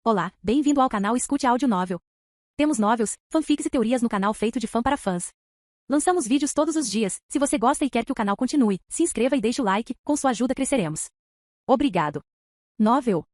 Olá, bem-vindo ao canal Escute Áudio Novel. Temos novels, fanfics e teorias no canal feito de fã para fãs. Lançamos vídeos todos os dias. Se você gosta e quer que o canal continue, se inscreva e deixe o like, com sua ajuda cresceremos. Obrigado. Novel.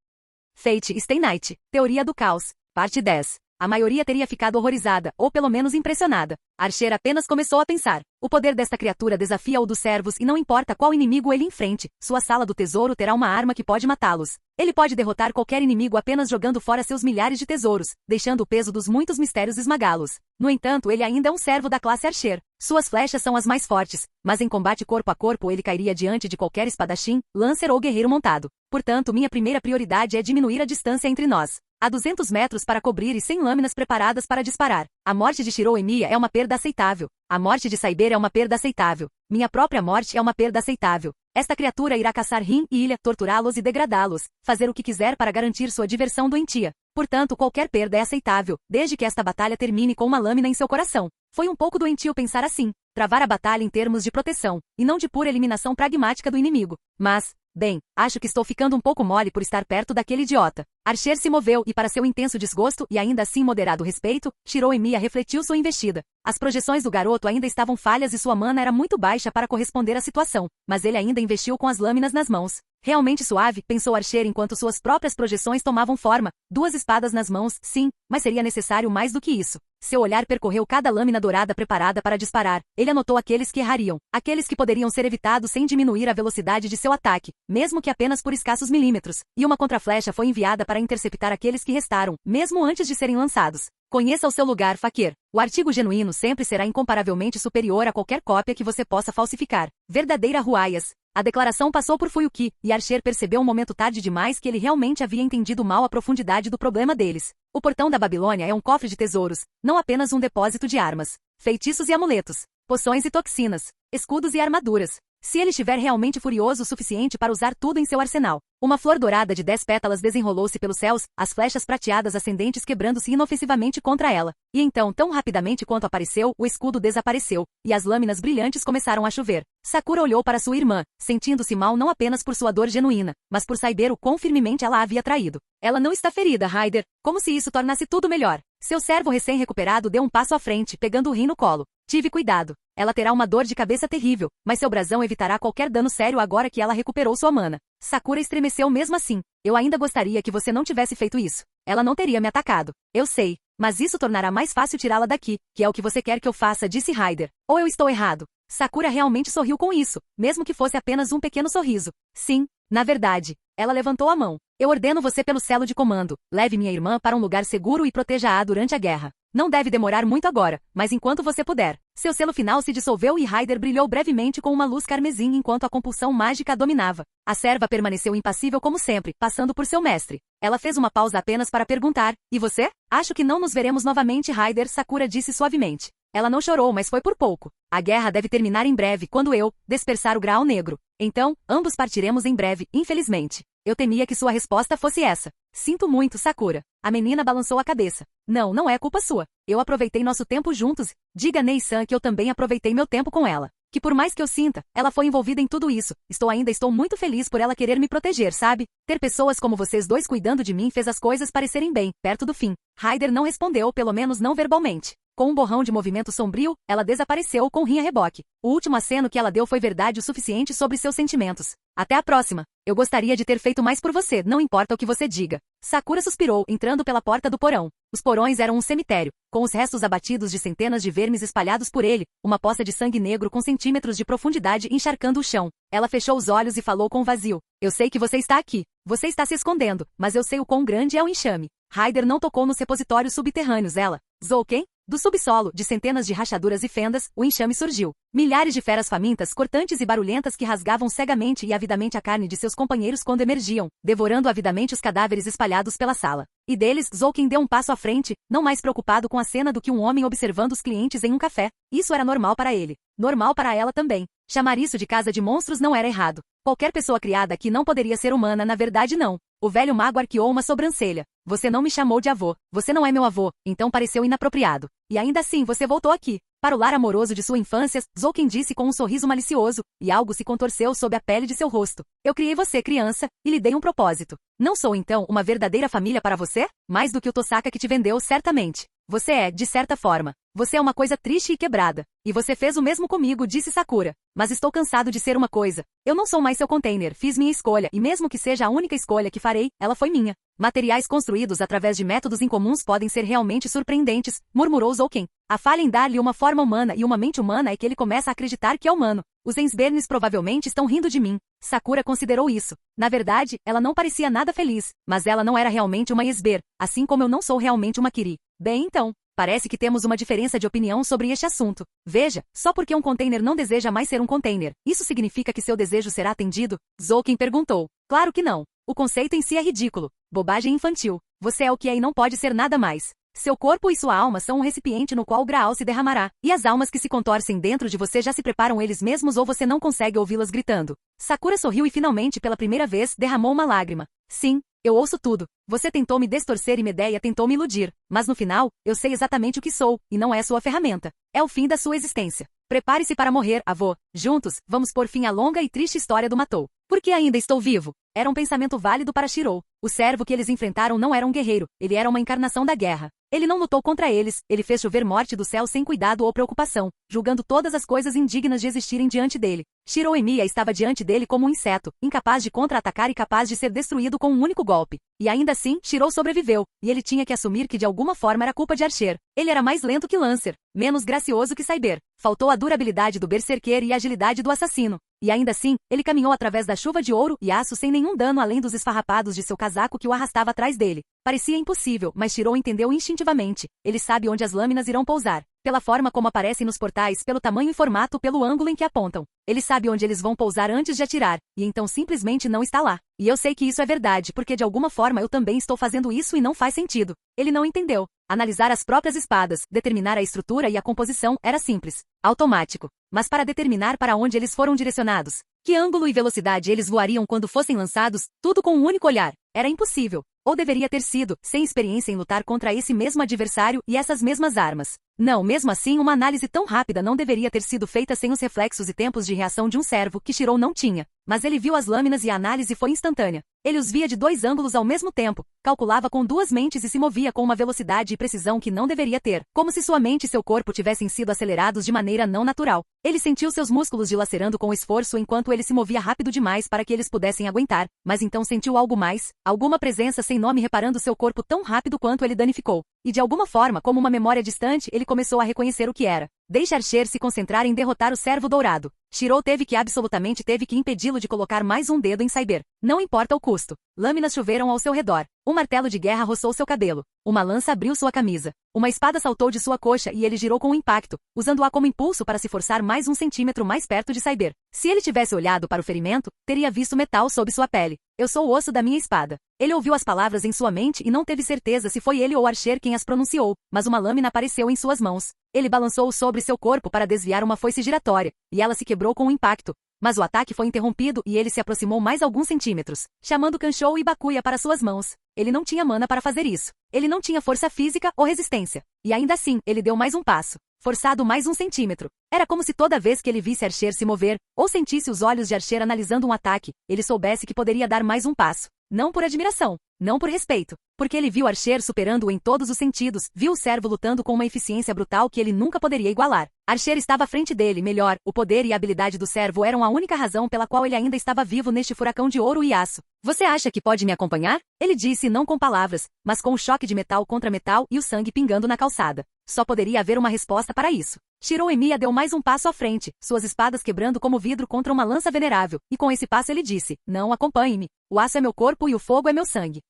Fate Stay Night, Teoria do Caos, parte 10. A maioria teria ficado horrorizada, ou pelo menos impressionada. Archer apenas começou a pensar. O poder desta criatura desafia o dos servos e não importa qual inimigo ele enfrente, sua sala do tesouro terá uma arma que pode matá-los. Ele pode derrotar qualquer inimigo apenas jogando fora seus milhares de tesouros, deixando o peso dos muitos mistérios esmagá-los. No entanto, ele ainda é um servo da classe Archer. Suas flechas são as mais fortes, mas em combate corpo a corpo ele cairia diante de qualquer espadachim, lancer ou guerreiro montado. Portanto, minha primeira prioridade é diminuir a distância entre nós. Há 200 metros para cobrir e 100 lâminas preparadas para disparar. A morte de Shiro Emiya é uma perda aceitável. A morte de Cyber é uma perda aceitável. Minha própria morte é uma perda aceitável. Esta criatura irá caçar Rin e Ilha, torturá-los e degradá-los, fazer o que quiser para garantir sua diversão doentia. Portanto, qualquer perda é aceitável, desde que esta batalha termine com uma lâmina em seu coração. Foi um pouco doentio pensar assim, travar a batalha em termos de proteção, e não de pura eliminação pragmática do inimigo. Mas, bem, acho que estou ficando um pouco mole por estar perto daquele idiota. Archer se moveu e, para seu intenso desgosto e ainda assim moderado respeito, Shiro Emiya refletiu sua investida. As projeções do garoto ainda estavam falhas e sua mana era muito baixa para corresponder à situação, mas ele ainda investiu com as lâminas nas mãos. Realmente suave, pensou Archer enquanto suas próprias projeções tomavam forma. 2 espadas nas mãos, sim, mas seria necessário mais do que isso. Seu olhar percorreu cada lâmina dourada preparada para disparar. Ele anotou aqueles que errariam, aqueles que poderiam ser evitados sem diminuir a velocidade de seu ataque, mesmo que apenas por escassos milímetros, e uma contraflecha foi enviada para interceptar aqueles que restaram, mesmo antes de serem lançados. Conheça o seu lugar, Fakir. O artigo genuíno sempre será incomparavelmente superior a qualquer cópia que você possa falsificar. Verdadeira Ruaias. A declaração passou por Fuyuki, e Archer percebeu um momento tarde demais que ele realmente havia entendido mal a profundidade do problema deles. O portão da Babilônia é um cofre de tesouros, não apenas um depósito de armas, feitiços e amuletos, poções e toxinas, escudos e armaduras. Se ele estiver realmente furioso o suficiente para usar tudo em seu arsenal. Uma flor dourada de 10 pétalas desenrolou-se pelos céus, as flechas prateadas ascendentes quebrando-se inofensivamente contra ela. E então, tão rapidamente quanto apareceu, o escudo desapareceu, e as lâminas brilhantes começaram a chover. Sakura olhou para sua irmã, sentindo-se mal não apenas por sua dor genuína, mas por saber o quão firmemente ela a havia traído. Ela não está ferida, Ryder, como se isso tornasse tudo melhor. Seu servo recém-recuperado deu um passo à frente, pegando o Rin no colo. Tive cuidado. Ela terá uma dor de cabeça terrível, mas seu brasão evitará qualquer dano sério agora que ela recuperou sua mana. Sakura estremeceu mesmo assim. Eu ainda gostaria que você não tivesse feito isso. Ela não teria me atacado. Eu sei, mas isso tornará mais fácil tirá-la daqui, que é o que você quer que eu faça, disse Ryder. Ou eu estou errado? Sakura realmente sorriu com isso, mesmo que fosse apenas um pequeno sorriso. Sim, na verdade. Ela levantou a mão. Eu ordeno você pelo selo de comando. Leve minha irmã para um lugar seguro e proteja-a durante a guerra. Não deve demorar muito agora, mas enquanto você puder. Seu selo final se dissolveu e Ryder brilhou brevemente com uma luz carmesim enquanto a compulsão mágica a dominava. A serva permaneceu impassível como sempre, passando por seu mestre. Ela fez uma pausa apenas para perguntar, e você? Acho que não nos veremos novamente, Ryder, Sakura disse suavemente. Ela não chorou, mas foi por pouco. A guerra deve terminar em breve quando eu dispersar o Graal Negro. Então, ambos partiremos em breve, infelizmente. Eu temia que sua resposta fosse essa. Sinto muito, Sakura. A menina balançou a cabeça. Não, não é culpa sua. Eu aproveitei nosso tempo juntos. Diga a Nei-san que eu também aproveitei meu tempo com ela. Que por mais que eu sinta, ela foi envolvida em tudo isso. Estou muito feliz por ela querer me proteger, sabe? Ter pessoas como vocês dois cuidando de mim fez as coisas parecerem bem, perto do fim. Ryder não respondeu, pelo menos não verbalmente. Com um borrão de movimento sombrio, ela desapareceu com rim a reboque. O último aceno que ela deu foi verdade o suficiente sobre seus sentimentos. Até a próxima. Eu gostaria de ter feito mais por você, não importa o que você diga. Sakura suspirou, entrando pela porta do porão. Os porões eram um cemitério, com os restos abatidos de centenas de vermes espalhados por ele, uma poça de sangue negro com centímetros de profundidade encharcando o chão. Ela fechou os olhos e falou com vazio. Eu sei que você está aqui. Você está se escondendo, mas eu sei o quão grande é o enxame. Ryder não tocou nos repositórios subterrâneos, ela. Zouken? Do subsolo, de centenas de rachaduras e fendas, o enxame surgiu. Milhares de feras famintas, cortantes e barulhentas que rasgavam cegamente e avidamente a carne de seus companheiros quando emergiam, devorando avidamente os cadáveres espalhados pela sala. E deles, Zouken deu um passo à frente, não mais preocupado com a cena do que um homem observando os clientes em um café. Isso era normal para ele. Normal para ela também. Chamar isso de casa de monstros não era errado. Qualquer pessoa criada aqui não poderia ser humana, na verdade não. O velho mago arqueou uma sobrancelha. Você não me chamou de avô. Você não é meu avô, então pareceu inapropriado. E ainda assim você voltou aqui. Para o lar amoroso de sua infância, Zouken disse com um sorriso malicioso, e algo se contorceu sob a pele de seu rosto. Eu criei você, criança, e lhe dei um propósito. Não sou então uma verdadeira família para você? Mais do que o Tosaka que te vendeu, certamente. Você é, de certa forma. Você é uma coisa triste e quebrada. E você fez o mesmo comigo, disse Sakura. Mas estou cansado de ser uma coisa. Eu não sou mais seu container, fiz minha escolha, e mesmo que seja a única escolha que farei, ela foi minha. Materiais construídos através de métodos incomuns podem ser realmente surpreendentes, murmurou Zouken. A falha em dar-lhe uma forma humana e uma mente humana é que ele começa a acreditar que é humano. Os Ensbernes provavelmente estão rindo de mim. Sakura considerou isso. Na verdade, ela não parecia nada feliz, mas ela não era realmente uma Esber, assim como eu não sou realmente uma Kiri. Bem então, parece que temos uma diferença de opinião sobre este assunto. Veja, só porque um container não deseja mais ser um container, isso significa que seu desejo será atendido? Zouken perguntou. Claro que não. O conceito em si é ridículo. Bobagem infantil. Você é o que é e não pode ser nada mais. Seu corpo e sua alma são um recipiente no qual o Graal se derramará, e as almas que se contorcem dentro de você já se preparam eles mesmos ou você não consegue ouvi-las gritando. Sakura sorriu e finalmente, pela primeira vez, derramou uma lágrima. Sim, eu ouço tudo. Você tentou me distorcer e Medeia tentou me iludir, mas no final, eu sei exatamente o que sou, e não é sua ferramenta. É o fim da sua existência. Prepare-se para morrer, avô. Juntos, vamos pôr fim à longa e triste história do Matou. Por que ainda estou vivo? Era um pensamento válido para Shirou. O servo que eles enfrentaram não era um guerreiro, ele era uma encarnação da guerra. Ele não lutou contra eles, ele fez chover morte do céu sem cuidado ou preocupação, julgando todas as coisas indignas de existirem diante dele. Shirou Emiya estava diante dele como um inseto, incapaz de contra-atacar e capaz de ser destruído com um único golpe. E ainda assim, Shirou sobreviveu, e ele tinha que assumir que de alguma forma era culpa de Archer. Ele era mais lento que Lancer, menos gracioso que Cyber. Faltou a durabilidade do berserker e a agilidade do assassino. E ainda assim, ele caminhou através da chuva de ouro e aço sem nenhum dano além dos esfarrapados de seu casaco que o arrastava atrás dele. Parecia impossível, mas Shirou entendeu instintivamente. Ele sabe onde as lâminas irão pousar. Pela forma como aparecem nos portais, pelo tamanho e formato, pelo ângulo em que apontam. Ele sabe onde eles vão pousar antes de atirar, e então simplesmente não está lá. E eu sei que isso é verdade, porque de alguma forma eu também estou fazendo isso e não faz sentido. Ele não entendeu. Analisar as próprias espadas, determinar a estrutura e a composição, era simples. Automático. Mas para determinar para onde eles foram direcionados, que ângulo e velocidade eles voariam quando fossem lançados, tudo com um único olhar, era impossível. Ou deveria ter sido, sem experiência em lutar contra esse mesmo adversário e essas mesmas armas. Não, mesmo assim uma análise tão rápida não deveria ter sido feita sem os reflexos e tempos de reação de um servo que Shirou não tinha. Mas ele viu as lâminas e a análise foi instantânea. Ele os via de dois ângulos ao mesmo tempo, calculava com duas mentes e se movia com uma velocidade e precisão que não deveria ter, como se sua mente e seu corpo tivessem sido acelerados de maneira não natural. Ele sentiu seus músculos dilacerando com esforço enquanto ele se movia rápido demais para que eles pudessem aguentar, mas então sentiu algo mais, alguma presença sem nome reparando seu corpo tão rápido quanto ele danificou. E de alguma forma, como uma memória distante, ele começou a reconhecer o que era. Deixe Archer se concentrar em derrotar o servo dourado. Shirou teve que impedi-lo de colocar mais um dedo em Cyber. Não importa o custo. Lâminas choveram ao seu redor. Um martelo de guerra roçou seu cabelo. Uma lança abriu sua camisa. Uma espada saltou de sua coxa e ele girou com um impacto, usando-a como impulso para se forçar mais 1 centímetro mais perto de Cyber. Se ele tivesse olhado para o ferimento, teria visto metal sob sua pele. Eu sou o osso da minha espada. Ele ouviu as palavras em sua mente e não teve certeza se foi ele ou Archer quem as pronunciou, mas uma lâmina apareceu em suas mãos. Ele balançou sobre seu corpo para desviar uma foice giratória, e ela se quebrou com um impacto. Mas o ataque foi interrompido e ele se aproximou mais alguns centímetros, chamando Kanshou e Bakuya para suas mãos. Ele não tinha mana para fazer isso. Ele não tinha força física ou resistência. E ainda assim, ele deu mais um passo. Forçado mais 1 centímetro. Era como se toda vez que ele visse Archer se mover, ou sentisse os olhos de Archer analisando um ataque, ele soubesse que poderia dar mais um passo. Não por admiração, não por respeito, porque ele viu Archer superando-o em todos os sentidos, viu o servo lutando com uma eficiência brutal que ele nunca poderia igualar. Archer estava à frente dele, melhor, o poder e a habilidade do servo eram a única razão pela qual ele ainda estava vivo neste furacão de ouro e aço. Você acha que pode me acompanhar? Ele disse não com palavras, mas com o choque de metal contra metal e o sangue pingando na calçada. Só poderia haver uma resposta para isso. Shirou Emiya deu mais um passo à frente, suas espadas quebrando como vidro contra uma lança venerável, e com esse passo ele disse, não, acompanhe-me. O aço é meu corpo e o fogo é meu sangue.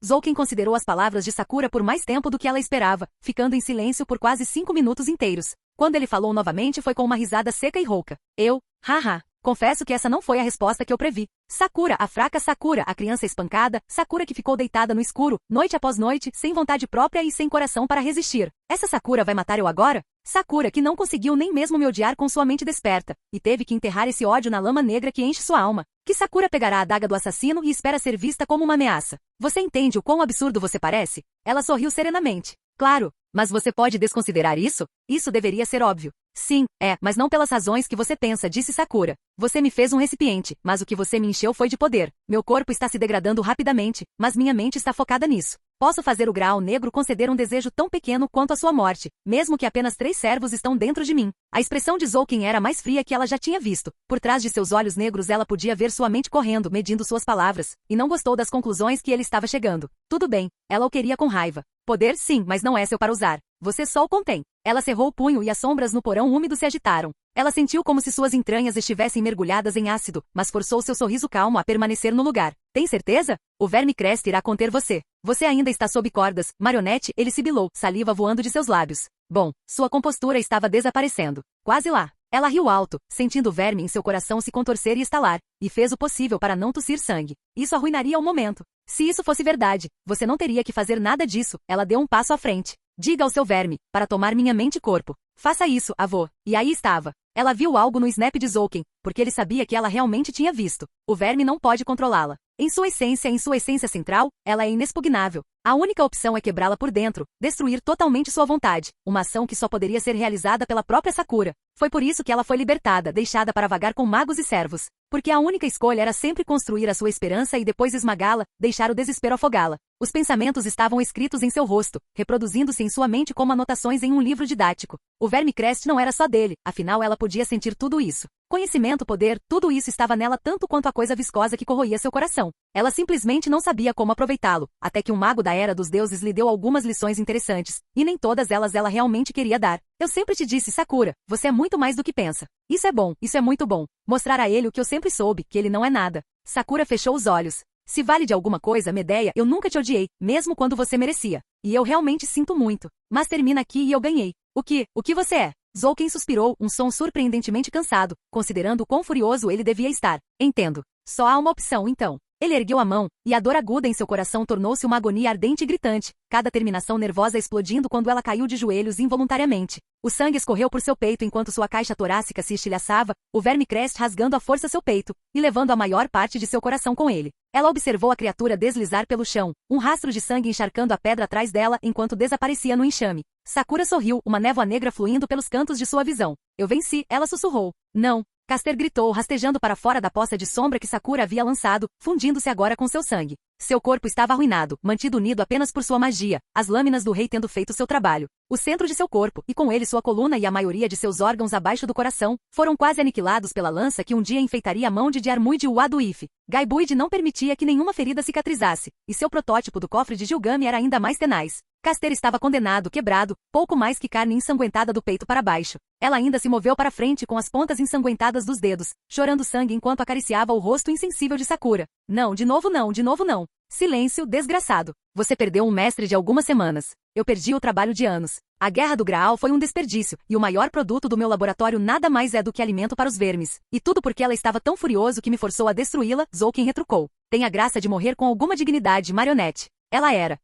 Zouken considerou as palavras de Sakura por mais tempo do que ela esperava, ficando em silêncio por quase 5 minutos inteiros. Quando ele falou novamente foi com uma risada seca e rouca. Haha. Confesso que essa não foi a resposta que eu previ. Sakura, a fraca Sakura, a criança espancada, Sakura que ficou deitada no escuro, noite após noite, sem vontade própria e sem coração para resistir. Essa Sakura vai matar eu agora? Sakura que não conseguiu nem mesmo me odiar com sua mente desperta, e teve que enterrar esse ódio na lama negra que enche sua alma. Que Sakura pegará a adaga do assassino e espera ser vista como uma ameaça. Você entende o quão absurdo você parece? Ela sorriu serenamente. Claro, mas você pode desconsiderar isso? Isso deveria ser óbvio. Sim, mas não pelas razões que você pensa, disse Sakura. Você me fez um recipiente, mas o que você me encheu foi de poder. Meu corpo está se degradando rapidamente, mas minha mente está focada nisso. Posso fazer o Graal Negro conceder um desejo tão pequeno quanto a sua morte, mesmo que apenas 3 servos estão dentro de mim. A expressão de Zouken era a mais fria que ela já tinha visto. Por trás de seus olhos negros ela podia ver sua mente correndo, medindo suas palavras, e não gostou das conclusões que ele estava chegando. Tudo bem, ela o queria com raiva. Poder sim, mas não é seu para usar. Você só o contém. Ela cerrou o punho e as sombras no porão úmido se agitaram. Ela sentiu como se suas entranhas estivessem mergulhadas em ácido, mas forçou seu sorriso calmo a permanecer no lugar. Tem certeza? O verme Crest irá conter você. Você ainda está sob cordas, marionete, ele sibilou, saliva voando de seus lábios. Bom, sua compostura estava desaparecendo. Quase lá. Ela riu alto, sentindo o verme em seu coração se contorcer e estalar, e fez o possível para não tossir sangue. Isso arruinaria o momento. Se isso fosse verdade, você não teria que fazer nada disso. Ela deu um passo à frente. Diga ao seu verme, para tomar minha mente e corpo. Faça isso, avô. E aí estava. Ela viu algo no snap de Zouken, porque ele sabia que ela realmente tinha visto. O verme não pode controlá-la. Em sua essência central, ela é inexpugnável. A única opção é quebrá-la por dentro, destruir totalmente sua vontade, uma ação que só poderia ser realizada pela própria Sakura. Foi por isso que ela foi libertada, deixada para vagar com magos e servos. Porque a única escolha era sempre construir a sua esperança e depois esmagá-la, deixar o desespero afogá-la. Os pensamentos estavam escritos em seu rosto, reproduzindo-se em sua mente como anotações em um livro didático. O verme Crest não era só dele, afinal ela podia sentir tudo isso. Conhecimento, poder, tudo isso estava nela tanto quanto a coisa viscosa que corroía seu coração. Ela simplesmente não sabia como aproveitá-lo, até que um mago da Era dos Deuses lhe deu algumas lições interessantes, e nem todas elas ela realmente queria dar. Eu sempre te disse, Sakura, você é muito mais do que pensa. Isso é bom, isso é muito bom. Mostrar a ele o que eu sempre soube, que ele não é nada. Sakura fechou os olhos. Se vale de alguma coisa, Medeia, eu nunca te odiei, mesmo quando você merecia. E eu realmente sinto muito. Mas termina aqui e eu ganhei. O que você é? Zouken suspirou, um som surpreendentemente cansado, considerando o quão furioso ele devia estar. Entendo. Só há uma opção, então. Ele ergueu a mão, e a dor aguda em seu coração tornou-se uma agonia ardente e gritante, cada terminação nervosa explodindo quando ela caiu de joelhos involuntariamente. O sangue escorreu por seu peito enquanto sua caixa torácica se estilhaçava, o verme Crest rasgando à força seu peito, e levando a maior parte de seu coração com ele. Ela observou a criatura deslizar pelo chão, um rastro de sangue encharcando a pedra atrás dela enquanto desaparecia no enxame. Sakura sorriu, uma névoa negra fluindo pelos cantos de sua visão. Eu venci, ela sussurrou. Não. Caster gritou, rastejando para fora da poça de sombra que Sakura havia lançado, fundindo-se agora com seu sangue. Seu corpo estava arruinado, mantido unido apenas por sua magia, as lâminas do rei tendo feito seu trabalho. O centro de seu corpo, e com ele sua coluna e a maioria de seus órgãos abaixo do coração, foram quase aniquilados pela lança que um dia enfeitaria a mão de Diarmuid Uaduif. Gaibuid não permitia que nenhuma ferida cicatrizasse, e seu protótipo do cofre de Gilgame era ainda mais tenaz. Caster estava condenado, quebrado, pouco mais que carne ensanguentada do peito para baixo. Ela ainda se moveu para frente com as pontas ensanguentadas dos dedos, chorando sangue enquanto acariciava o rosto insensível de Sakura. Não, de novo não, de novo não. Silêncio, desgraçado. Você perdeu um mestre de algumas semanas. Eu perdi o trabalho de anos. A Guerra do Graal foi um desperdício, e o maior produto do meu laboratório nada mais é do que alimento para os vermes. E tudo porque ela estava tão furioso que me forçou a destruí-la, Zouken retrucou. Tem a graça de morrer com alguma dignidade, marionete.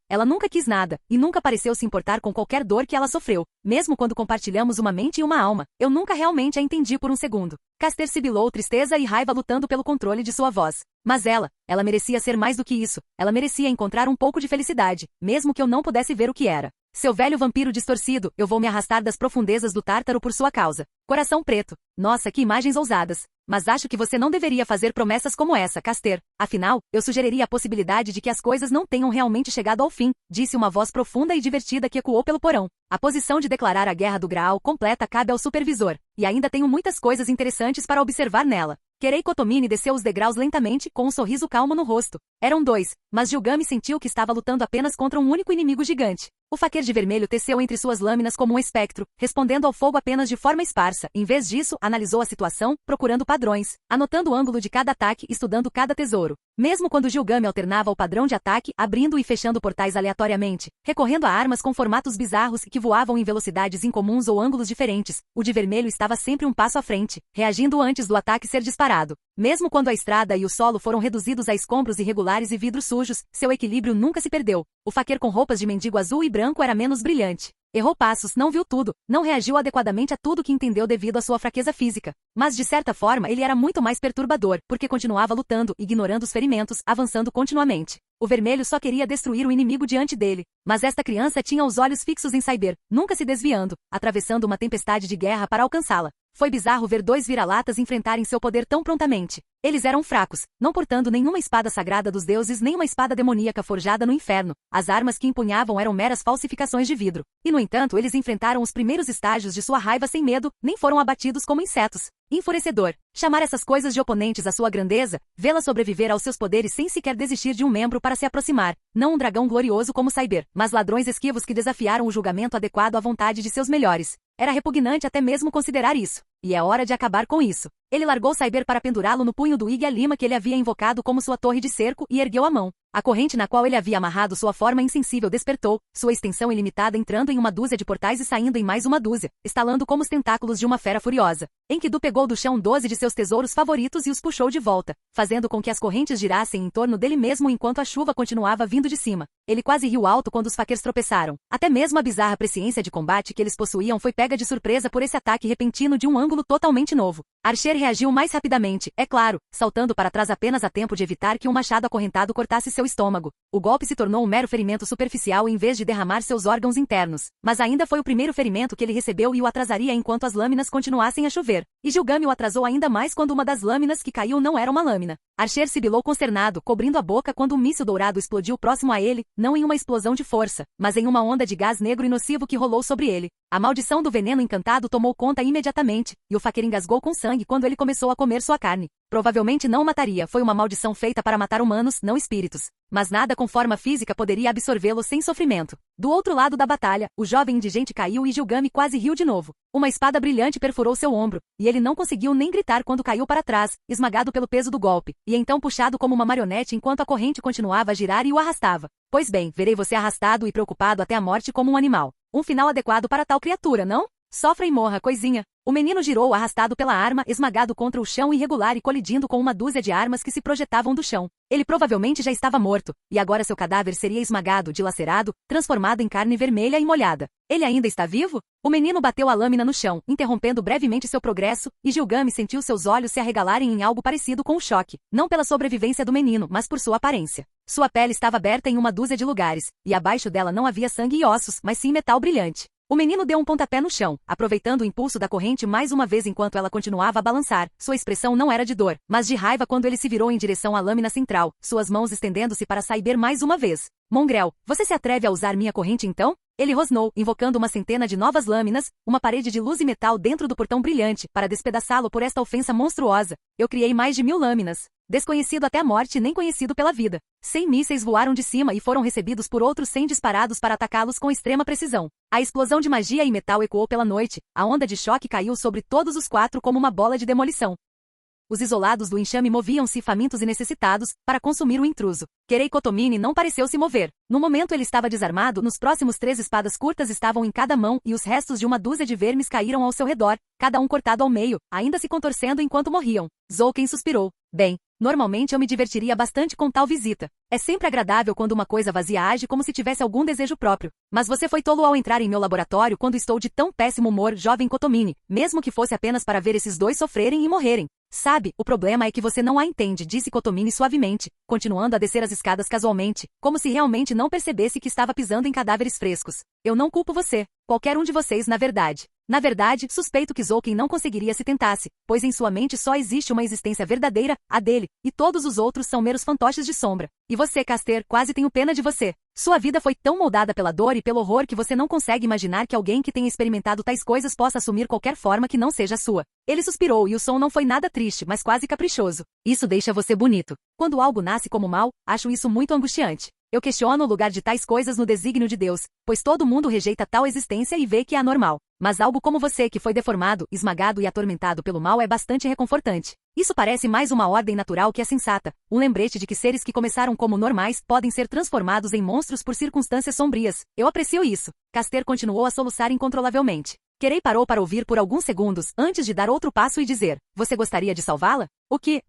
Ela nunca quis nada, e nunca pareceu se importar com qualquer dor que ela sofreu, mesmo quando compartilhamos uma mente e uma alma. Eu nunca realmente a entendi por um segundo. Caster sibilou tristeza e raiva lutando pelo controle de sua voz. Mas ela merecia ser mais do que isso. Ela merecia encontrar um pouco de felicidade, mesmo que eu não pudesse ver o que era. Seu velho vampiro distorcido, eu vou me arrastar das profundezas do Tártaro por sua causa. Coração preto. Nossa, que imagens ousadas. Mas acho que você não deveria fazer promessas como essa, Caster. Afinal, eu sugeriria a possibilidade de que as coisas não tenham realmente chegado ao fim, disse uma voz profunda e divertida que ecoou pelo porão. A posição de declarar a Guerra do Graal completa cabe ao supervisor, e ainda tenho muitas coisas interessantes para observar nela. Querei Kotomini desceu os degraus lentamente, com um sorriso calmo no rosto. Eram 2, mas Gilgame sentiu que estava lutando apenas contra um único inimigo gigante. O faquer de vermelho teceu entre suas lâminas como um espectro, respondendo ao fogo apenas de forma esparsa. Em vez disso, analisou a situação, procurando padrões, anotando o ângulo de cada ataque, estudando cada tesouro. Mesmo quando Gilgame alternava o padrão de ataque, abrindo e fechando portais aleatoriamente, recorrendo a armas com formatos bizarros que voavam em velocidades incomuns ou ângulos diferentes, o de vermelho estava sempre um passo à frente, reagindo antes do ataque ser disparado. Mesmo quando a estrada e o solo foram reduzidos a escombros irregulares e vidros sujos, seu equilíbrio nunca se perdeu. O faquir com roupas de mendigo azul e branco era menos brilhante. Errou passos, não viu tudo, não reagiu adequadamente a tudo que entendeu devido à sua fraqueza física. Mas de certa forma ele era muito mais perturbador, porque continuava lutando, ignorando os ferimentos, avançando continuamente. O vermelho só queria destruir o inimigo diante dele. Mas esta criança tinha os olhos fixos em Cyber, nunca se desviando, atravessando uma tempestade de guerra para alcançá-la. Foi bizarro ver dois vira-latas enfrentarem seu poder tão prontamente. Eles eram fracos, não portando nenhuma espada sagrada dos deuses nem uma espada demoníaca forjada no inferno. As armas que empunhavam eram meras falsificações de vidro. E no entanto eles enfrentaram os primeiros estágios de sua raiva sem medo, nem foram abatidos como insetos. Enfurecedor. Chamar essas coisas de oponentes à sua grandeza, vê-la sobreviver aos seus poderes sem sequer desistir de um membro para se aproximar. Não um dragão glorioso como Cyber, mas ladrões esquivos que desafiaram o julgamento adequado à vontade de seus melhores. Era repugnante até mesmo considerar isso. E é hora de acabar com isso. Ele largou Cyber para pendurá-lo no punho do Ig Lima que ele havia invocado como sua torre de cerco e ergueu a mão. A corrente na qual ele havia amarrado sua forma insensível despertou, sua extensão ilimitada entrando em uma dúzia de portais e saindo em mais uma dúzia, estalando como os tentáculos de uma fera furiosa. Enkidu pegou do chão 12 de seus tesouros favoritos e os puxou de volta, fazendo com que as correntes girassem em torno dele mesmo enquanto a chuva continuava vindo de cima. Ele quase riu alto quando os faqueiros tropeçaram. Até mesmo a bizarra presciência de combate que eles possuíam foi pega de surpresa por esse ataque repentino de um ângulo totalmente novo. Archer reagiu mais rapidamente, é claro, saltando para trás apenas a tempo de evitar que um machado acorrentado cortasse seu estômago. O golpe se tornou um mero ferimento superficial em vez de derramar seus órgãos internos. Mas ainda foi o primeiro ferimento que ele recebeu e o atrasaria enquanto as lâminas continuassem a chover. E Gilgame o atrasou ainda mais quando uma das lâminas que caiu não era uma lâmina. Archer sibilou consternado, cobrindo a boca quando um míssil dourado explodiu próximo a ele, não em uma explosão de força, mas em uma onda de gás negro e nocivo que rolou sobre ele. A maldição do veneno encantado tomou conta imediatamente, e o faquir engasgou com sangue quando ele começou a comer sua carne. Provavelmente não o mataria, foi uma maldição feita para matar humanos, não espíritos. Mas nada com forma física poderia absorvê-lo sem sofrimento. Do outro lado da batalha, o jovem indigente caiu e Gilgame quase riu de novo. Uma espada brilhante perfurou seu ombro, e ele não conseguiu nem gritar quando caiu para trás, esmagado pelo peso do golpe, e então puxado como uma marionete enquanto a corrente continuava a girar e o arrastava. Pois bem, verei você arrastado e preocupado até a morte como um animal. Um final adequado para tal criatura, não? Sofra e morra, coisinha. O menino girou arrastado pela arma, esmagado contra o chão irregular e colidindo com uma dúzia de armas que se projetavam do chão. Ele provavelmente já estava morto, e agora seu cadáver seria esmagado, dilacerado, transformado em carne vermelha e molhada. Ele ainda está vivo? O menino bateu a lâmina no chão, interrompendo brevemente seu progresso, e Gilgame sentiu seus olhos se arregalarem em algo parecido com o choque, não pela sobrevivência do menino, mas por sua aparência. Sua pele estava aberta em uma dúzia de lugares, e abaixo dela não havia sangue e ossos, mas sim metal brilhante. O menino deu um pontapé no chão, aproveitando o impulso da corrente mais uma vez enquanto ela continuava a balançar. Sua expressão não era de dor, mas de raiva quando ele se virou em direção à lâmina central, suas mãos estendendo-se para Cyber mais uma vez. Mongrel, você se atreve a usar minha corrente então? Ele rosnou, invocando uma centena de novas lâminas, uma parede de luz e metal dentro do portão brilhante, para despedaçá-lo por esta ofensa monstruosa. Eu criei mais de 1000 lâminas. Desconhecido até a morte nem conhecido pela vida. 100 mísseis voaram de cima e foram recebidos por outros 100 disparados para atacá-los com extrema precisão. A explosão de magia e metal ecoou pela noite, a onda de choque caiu sobre todos os quatro como uma bola de demolição. Os isolados do enxame moviam-se famintos e necessitados, para consumir o intruso. Querei Kotomini não pareceu se mover. No momento ele estava desarmado, nos próximos 3 espadas curtas estavam em cada mão e os restos de uma dúzia de vermes caíram ao seu redor, cada um cortado ao meio, ainda se contorcendo enquanto morriam. Zouken suspirou. Bem, normalmente eu me divertiria bastante com tal visita. É sempre agradável quando uma coisa vazia age como se tivesse algum desejo próprio. Mas você foi tolo ao entrar em meu laboratório quando estou de tão péssimo humor, jovem Kotomini, mesmo que fosse apenas para ver esses dois sofrerem e morrerem. Sabe, o problema é que você não a entende, disse Kotomini suavemente, continuando a descer as escadas casualmente, como se realmente não percebesse que estava pisando em cadáveres frescos. Eu não culpo você, qualquer um de vocês na verdade. Na verdade, suspeito que Zouken não conseguiria se tentasse, pois em sua mente só existe uma existência verdadeira, a dele, e todos os outros são meros fantoches de sombra. E você, Caster, quase tenho pena de você. Sua vida foi tão moldada pela dor e pelo horror que você não consegue imaginar que alguém que tenha experimentado tais coisas possa assumir qualquer forma que não seja a sua. Ele suspirou e o som não foi nada triste, mas quase caprichoso. Isso deixa você bonito. Quando algo nasce como mal, acho isso muito angustiante. Eu questiono o lugar de tais coisas no desígnio de Deus, pois todo mundo rejeita tal existência e vê que é anormal. Mas algo como você que foi deformado, esmagado e atormentado pelo mal é bastante reconfortante. Isso parece mais uma ordem natural que é sensata, um lembrete de que seres que começaram como normais podem ser transformados em monstros por circunstâncias sombrias. Eu aprecio isso. Caster continuou a soluçar incontrolavelmente. Querei parou para ouvir por alguns segundos antes de dar outro passo e dizer: você gostaria de salvá-la? O que?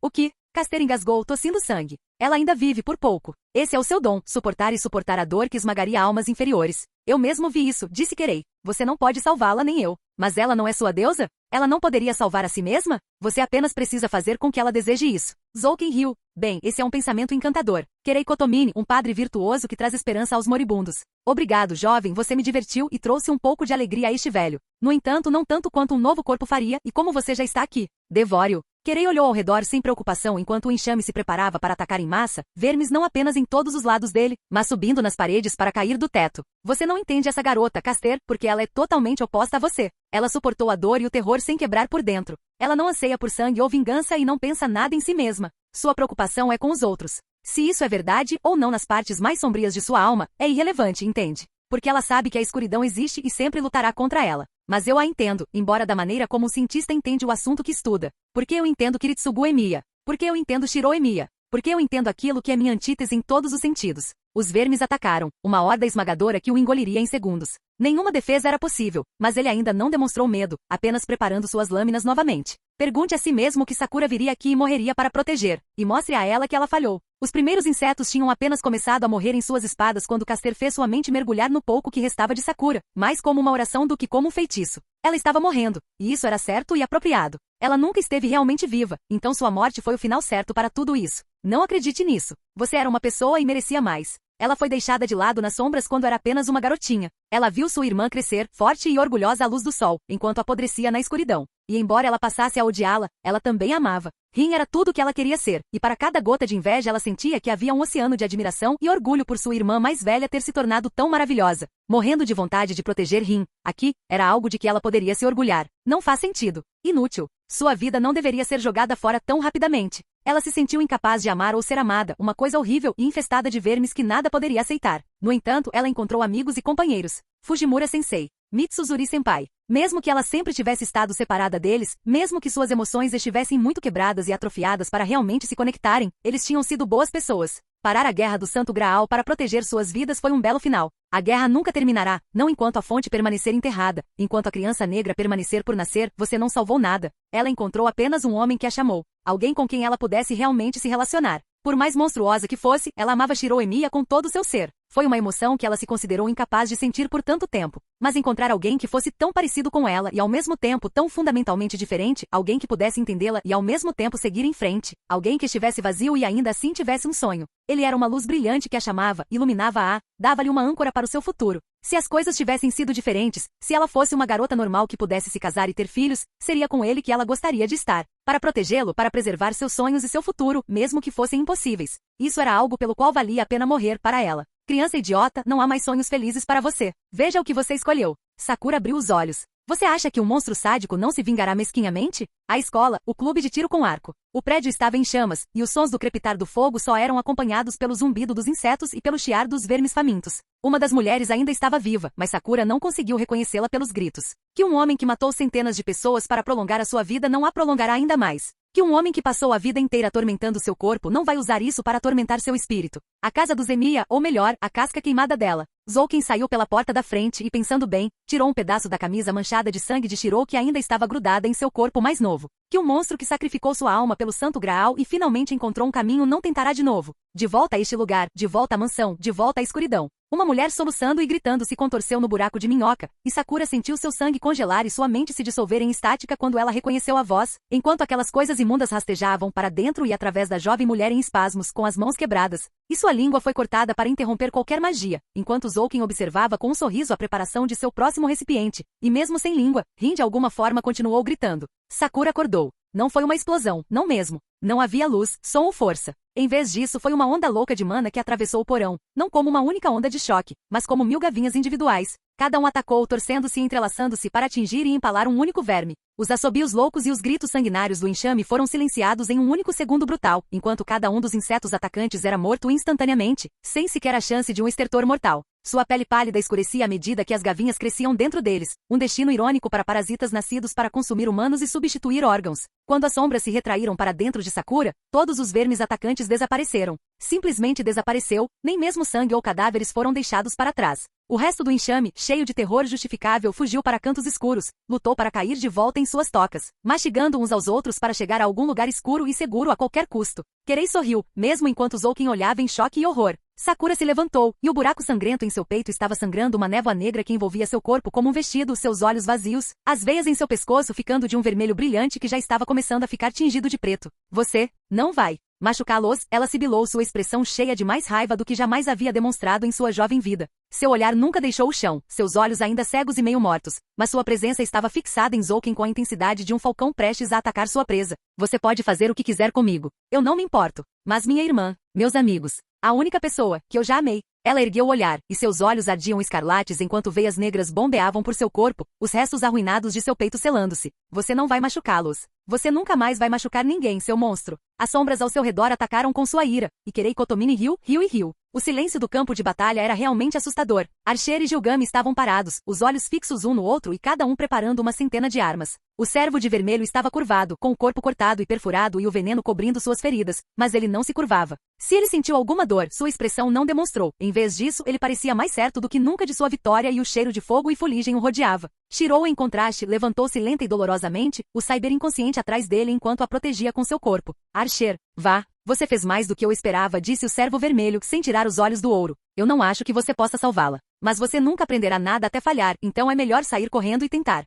Caster engasgou, tossindo sangue. Ela ainda vive por pouco. Esse é o seu dom, suportar a dor que esmagaria almas inferiores. Eu mesmo vi isso, disse Querei. Você não pode salvá-la nem eu. Mas ela não é sua deusa? Ela não poderia salvar a si mesma? Você apenas precisa fazer com que ela deseje isso. Zouken riu. Bem, esse é um pensamento encantador. Querei Kotomini, um padre virtuoso que traz esperança aos moribundos. Obrigado, jovem, você me divertiu e trouxe um pouco de alegria a este velho. No entanto, não tanto quanto um novo corpo faria, e como você já está aqui. Devore-o. Querei olhou ao redor sem preocupação enquanto o enxame se preparava para atacar em massa, vermes não apenas em todos os lados dele, mas subindo nas paredes para cair do teto. Você não entende essa garota, Caster, porque ela é totalmente oposta a você. Ela suportou a dor e o terror sem quebrar por dentro. Ela não anseia por sangue ou vingança e não pensa nada em si mesma. Sua preocupação é com os outros. Se isso é verdade ou não nas partes mais sombrias de sua alma, é irrelevante, entende? Porque ela sabe que a escuridão existe e sempre lutará contra ela. Mas eu a entendo, embora da maneira como um cientista entende o assunto que estuda. Porque eu entendo Kiritsugu Emiya. Porque eu entendo Shiro Emiya. Porque eu entendo aquilo que é minha antítese em todos os sentidos. Os vermes atacaram, uma horda esmagadora que o engoliria em segundos. Nenhuma defesa era possível, mas ele ainda não demonstrou medo, apenas preparando suas lâminas novamente. Pergunte a si mesmo que Sakura viria aqui e morreria para proteger, e mostre a ela que ela falhou. Os primeiros insetos tinham apenas começado a morrer em suas espadas quando Caster fez sua mente mergulhar no pouco que restava de Sakura, mais como uma oração do que como um feitiço. Ela estava morrendo, e isso era certo e apropriado. Ela nunca esteve realmente viva, então sua morte foi o final certo para tudo isso. Não acredite nisso. Você era uma pessoa e merecia mais. Ela foi deixada de lado nas sombras quando era apenas uma garotinha. Ela viu sua irmã crescer, forte e orgulhosa à luz do sol, enquanto apodrecia na escuridão. E embora ela passasse a odiá-la, ela também a amava. Rin era tudo o que ela queria ser, e para cada gota de inveja ela sentia que havia um oceano de admiração e orgulho por sua irmã mais velha ter se tornado tão maravilhosa. Morrendo de vontade de proteger Rin, aqui, era algo de que ela poderia se orgulhar. Não faz sentido. Inútil. Sua vida não deveria ser jogada fora tão rapidamente. Ela se sentiu incapaz de amar ou ser amada, uma coisa horrível e infestada de vermes que nada poderia aceitar. No entanto, ela encontrou amigos e companheiros. Fujimura Sensei. Mitsuzuri Senpai. Mesmo que ela sempre tivesse estado separada deles, mesmo que suas emoções estivessem muito quebradas e atrofiadas para realmente se conectarem, eles tinham sido boas pessoas. Parar a guerra do Santo Graal para proteger suas vidas foi um belo final. A guerra nunca terminará, não enquanto a fonte permanecer enterrada. Enquanto a criança negra permanecer por nascer, você não salvou nada. Ela encontrou apenas um homem que a chamou. Alguém com quem ela pudesse realmente se relacionar. Por mais monstruosa que fosse, ela amava Shiro Emiya com todo o seu ser. Foi uma emoção que ela se considerou incapaz de sentir por tanto tempo. Mas encontrar alguém que fosse tão parecido com ela e ao mesmo tempo tão fundamentalmente diferente, alguém que pudesse entendê-la e ao mesmo tempo seguir em frente, alguém que estivesse vazio e ainda assim tivesse um sonho. Ele era uma luz brilhante que a chamava, iluminava-a, dava-lhe uma âncora para o seu futuro. Se as coisas tivessem sido diferentes, se ela fosse uma garota normal que pudesse se casar e ter filhos, seria com ele que ela gostaria de estar. Para protegê-lo, para preservar seus sonhos e seu futuro, mesmo que fossem impossíveis. Isso era algo pelo qual valia a pena morrer para ela. Criança idiota, não há mais sonhos felizes para você. Veja o que você escolheu. Sakura abriu os olhos. Você acha que um monstro sádico não se vingará mesquinhamente? A escola, o clube de tiro com arco. O prédio estava em chamas, e os sons do crepitar do fogo só eram acompanhados pelo zumbido dos insetos e pelo chiar dos vermes famintos. Uma das mulheres ainda estava viva, mas Sakura não conseguiu reconhecê-la pelos gritos. Que um homem que matou centenas de pessoas para prolongar a sua vida não a prolongará ainda mais. Que um homem que passou a vida inteira atormentando seu corpo não vai usar isso para atormentar seu espírito. A casa do Emiya, ou melhor, a casca queimada dela. Zouken saiu pela porta da frente e, pensando bem, tirou um pedaço da camisa manchada de sangue de Shiro que ainda estava grudada em seu corpo mais novo. Que um monstro que sacrificou sua alma pelo Santo Graal e finalmente encontrou um caminho não tentará de novo. De volta a este lugar, de volta à mansão, de volta à escuridão. Uma mulher soluçando e gritando se contorceu no buraco de minhoca, e Sakura sentiu seu sangue congelar e sua mente se dissolver em estática quando ela reconheceu a voz, enquanto aquelas coisas imundas rastejavam para dentro e através da jovem mulher em espasmos, com as mãos quebradas, e sua língua foi cortada para interromper qualquer magia, enquanto Zouken observava com um sorriso a preparação de seu próximo recipiente, e mesmo sem língua, Rin de alguma forma continuou gritando. Sakura acordou. Não foi uma explosão, não mesmo. Não havia luz, som ou força. Em vez disso, foi uma onda louca de mana que atravessou o porão, não como uma única onda de choque, mas como 1000 gavinhas individuais. Cada um atacou, torcendo-se e entrelaçando-se para atingir e empalar um único verme. Os assobios loucos e os gritos sanguinários do enxame foram silenciados em um único segundo brutal, enquanto cada um dos insetos atacantes era morto instantaneamente, sem sequer a chance de um estertor mortal. Sua pele pálida escurecia à medida que as gavinhas cresciam dentro deles, um destino irônico para parasitas nascidos para consumir humanos e substituir órgãos. Quando as sombras se retraíram para dentro de Sakura, todos os vermes atacantes desapareceram. Simplesmente desapareceu, nem mesmo sangue ou cadáveres foram deixados para trás. O resto do enxame, cheio de terror justificável, fugiu para cantos escuros, lutou para cair de volta em suas tocas, mastigando uns aos outros para chegar a algum lugar escuro e seguro a qualquer custo. Querei sorriu, mesmo enquanto Zouken olhava em choque e horror. Sakura se levantou, e o buraco sangrento em seu peito estava sangrando uma névoa negra que envolvia seu corpo como um vestido, seus olhos vazios, as veias em seu pescoço ficando de um vermelho brilhante que já estava começando a ficar tingido de preto. Você não vai machucá-los, ela sibilou, sua expressão cheia de mais raiva do que jamais havia demonstrado em sua jovem vida. Seu olhar nunca deixou o chão, seus olhos ainda cegos e meio mortos, mas sua presença estava fixada em Zouken com a intensidade de um falcão prestes a atacar sua presa. Você pode fazer o que quiser comigo. Eu não me importo. Mas minha irmã, meus amigos, a única pessoa que eu já amei. Ela ergueu o olhar, e seus olhos ardiam escarlates enquanto veias negras bombeavam por seu corpo, os restos arruinados de seu peito selando-se. Você não vai machucá-los. Você nunca mais vai machucar ninguém, seu monstro. As sombras ao seu redor atacaram com sua ira, e Kirei Kotomini riu e riu. O silêncio do campo de batalha era realmente assustador. Archer e Gilgami estavam parados, os olhos fixos um no outro e cada um preparando uma centena de armas. O servo de vermelho estava curvado, com o corpo cortado e perfurado e o veneno cobrindo suas feridas, mas ele não se curvava. Se ele sentiu alguma dor, sua expressão não demonstrou. Em vez disso, ele parecia mais certo do que nunca de sua vitória e o cheiro de fogo e fuligem o rodeava. Shirou, em contraste, levantou-se lenta e dolorosamente, o cyber inconsciente atrás dele enquanto a protegia com seu corpo. Archer, vá. Você fez mais do que eu esperava, disse o servo vermelho, sem tirar os olhos do ouro. Eu não acho que você possa salvá-la. Mas você nunca aprenderá nada até falhar, então é melhor sair correndo e tentar.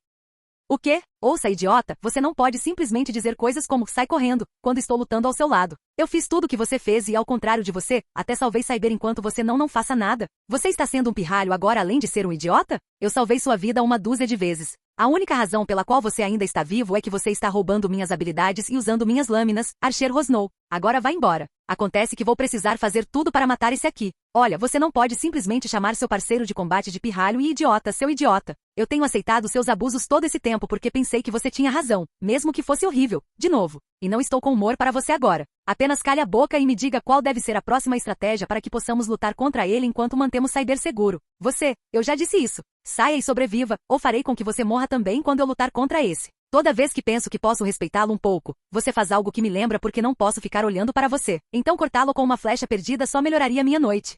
O quê? Ouça, idiota, você não pode simplesmente dizer coisas como sai correndo, quando estou lutando ao seu lado. Eu fiz tudo o que você fez e, ao contrário de você, até salvei Cyber enquanto você não faça nada. Você está sendo um pirralho agora além de ser um idiota? Eu salvei sua vida uma dúzia de vezes. A única razão pela qual você ainda está vivo é que você está roubando minhas habilidades e usando minhas lâminas, Archer rosnou. Agora vá embora. Acontece que vou precisar fazer tudo para matar esse aqui. Olha, você não pode simplesmente chamar seu parceiro de combate de pirralho e idiota, seu idiota. Eu tenho aceitado seus abusos todo esse tempo porque pensei que você tinha razão, mesmo que fosse horrível. De novo. E não estou com humor para você agora. Apenas calhe a boca e me diga qual deve ser a próxima estratégia para que possamos lutar contra ele enquanto mantemos Cyber seguro. Eu já disse isso. Saia e sobreviva, ou farei com que você morra também quando eu lutar contra esse. Toda vez que penso que posso respeitá-lo um pouco, você faz algo que me lembra porque não posso ficar olhando para você. Então cortá-lo com uma flecha perdida só melhoraria minha noite.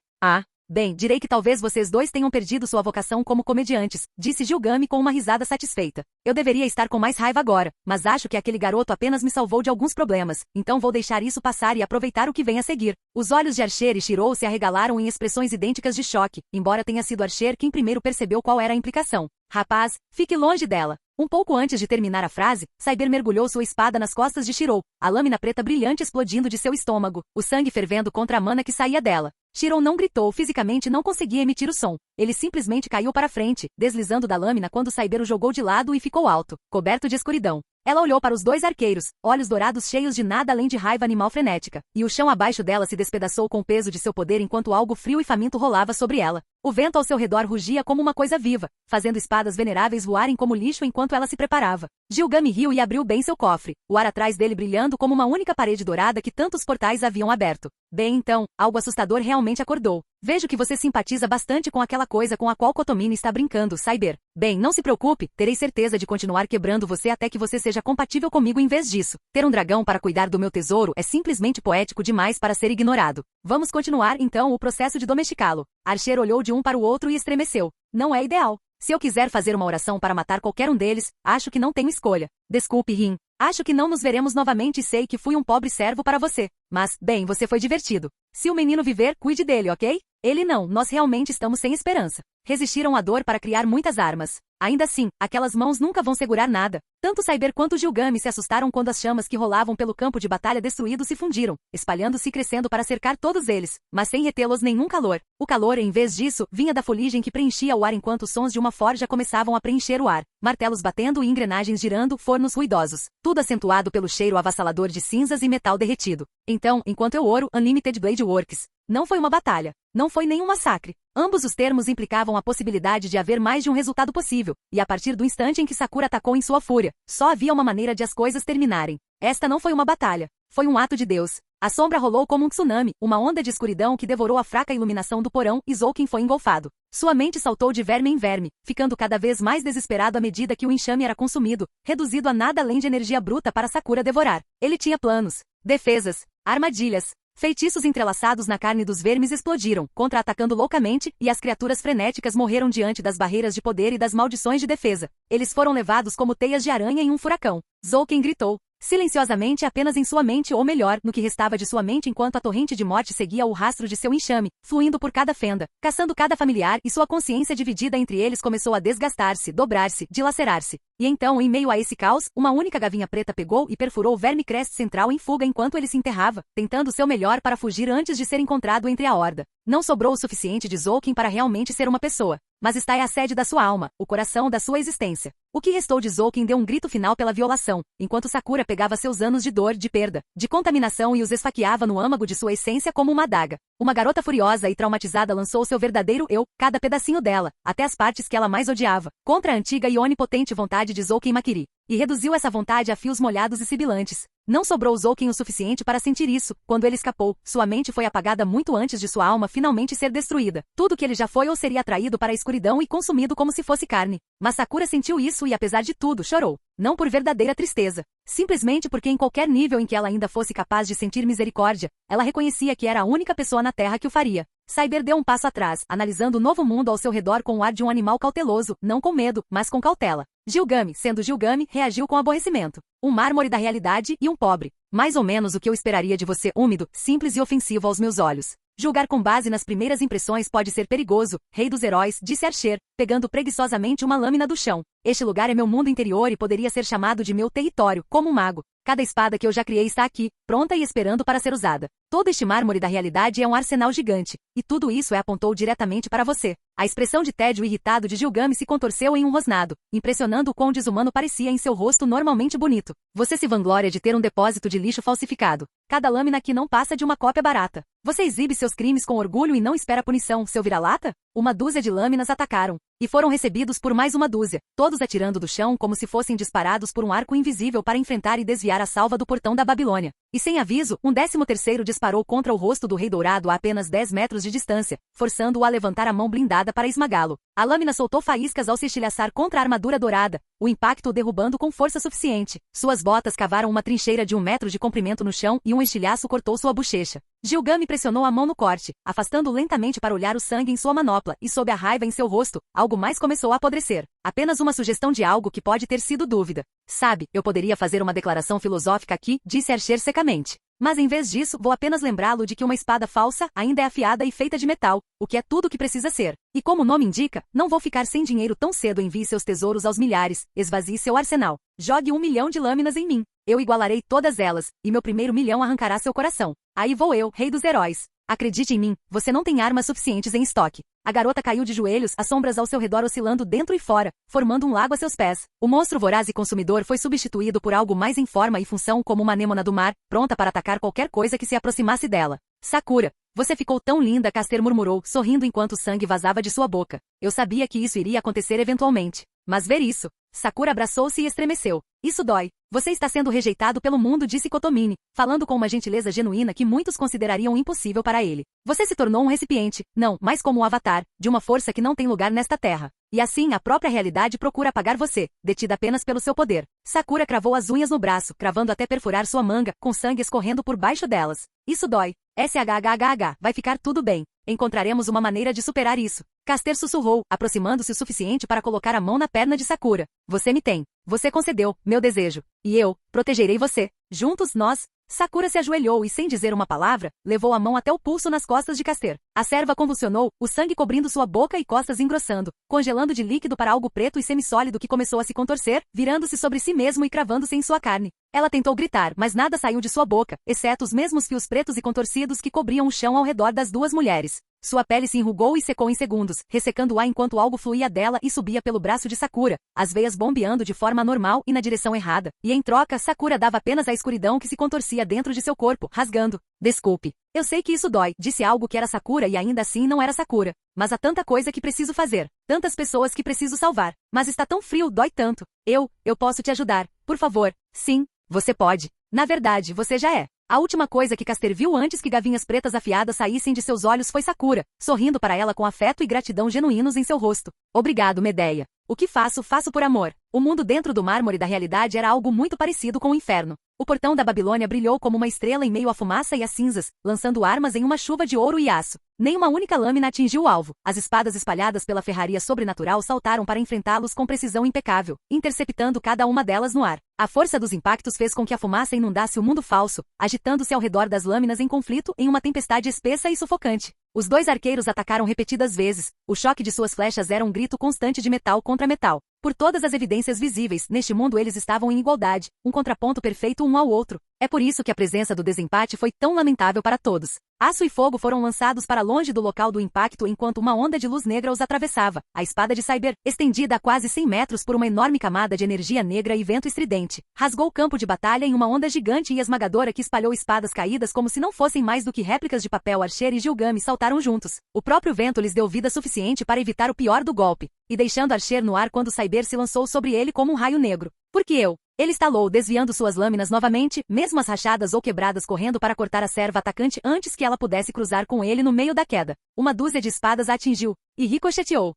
Bem, direi que talvez vocês dois tenham perdido sua vocação como comediantes, disse Gilgami com uma risada satisfeita. Eu deveria estar com mais raiva agora, mas acho que aquele garoto apenas me salvou de alguns problemas, então vou deixar isso passar e aproveitar o que vem a seguir. Os olhos de Archer e Shirou se arregalaram em expressões idênticas de choque, embora tenha sido Archer quem primeiro percebeu qual era a implicação. Rapaz, fique longe dela. Um pouco antes de terminar a frase, Cyber mergulhou sua espada nas costas de Shirou, a lâmina preta brilhante explodindo de seu estômago, o sangue fervendo contra a mana que saía dela. Shirou não gritou, fisicamente não conseguia emitir o som. Ele simplesmente caiu para frente, deslizando da lâmina quando Cyber o jogou de lado e ficou alto, coberto de escuridão. Ela olhou para os dois arqueiros, olhos dourados cheios de nada além de raiva animal frenética, e o chão abaixo dela se despedaçou com o peso de seu poder enquanto algo frio e faminto rolava sobre ela. O vento ao seu redor rugia como uma coisa viva, fazendo espadas veneráveis voarem como lixo enquanto ela se preparava. Gilgami riu e abriu bem seu cofre, o ar atrás dele brilhando como uma única parede dourada que tantos portais haviam aberto. Bem então, algo assustador realmente acordou. Vejo que você simpatiza bastante com aquela coisa com a qual Kotomini está brincando, Cyber. Bem, não se preocupe, terei certeza de continuar quebrando você até que você seja compatível comigo em vez disso. Ter um dragão para cuidar do meu tesouro é simplesmente poético demais para ser ignorado. Vamos continuar, então, o processo de domesticá-lo. Archer olhou de um para o outro e estremeceu. Não é ideal. Se eu quiser fazer uma oração para matar qualquer um deles, acho que não tenho escolha. Desculpe, Rin. Acho que não nos veremos novamente e sei que fui um pobre servo para você. Mas, bem, você foi divertido. Se o menino viver, cuide dele, ok? Ele não, nós realmente estamos sem esperança. Resistiram à dor para criar muitas armas. Ainda assim, aquelas mãos nunca vão segurar nada. Tanto Cyber quanto Gilgami se assustaram quando as chamas que rolavam pelo campo de batalha destruído se fundiram, espalhando-se e crescendo para cercar todos eles, mas sem retê-los nenhum calor. O calor, em vez disso, vinha da fuligem que preenchia o ar enquanto os sons de uma forja começavam a preencher o ar. Martelos batendo e engrenagens girando, fornos ruidosos. Tudo acentuado pelo cheiro avassalador de cinzas e metal derretido. Então, enquanto eu oro, Unlimited Blade Works. Não foi uma batalha. Não foi nenhum massacre. Ambos os termos implicavam a possibilidade de haver mais de um resultado possível, e a partir do instante em que Sakura atacou em sua fúria, só havia uma maneira de as coisas terminarem. Esta não foi uma batalha. Foi um ato de Deus. A sombra rolou como um tsunami, uma onda de escuridão que devorou a fraca iluminação do porão e Zouken foi engolfado. Sua mente saltou de verme em verme, ficando cada vez mais desesperado à medida que o enxame era consumido, reduzido a nada além de energia bruta para Sakura devorar. Ele tinha planos, defesas, armadilhas. Feitiços entrelaçados na carne dos vermes explodiram, contra-atacando loucamente, e as criaturas frenéticas morreram diante das barreiras de poder e das maldições de defesa. Eles foram levados como teias de aranha em um furacão. Zouken gritou. Silenciosamente apenas em sua mente, ou melhor, no que restava de sua mente, enquanto a torrente de morte seguia o rastro de seu enxame, fluindo por cada fenda, caçando cada familiar, e sua consciência dividida entre eles começou a desgastar-se, dobrar-se, dilacerar-se. E então, em meio a esse caos, uma única gavinha preta pegou e perfurou o verme crest central em fuga enquanto ele se enterrava, tentando seu melhor para fugir antes de ser encontrado entre a horda. Não sobrou o suficiente de Zouken para realmente ser uma pessoa. Mas está é a sede da sua alma, o coração da sua existência. O que restou de Zouken deu um grito final pela violação, enquanto Sakura pegava seus anos de dor, de perda, de contaminação e os esfaqueava no âmago de sua essência como uma adaga. Uma garota furiosa e traumatizada lançou seu verdadeiro eu, cada pedacinho dela, até as partes que ela mais odiava, contra a antiga e onipotente vontade de Zouken Makiri. E reduziu essa vontade a fios molhados e sibilantes. Não sobrou Zouken o suficiente para sentir isso. Quando ele escapou, sua mente foi apagada muito antes de sua alma finalmente ser destruída. Tudo que ele já foi ou seria atraído para a escuridão e consumido como se fosse carne. Mas Sakura sentiu isso e, apesar de tudo, chorou. Não por verdadeira tristeza. Simplesmente porque em qualquer nível em que ela ainda fosse capaz de sentir misericórdia, ela reconhecia que era a única pessoa na Terra que o faria. Cyber deu um passo atrás, analisando o novo mundo ao seu redor com o ar de um animal cauteloso, não com medo, mas com cautela. Gilgame, sendo Gilgame, reagiu com aborrecimento. Um mármore da realidade e um pobre. Mais ou menos o que eu esperaria de você, úmido, simples e ofensivo aos meus olhos. Julgar com base nas primeiras impressões pode ser perigoso, rei dos heróis, disse Archer, pegando preguiçosamente uma lâmina do chão. Este lugar é meu mundo interior e poderia ser chamado de meu território, como um mago. Cada espada que eu já criei está aqui, pronta e esperando para ser usada. Todo este mármore da realidade é um arsenal gigante, e tudo isso apontou diretamente para você. A expressão de tédio irritado de Gilgame se contorceu em um rosnado, impressionando o quão desumano parecia em seu rosto normalmente bonito. Você se vangloria de ter um depósito de lixo falsificado. Cada lâmina aqui não passa de uma cópia barata. Você exibe seus crimes com orgulho e não espera punição, seu vira-lata? Uma dúzia de lâminas atacaram, e foram recebidos por mais uma dúzia, todos atirando do chão como se fossem disparados por um arco invisível para enfrentar e desviar a salva do portão da Babilônia. E sem aviso, um 13º disparou contra o rosto do Rei Dourado a apenas 10 metros de distância, forçando-o a levantar a mão blindada para esmagá-lo. A lâmina soltou faíscas ao se estilhaçar contra a armadura dourada, o impacto o derrubando com força suficiente. Suas botas cavaram uma trincheira de 1 metro de comprimento no chão e um estilhaço cortou sua bochecha. Gilgame pressionou a mão no corte, afastando-o lentamente para olhar o sangue em sua manopla, e sob a raiva em seu rosto, algo mais começou a apodrecer. Apenas uma sugestão de algo que pode ter sido dúvida. Sabe, eu poderia fazer uma declaração filosófica aqui, disse Archer secamente. Mas em vez disso, vou apenas lembrá-lo de que uma espada falsa ainda é afiada e feita de metal, o que é tudo o que precisa ser. E como o nome indica, não vou ficar sem dinheiro tão cedo. Envie seus tesouros aos milhares, esvazie seu arsenal. Jogue 1 milhão de lâminas em mim. Eu igualarei todas elas, e meu primeiro milhão arrancará seu coração. Aí vou eu, rei dos heróis. Acredite em mim, você não tem armas suficientes em estoque. A garota caiu de joelhos, as sombras ao seu redor oscilando dentro e fora, formando um lago a seus pés. O monstro voraz e consumidor foi substituído por algo mais em forma e função, como uma anêmona do mar, pronta para atacar qualquer coisa que se aproximasse dela. Sakura, você ficou tão linda, Caster murmurou, sorrindo enquanto o sangue vazava de sua boca. Eu sabia que isso iria acontecer eventualmente. Mas ver isso... Sakura abraçou-se e estremeceu. Isso dói. Você está sendo rejeitado pelo mundo, disse Kotomini, falando com uma gentileza genuína que muitos considerariam impossível para ele. Você se tornou um recipiente, não, mas como um avatar, de uma força que não tem lugar nesta terra. E assim a própria realidade procura apagar você, detida apenas pelo seu poder. Sakura cravou as unhas no braço, cravando até perfurar sua manga, com sangue escorrendo por baixo delas. Isso dói. SHHHH, vai ficar tudo bem. Encontraremos uma maneira de superar isso. Caster sussurrou, aproximando-se o suficiente para colocar a mão na perna de Sakura. Você me tem. Você concedeu, meu desejo. E eu, protegerei você. Juntos, nós... Sakura se ajoelhou e, sem dizer uma palavra, levou a mão até o pulso nas costas de Caster. A serva convulsionou, o sangue cobrindo sua boca e costas engrossando, congelando de líquido para algo preto e semissólido que começou a se contorcer, virando-se sobre si mesmo e cravando-se em sua carne. Ela tentou gritar, mas nada saiu de sua boca, exceto os mesmos fios pretos e contorcidos que cobriam o chão ao redor das duas mulheres. Sua pele se enrugou e secou em segundos, ressecando o ar enquanto algo fluía dela e subia pelo braço de Sakura, as veias bombeando de forma anormal e na direção errada. E em troca, Sakura dava apenas a escuridão que se contorcia dentro de seu corpo, rasgando. Desculpe. Eu sei que isso dói, disse algo que era Sakura e ainda assim não era Sakura. Mas há tanta coisa que preciso fazer, tantas pessoas que preciso salvar. Mas está tão frio, dói tanto. Eu posso te ajudar. Por favor. Sim, você pode. Na verdade, você já é. A última coisa que Caster viu antes que gavinhas pretas afiadas saíssem de seus olhos foi Sakura, sorrindo para ela com afeto e gratidão genuínos em seu rosto. Obrigado, Medeia. O que faço, faço por amor. O mundo dentro do mármore da realidade era algo muito parecido com o inferno. O portão da Babilônia brilhou como uma estrela em meio à fumaça e às cinzas, lançando armas em uma chuva de ouro e aço. Nenhuma única lâmina atingiu o alvo. As espadas espalhadas pela ferraria sobrenatural saltaram para enfrentá-los com precisão impecável, interceptando cada uma delas no ar. A força dos impactos fez com que a fumaça inundasse o mundo falso, agitando-se ao redor das lâminas em conflito em uma tempestade espessa e sufocante. Os dois arqueiros atacaram repetidas vezes. O choque de suas flechas era um grito constante de metal contra metal. Por todas as evidências visíveis, neste mundo eles estavam em igualdade, um contraponto perfeito um ao outro. É por isso que a presença do desempate foi tão lamentável para todos. Aço e fogo foram lançados para longe do local do impacto enquanto uma onda de luz negra os atravessava. A espada de Cyber, estendida a quase 100 metros por uma enorme camada de energia negra e vento estridente, rasgou o campo de batalha em uma onda gigante e esmagadora que espalhou espadas caídas como se não fossem mais do que réplicas de papel. Archer e Gilgami saltaram juntos. O próprio vento lhes deu vida suficiente para evitar o pior do golpe, e deixando Archer no ar quando Cyber se lançou sobre ele como um raio negro. Porque eu... Ele estalou, desviando suas lâminas novamente, mesmo as rachadas ou quebradas correndo para cortar a serva atacante antes que ela pudesse cruzar com ele no meio da queda. Uma dúzia de espadas a atingiu, e ricocheteou.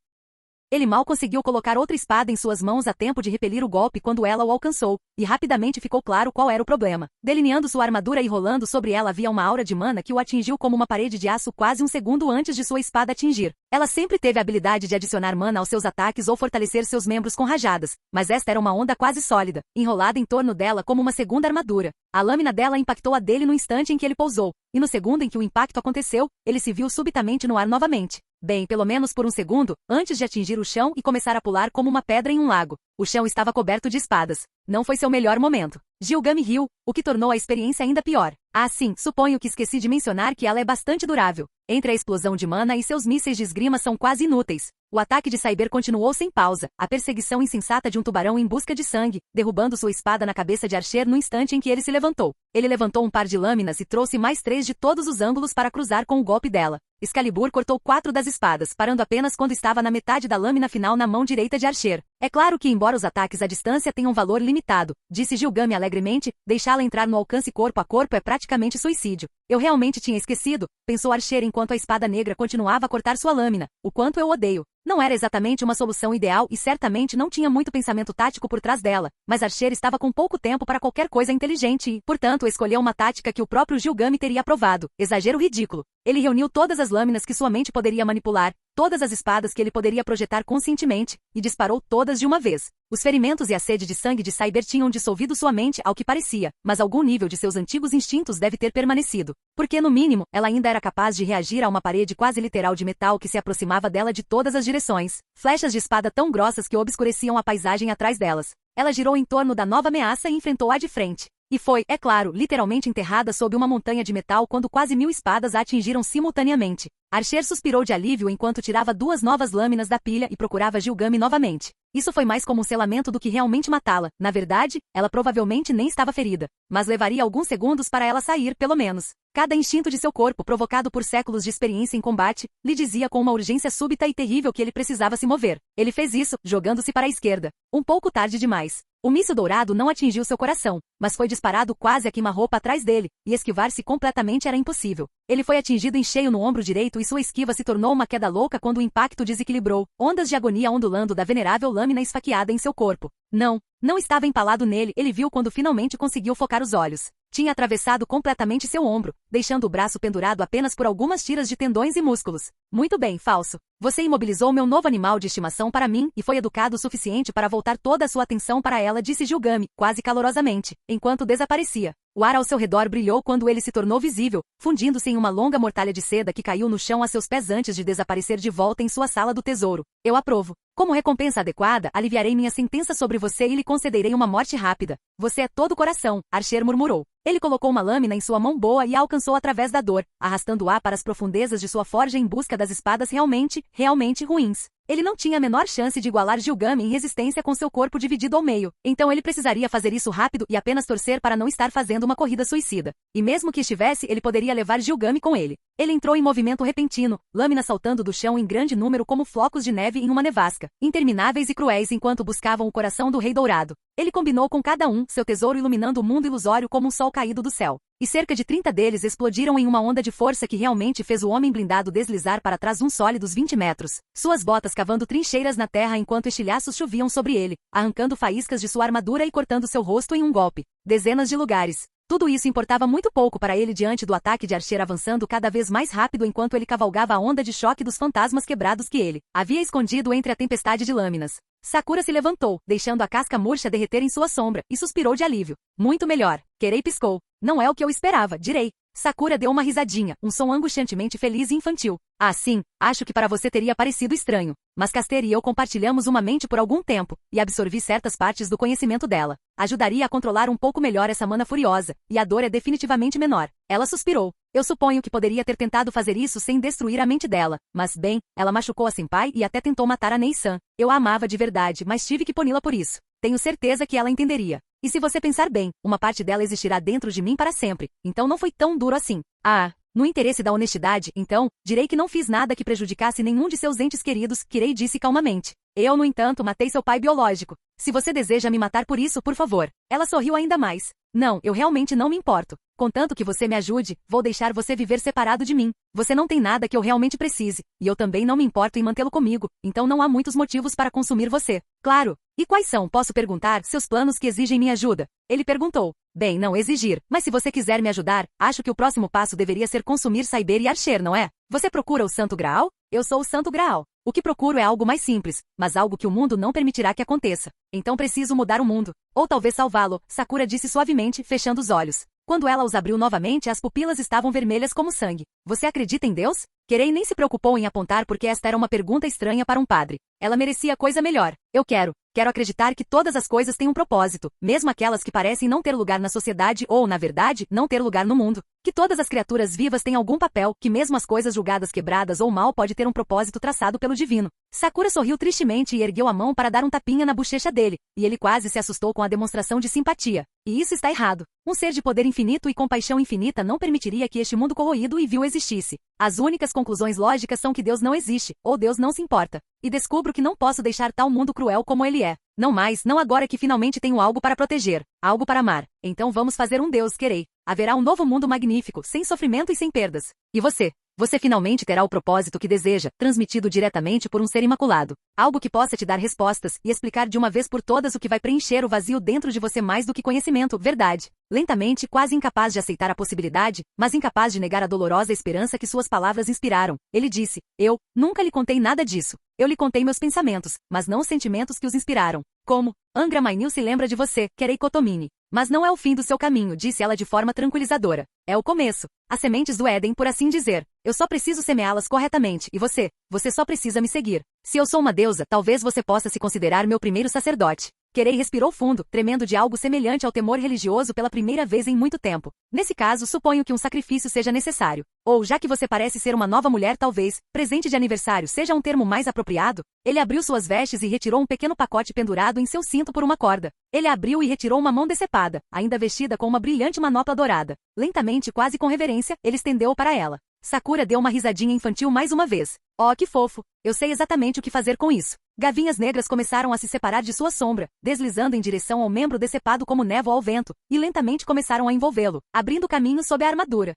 Ele mal conseguiu colocar outra espada em suas mãos a tempo de repelir o golpe quando ela o alcançou, e rapidamente ficou claro qual era o problema. Delineando sua armadura e rolando sobre ela havia uma aura de mana que o atingiu como uma parede de aço quase um segundo antes de sua espada atingir. Ela sempre teve a habilidade de adicionar mana aos seus ataques ou fortalecer seus membros com rajadas, mas esta era uma onda quase sólida, enrolada em torno dela como uma segunda armadura. A lâmina dela impactou a dele no instante em que ele pousou, e no segundo em que o impacto aconteceu, ele se viu subitamente no ar novamente. Bem, pelo menos por um segundo, antes de atingir o chão e começar a pular como uma pedra em um lago. O chão estava coberto de espadas. Não foi seu melhor momento. Gilgami riu, o que tornou a experiência ainda pior. Ah, sim, suponho que esqueci de mencionar que ela é bastante durável. Entre a explosão de mana e seus mísseis de esgrima são quase inúteis. O ataque de Cyber continuou sem pausa, a perseguição insensata de um tubarão em busca de sangue, derrubando sua espada na cabeça de Archer no instante em que ele se levantou. Ele levantou um par de lâminas e trouxe mais 3 de todos os ângulos para cruzar com o golpe dela. Excalibur cortou 4 das espadas, parando apenas quando estava na metade da lâmina final na mão direita de Archer. É claro que embora os ataques à distância tenham valor limitado, disse Gilgami alegremente, deixá-la entrar no alcance corpo a corpo é praticamente suicídio. Eu realmente tinha esquecido, pensou Archer enquanto a espada negra continuava a cortar sua lâmina. O quanto eu odeio. Não era exatamente uma solução ideal e certamente não tinha muito pensamento tático por trás dela, mas Archer estava com pouco tempo para qualquer coisa inteligente e, portanto, escolheu uma tática que o próprio Gilgami teria aprovado. Exagero ridículo. Ele reuniu todas as lâminas que sua mente poderia manipular, todas as espadas que ele poderia projetar conscientemente, e disparou todas de uma vez. Os ferimentos e a sede de sangue de Cyber tinham dissolvido sua mente ao que parecia, mas algum nível de seus antigos instintos deve ter permanecido. Porque, no mínimo, ela ainda era capaz de reagir a uma parede quase literal de metal que se aproximava dela de todas as direções. Flechas de espada tão grossas que obscureciam a paisagem atrás delas. Ela girou em torno da nova ameaça e enfrentou-a de frente. E foi, é claro, literalmente enterrada sob uma montanha de metal quando quase 1000 espadas a atingiram simultaneamente. Archer suspirou de alívio enquanto tirava 2 novas lâminas da pilha e procurava Gilgami novamente. Isso foi mais como um selamento do que realmente matá-la. Na verdade, ela provavelmente nem estava ferida. Mas levaria alguns segundos para ela sair, pelo menos. Cada instinto de seu corpo, provocado por séculos de experiência em combate, lhe dizia com uma urgência súbita e terrível que ele precisava se mover. Ele fez isso, jogando-se para a esquerda. Um pouco tarde demais. O míssil dourado não atingiu seu coração, mas foi disparado quase a queima-roupa atrás dele, e esquivar-se completamente era impossível. Ele foi atingido em cheio no ombro direito e sua esquiva se tornou uma queda louca quando o impacto desequilibrou, ondas de agonia ondulando da venerável lâmina esfaqueada em seu corpo. Não estava empalado nele, ele viu quando finalmente conseguiu focar os olhos. Tinha atravessado completamente seu ombro, deixando o braço pendurado apenas por algumas tiras de tendões e músculos. Muito bem, falso. Você imobilizou meu novo animal de estimação para mim e foi educado o suficiente para voltar toda a sua atenção para ela, disse Gilgami, quase calorosamente, enquanto desaparecia. O ar ao seu redor brilhou quando ele se tornou visível, fundindo-se em uma longa mortalha de seda que caiu no chão a seus pés antes de desaparecer de volta em sua sala do tesouro. Eu aprovo. Como recompensa adequada, aliviarei minha sentença sobre você e lhe concederei uma morte rápida. Você é todo coração, Archer murmurou. Ele colocou uma lâmina em sua mão boa e a alcançou através da dor, arrastando-a para as profundezas de sua forja em busca das espadas realmente ruins. Ele não tinha a menor chance de igualar Gilgami em resistência com seu corpo dividido ao meio, então ele precisaria fazer isso rápido e apenas torcer para não estar fazendo uma corrida suicida. E mesmo que estivesse, ele poderia levar Gilgami com ele. Ele entrou em movimento repentino, lâminas saltando do chão em grande número como flocos de neve em uma nevasca, intermináveis e cruéis enquanto buscavam o coração do Rei Dourado. Ele combinou com cada um, seu tesouro iluminando o mundo ilusório como um sol caído do céu. E cerca de 30 deles explodiram em uma onda de força que realmente fez o homem blindado deslizar para trás uns sólidos 20 metros, suas botas cavando trincheiras na terra enquanto estilhaços choviam sobre ele, arrancando faíscas de sua armadura e cortando seu rosto em um golpe. Dezenas de lugares. Tudo isso importava muito pouco para ele diante do ataque de Archer avançando cada vez mais rápido enquanto ele cavalgava a onda de choque dos fantasmas quebrados que ele havia escondido entre a tempestade de lâminas. Sakura se levantou, deixando a casca murcha derreter em sua sombra, e suspirou de alívio. Muito melhor. Kirei piscou. Não é o que eu esperava, direi. Sakura deu uma risadinha, um som angustiantemente feliz e infantil. Ah, sim, acho que para você teria parecido estranho. Mas Caster e eu compartilhamos uma mente por algum tempo, e absorvi certas partes do conhecimento dela. Ajudaria a controlar um pouco melhor essa mana furiosa, e a dor é definitivamente menor. Ela suspirou. Eu suponho que poderia ter tentado fazer isso sem destruir a mente dela, mas bem, ela machucou a senpai e até tentou matar a Nei-san. Eu a amava de verdade, mas tive que puni-la por isso. Tenho certeza que ela entenderia. E se você pensar bem, uma parte dela existirá dentro de mim para sempre, então não foi tão duro assim. Ah, no interesse da honestidade, então, direi que não fiz nada que prejudicasse nenhum de seus entes queridos, Kirei disse calmamente. Eu, no entanto, matei seu pai biológico. Se você deseja me matar por isso, por favor. Ela sorriu ainda mais. Não, eu realmente não me importo. Contanto que você me ajude, vou deixar você viver separado de mim. Você não tem nada que eu realmente precise, e eu também não me importo em mantê-lo comigo, então não há muitos motivos para consumir você. Claro. E quais são, posso perguntar, seus planos que exigem minha ajuda? Ele perguntou. Bem, não exigir, mas se você quiser me ajudar, acho que o próximo passo deveria ser consumir Cyber e Archer, não é? Você procura o Santo Graal? Eu sou o Santo Graal. O que procuro é algo mais simples, mas algo que o mundo não permitirá que aconteça. Então preciso mudar o mundo. Ou talvez salvá-lo, Sakura disse suavemente, fechando os olhos. Quando ela os abriu novamente, as pupilas estavam vermelhas como sangue. Você acredita em Deus? Kirei nem se preocupou em apontar porque esta era uma pergunta estranha para um padre. Ela merecia coisa melhor. Eu quero acreditar que todas as coisas têm um propósito, mesmo aquelas que parecem não ter lugar na sociedade ou, na verdade, não ter lugar no mundo. Que todas as criaturas vivas têm algum papel, que mesmo as coisas julgadas quebradas ou mal pode ter um propósito traçado pelo divino. Sakura sorriu tristemente e ergueu a mão para dar um tapinha na bochecha dele, e ele quase se assustou com a demonstração de simpatia. E isso está errado. Um ser de poder infinito e compaixão infinita não permitiria que este mundo corroído e vil existisse. As únicas conclusões lógicas são que Deus não existe, ou Deus não se importa. E descubro que não posso deixar tal mundo cruel como ele é. Não mais, não agora que finalmente tenho algo para proteger, algo para amar. Então vamos fazer um Deus, Kirei. Haverá um novo mundo magnífico, sem sofrimento e sem perdas. E você? Você finalmente terá o propósito que deseja, transmitido diretamente por um ser imaculado. Algo que possa te dar respostas e explicar de uma vez por todas o que vai preencher o vazio dentro de você mais do que conhecimento, verdade. Lentamente, quase incapaz de aceitar a possibilidade, mas incapaz de negar a dolorosa esperança que suas palavras inspiraram, ele disse, eu nunca lhe contei nada disso. Eu lhe contei meus pensamentos, mas não os sentimentos que os inspiraram. Como? Angra Mainyu se lembra de você, Kirei Kotomini. Mas não é o fim do seu caminho, disse ela de forma tranquilizadora. É o começo. As sementes do Éden, por assim dizer. Eu só preciso semeá-las corretamente, e você só precisa me seguir. Se eu sou uma deusa, talvez você possa se considerar meu primeiro sacerdote. Kirei respirou fundo, tremendo de algo semelhante ao temor religioso pela primeira vez em muito tempo. Nesse caso, suponho que um sacrifício seja necessário. Ou, já que você parece ser uma nova mulher, talvez, presente de aniversário seja um termo mais apropriado. Ele abriu suas vestes e retirou um pequeno pacote pendurado em seu cinto por uma corda. Ele abriu e retirou uma mão decepada, ainda vestida com uma brilhante manopla dourada. Lentamente, quase com reverência, ele estendeu-o para ela. Sakura deu uma risadinha infantil mais uma vez. Oh, que fofo! Eu sei exatamente o que fazer com isso. Gavinhas negras começaram a se separar de sua sombra, deslizando em direção ao membro decepado como névoa ao vento, e lentamente começaram a envolvê-lo, abrindo caminho sob a armadura.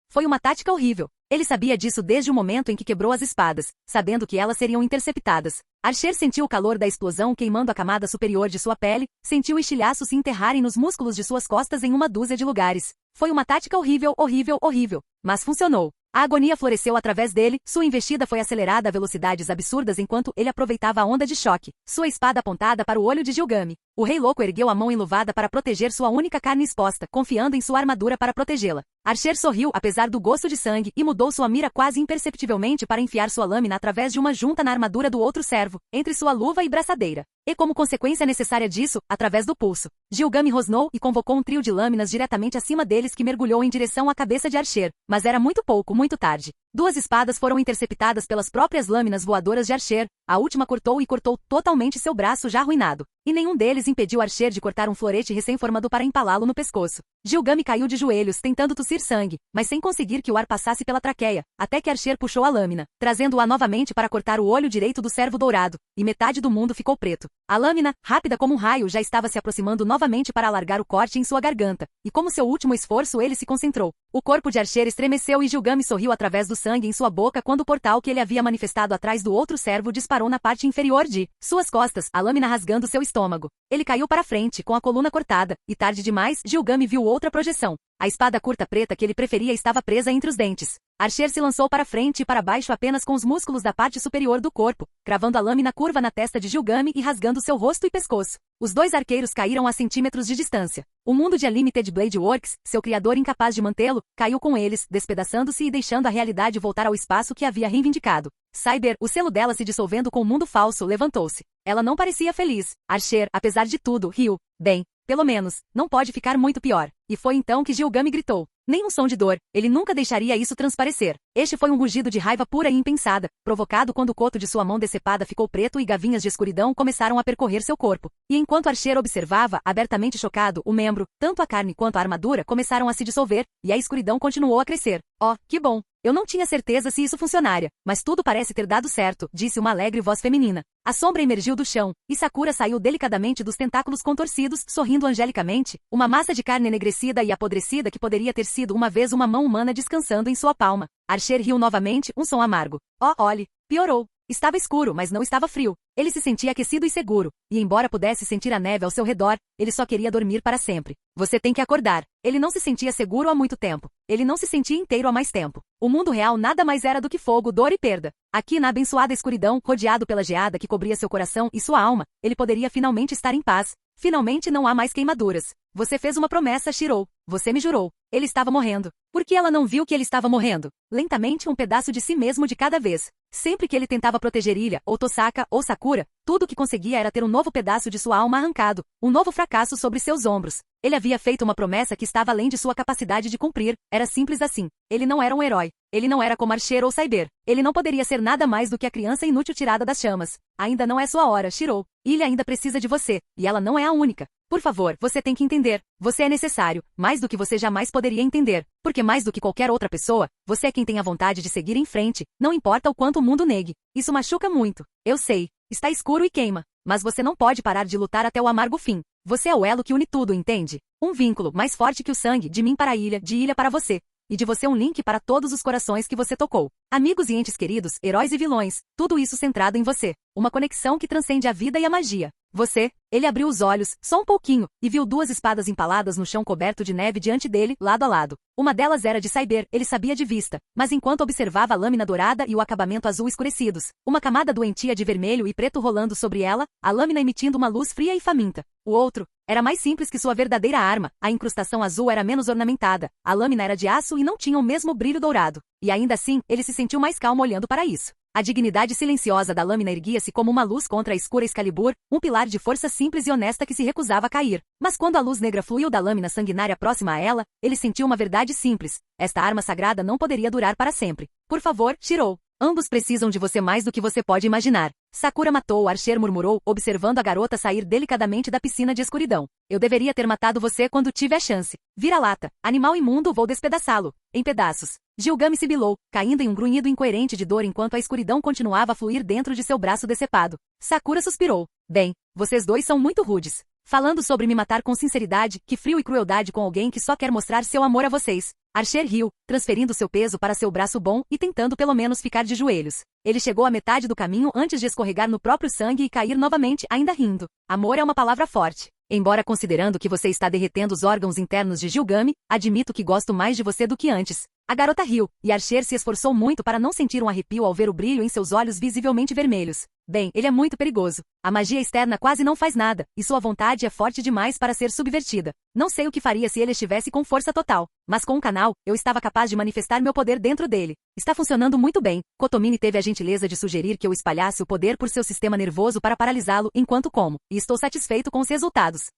Foi uma tática horrível. Ele sabia disso desde o momento em que quebrou as espadas, sabendo que elas seriam interceptadas. Archer sentiu o calor da explosão queimando a camada superior de sua pele, sentiu estilhaços se enterrarem nos músculos de suas costas em uma dúzia de lugares. Foi uma tática horrível, horrível, horrível. Mas funcionou. A agonia floresceu através dele, sua investida foi acelerada a velocidades absurdas enquanto ele aproveitava a onda de choque, sua espada apontada para o olho de Gilgami. O Rei Louco ergueu a mão enluvada para proteger sua única carne exposta, confiando em sua armadura para protegê-la. Archer sorriu apesar do gosto de sangue e mudou sua mira quase imperceptivelmente para enfiar sua lâmina através de uma junta na armadura do outro servo, entre sua luva e braçadeira. E como consequência necessária disso, através do pulso, Gilgame rosnou e convocou um trio de lâminas diretamente acima deles que mergulhou em direção à cabeça de Archer, mas era muito pouco, muito tarde. Duas espadas foram interceptadas pelas próprias lâminas voadoras de Archer, a última cortou totalmente seu braço já arruinado, e nenhum deles impediu Archer de cortar um florete recém-formado para empalá-lo no pescoço. Gilgame caiu de joelhos tentando tossir sangue, mas sem conseguir que o ar passasse pela traqueia, até que Archer puxou a lâmina, trazendo-a novamente para cortar o olho direito do servo dourado, e metade do mundo ficou preto. A lâmina, rápida como um raio, já estava se aproximando novamente para alargar o corte em sua garganta, e como seu último esforço ele se concentrou. O corpo de Archer estremeceu e Gilgame sorriu através do sangue em sua boca quando o portal que ele havia manifestado atrás do outro servo disparou na parte inferior de suas costas, a lâmina rasgando seu estômago. Ele caiu para frente, com a coluna cortada, e tarde demais, Gilgame viu outra projeção. A espada curta preta que ele preferia estava presa entre os dentes. Archer se lançou para frente e para baixo apenas com os músculos da parte superior do corpo, cravando a lâmina curva na testa de Gilgame e rasgando seu rosto e pescoço. Os dois arqueiros caíram a centímetros de distância. O mundo de Unlimited Blade Works, seu criador incapaz de mantê-lo, caiu com eles, despedaçando-se e deixando a realidade voltar ao espaço que havia reivindicado. Cyber, o selo dela se dissolvendo com o mundo falso, levantou-se. Ela não parecia feliz. Archer, apesar de tudo, riu. Bem, pelo menos, não pode ficar muito pior. E foi então que Gilgame gritou. Nem um som de dor, ele nunca deixaria isso transparecer. Este foi um rugido de raiva pura e impensada, provocado quando o coto de sua mão decepada ficou preto e gavinhas de escuridão começaram a percorrer seu corpo. E enquanto Archer observava, abertamente chocado, o membro, tanto a carne quanto a armadura, começaram a se dissolver, e a escuridão continuou a crescer. Oh, que bom! Eu não tinha certeza se isso funcionaria, mas tudo parece ter dado certo, disse uma alegre voz feminina. A sombra emergiu do chão, e Sakura saiu delicadamente dos tentáculos contorcidos, sorrindo angelicamente, uma massa de carne enegrecida e apodrecida que poderia ter sido uma vez uma mão humana descansando em sua palma. Archer riu novamente, um som amargo. Oh, olhe, piorou. Estava escuro, mas não estava frio. Ele se sentia aquecido e seguro, e embora pudesse sentir a neve ao seu redor, ele só queria dormir para sempre. Você tem que acordar. Ele não se sentia seguro há muito tempo. Ele não se sentia inteiro há mais tempo. O mundo real nada mais era do que fogo, dor e perda. Aqui na abençoada escuridão, rodeado pela geada que cobria seu coração e sua alma, ele poderia finalmente estar em paz. Finalmente não há mais queimaduras. Você fez uma promessa, Shirou. Você me jurou. Ele estava morrendo. Por que ela não viu que ele estava morrendo? Lentamente, um pedaço de si mesmo de cada vez. Sempre que ele tentava proteger Ilha, ou Tosaka, ou Sakura, tudo o que conseguia era ter um novo pedaço de sua alma arrancado, um novo fracasso sobre seus ombros. Ele havia feito uma promessa que estava além de sua capacidade de cumprir. Era simples assim. Ele não era um herói. Ele não era como Archer ou Cyber. Ele não poderia ser nada mais do que a criança inútil tirada das chamas. Ainda não é sua hora, Shirou. Ilha ainda precisa de você, e ela não é a única. Por favor, você tem que entender. Você é necessário, mais do que você jamais poderia entender. Porque mais do que qualquer outra pessoa, você é quem tem a vontade de seguir em frente, não importa o quanto o mundo negue. Isso machuca muito. Eu sei. Está escuro e queima. Mas você não pode parar de lutar até o amargo fim. Você é o elo que une tudo, entende? Um vínculo mais forte que o sangue, de mim para a ilha, de ilha para você. E de você um link para todos os corações que você tocou. Amigos e entes queridos, heróis e vilões, tudo isso centrado em você. Uma conexão que transcende a vida e a magia. Você, ele abriu os olhos, só um pouquinho, e viu duas espadas empaladas no chão coberto de neve diante dele, lado a lado. Uma delas era de Cyber, ele sabia de vista, mas enquanto observava a lâmina dourada e o acabamento azul escurecidos, uma camada doentia de vermelho e preto rolando sobre ela, a lâmina emitindo uma luz fria e faminta. O outro era mais simples que sua verdadeira arma, a incrustação azul era menos ornamentada, a lâmina era de aço e não tinha o mesmo brilho dourado. E ainda assim, ele se sentiu mais calmo olhando para isso. A dignidade silenciosa da lâmina erguia-se como uma luz contra a escura Excalibur, um pilar de força simples e honesta que se recusava a cair. Mas quando a luz negra fluiu da lâmina sanguinária próxima a ela, ele sentiu uma verdade simples. Esta arma sagrada não poderia durar para sempre. Por favor, Shirou. Ambos precisam de você mais do que você pode imaginar. Sakura matou, Archer murmurou, observando a garota sair delicadamente da piscina de escuridão. Eu deveria ter matado você quando tive a chance. Vira-lata. Animal imundo, vou despedaçá-lo. Em pedaços. Gilgame sibilou, caindo em um grunhido incoerente de dor enquanto a escuridão continuava a fluir dentro de seu braço decepado. Sakura suspirou. Bem, vocês dois são muito rudes. Falando sobre me matar com sinceridade, que frio e crueldade com alguém que só quer mostrar seu amor a vocês. Archer riu, transferindo seu peso para seu braço bom e tentando pelo menos ficar de joelhos. Ele chegou à metade do caminho antes de escorregar no próprio sangue e cair novamente, ainda rindo. Amor é uma palavra forte. Embora considerando que você está derretendo os órgãos internos de Gilgame, admito que gosto mais de você do que antes. A garota riu, e Archer se esforçou muito para não sentir um arrepio ao ver o brilho em seus olhos visivelmente vermelhos. Bem, ele é muito perigoso. A magia externa quase não faz nada, e sua vontade é forte demais para ser subvertida. Não sei o que faria se ele estivesse com força total, mas com o canal, eu estava capaz de manifestar meu poder dentro dele. Está funcionando muito bem. Kotomini teve a gentileza de sugerir que eu espalhasse o poder por seu sistema nervoso para paralisá-lo enquanto como, e estou satisfeito com os resultados.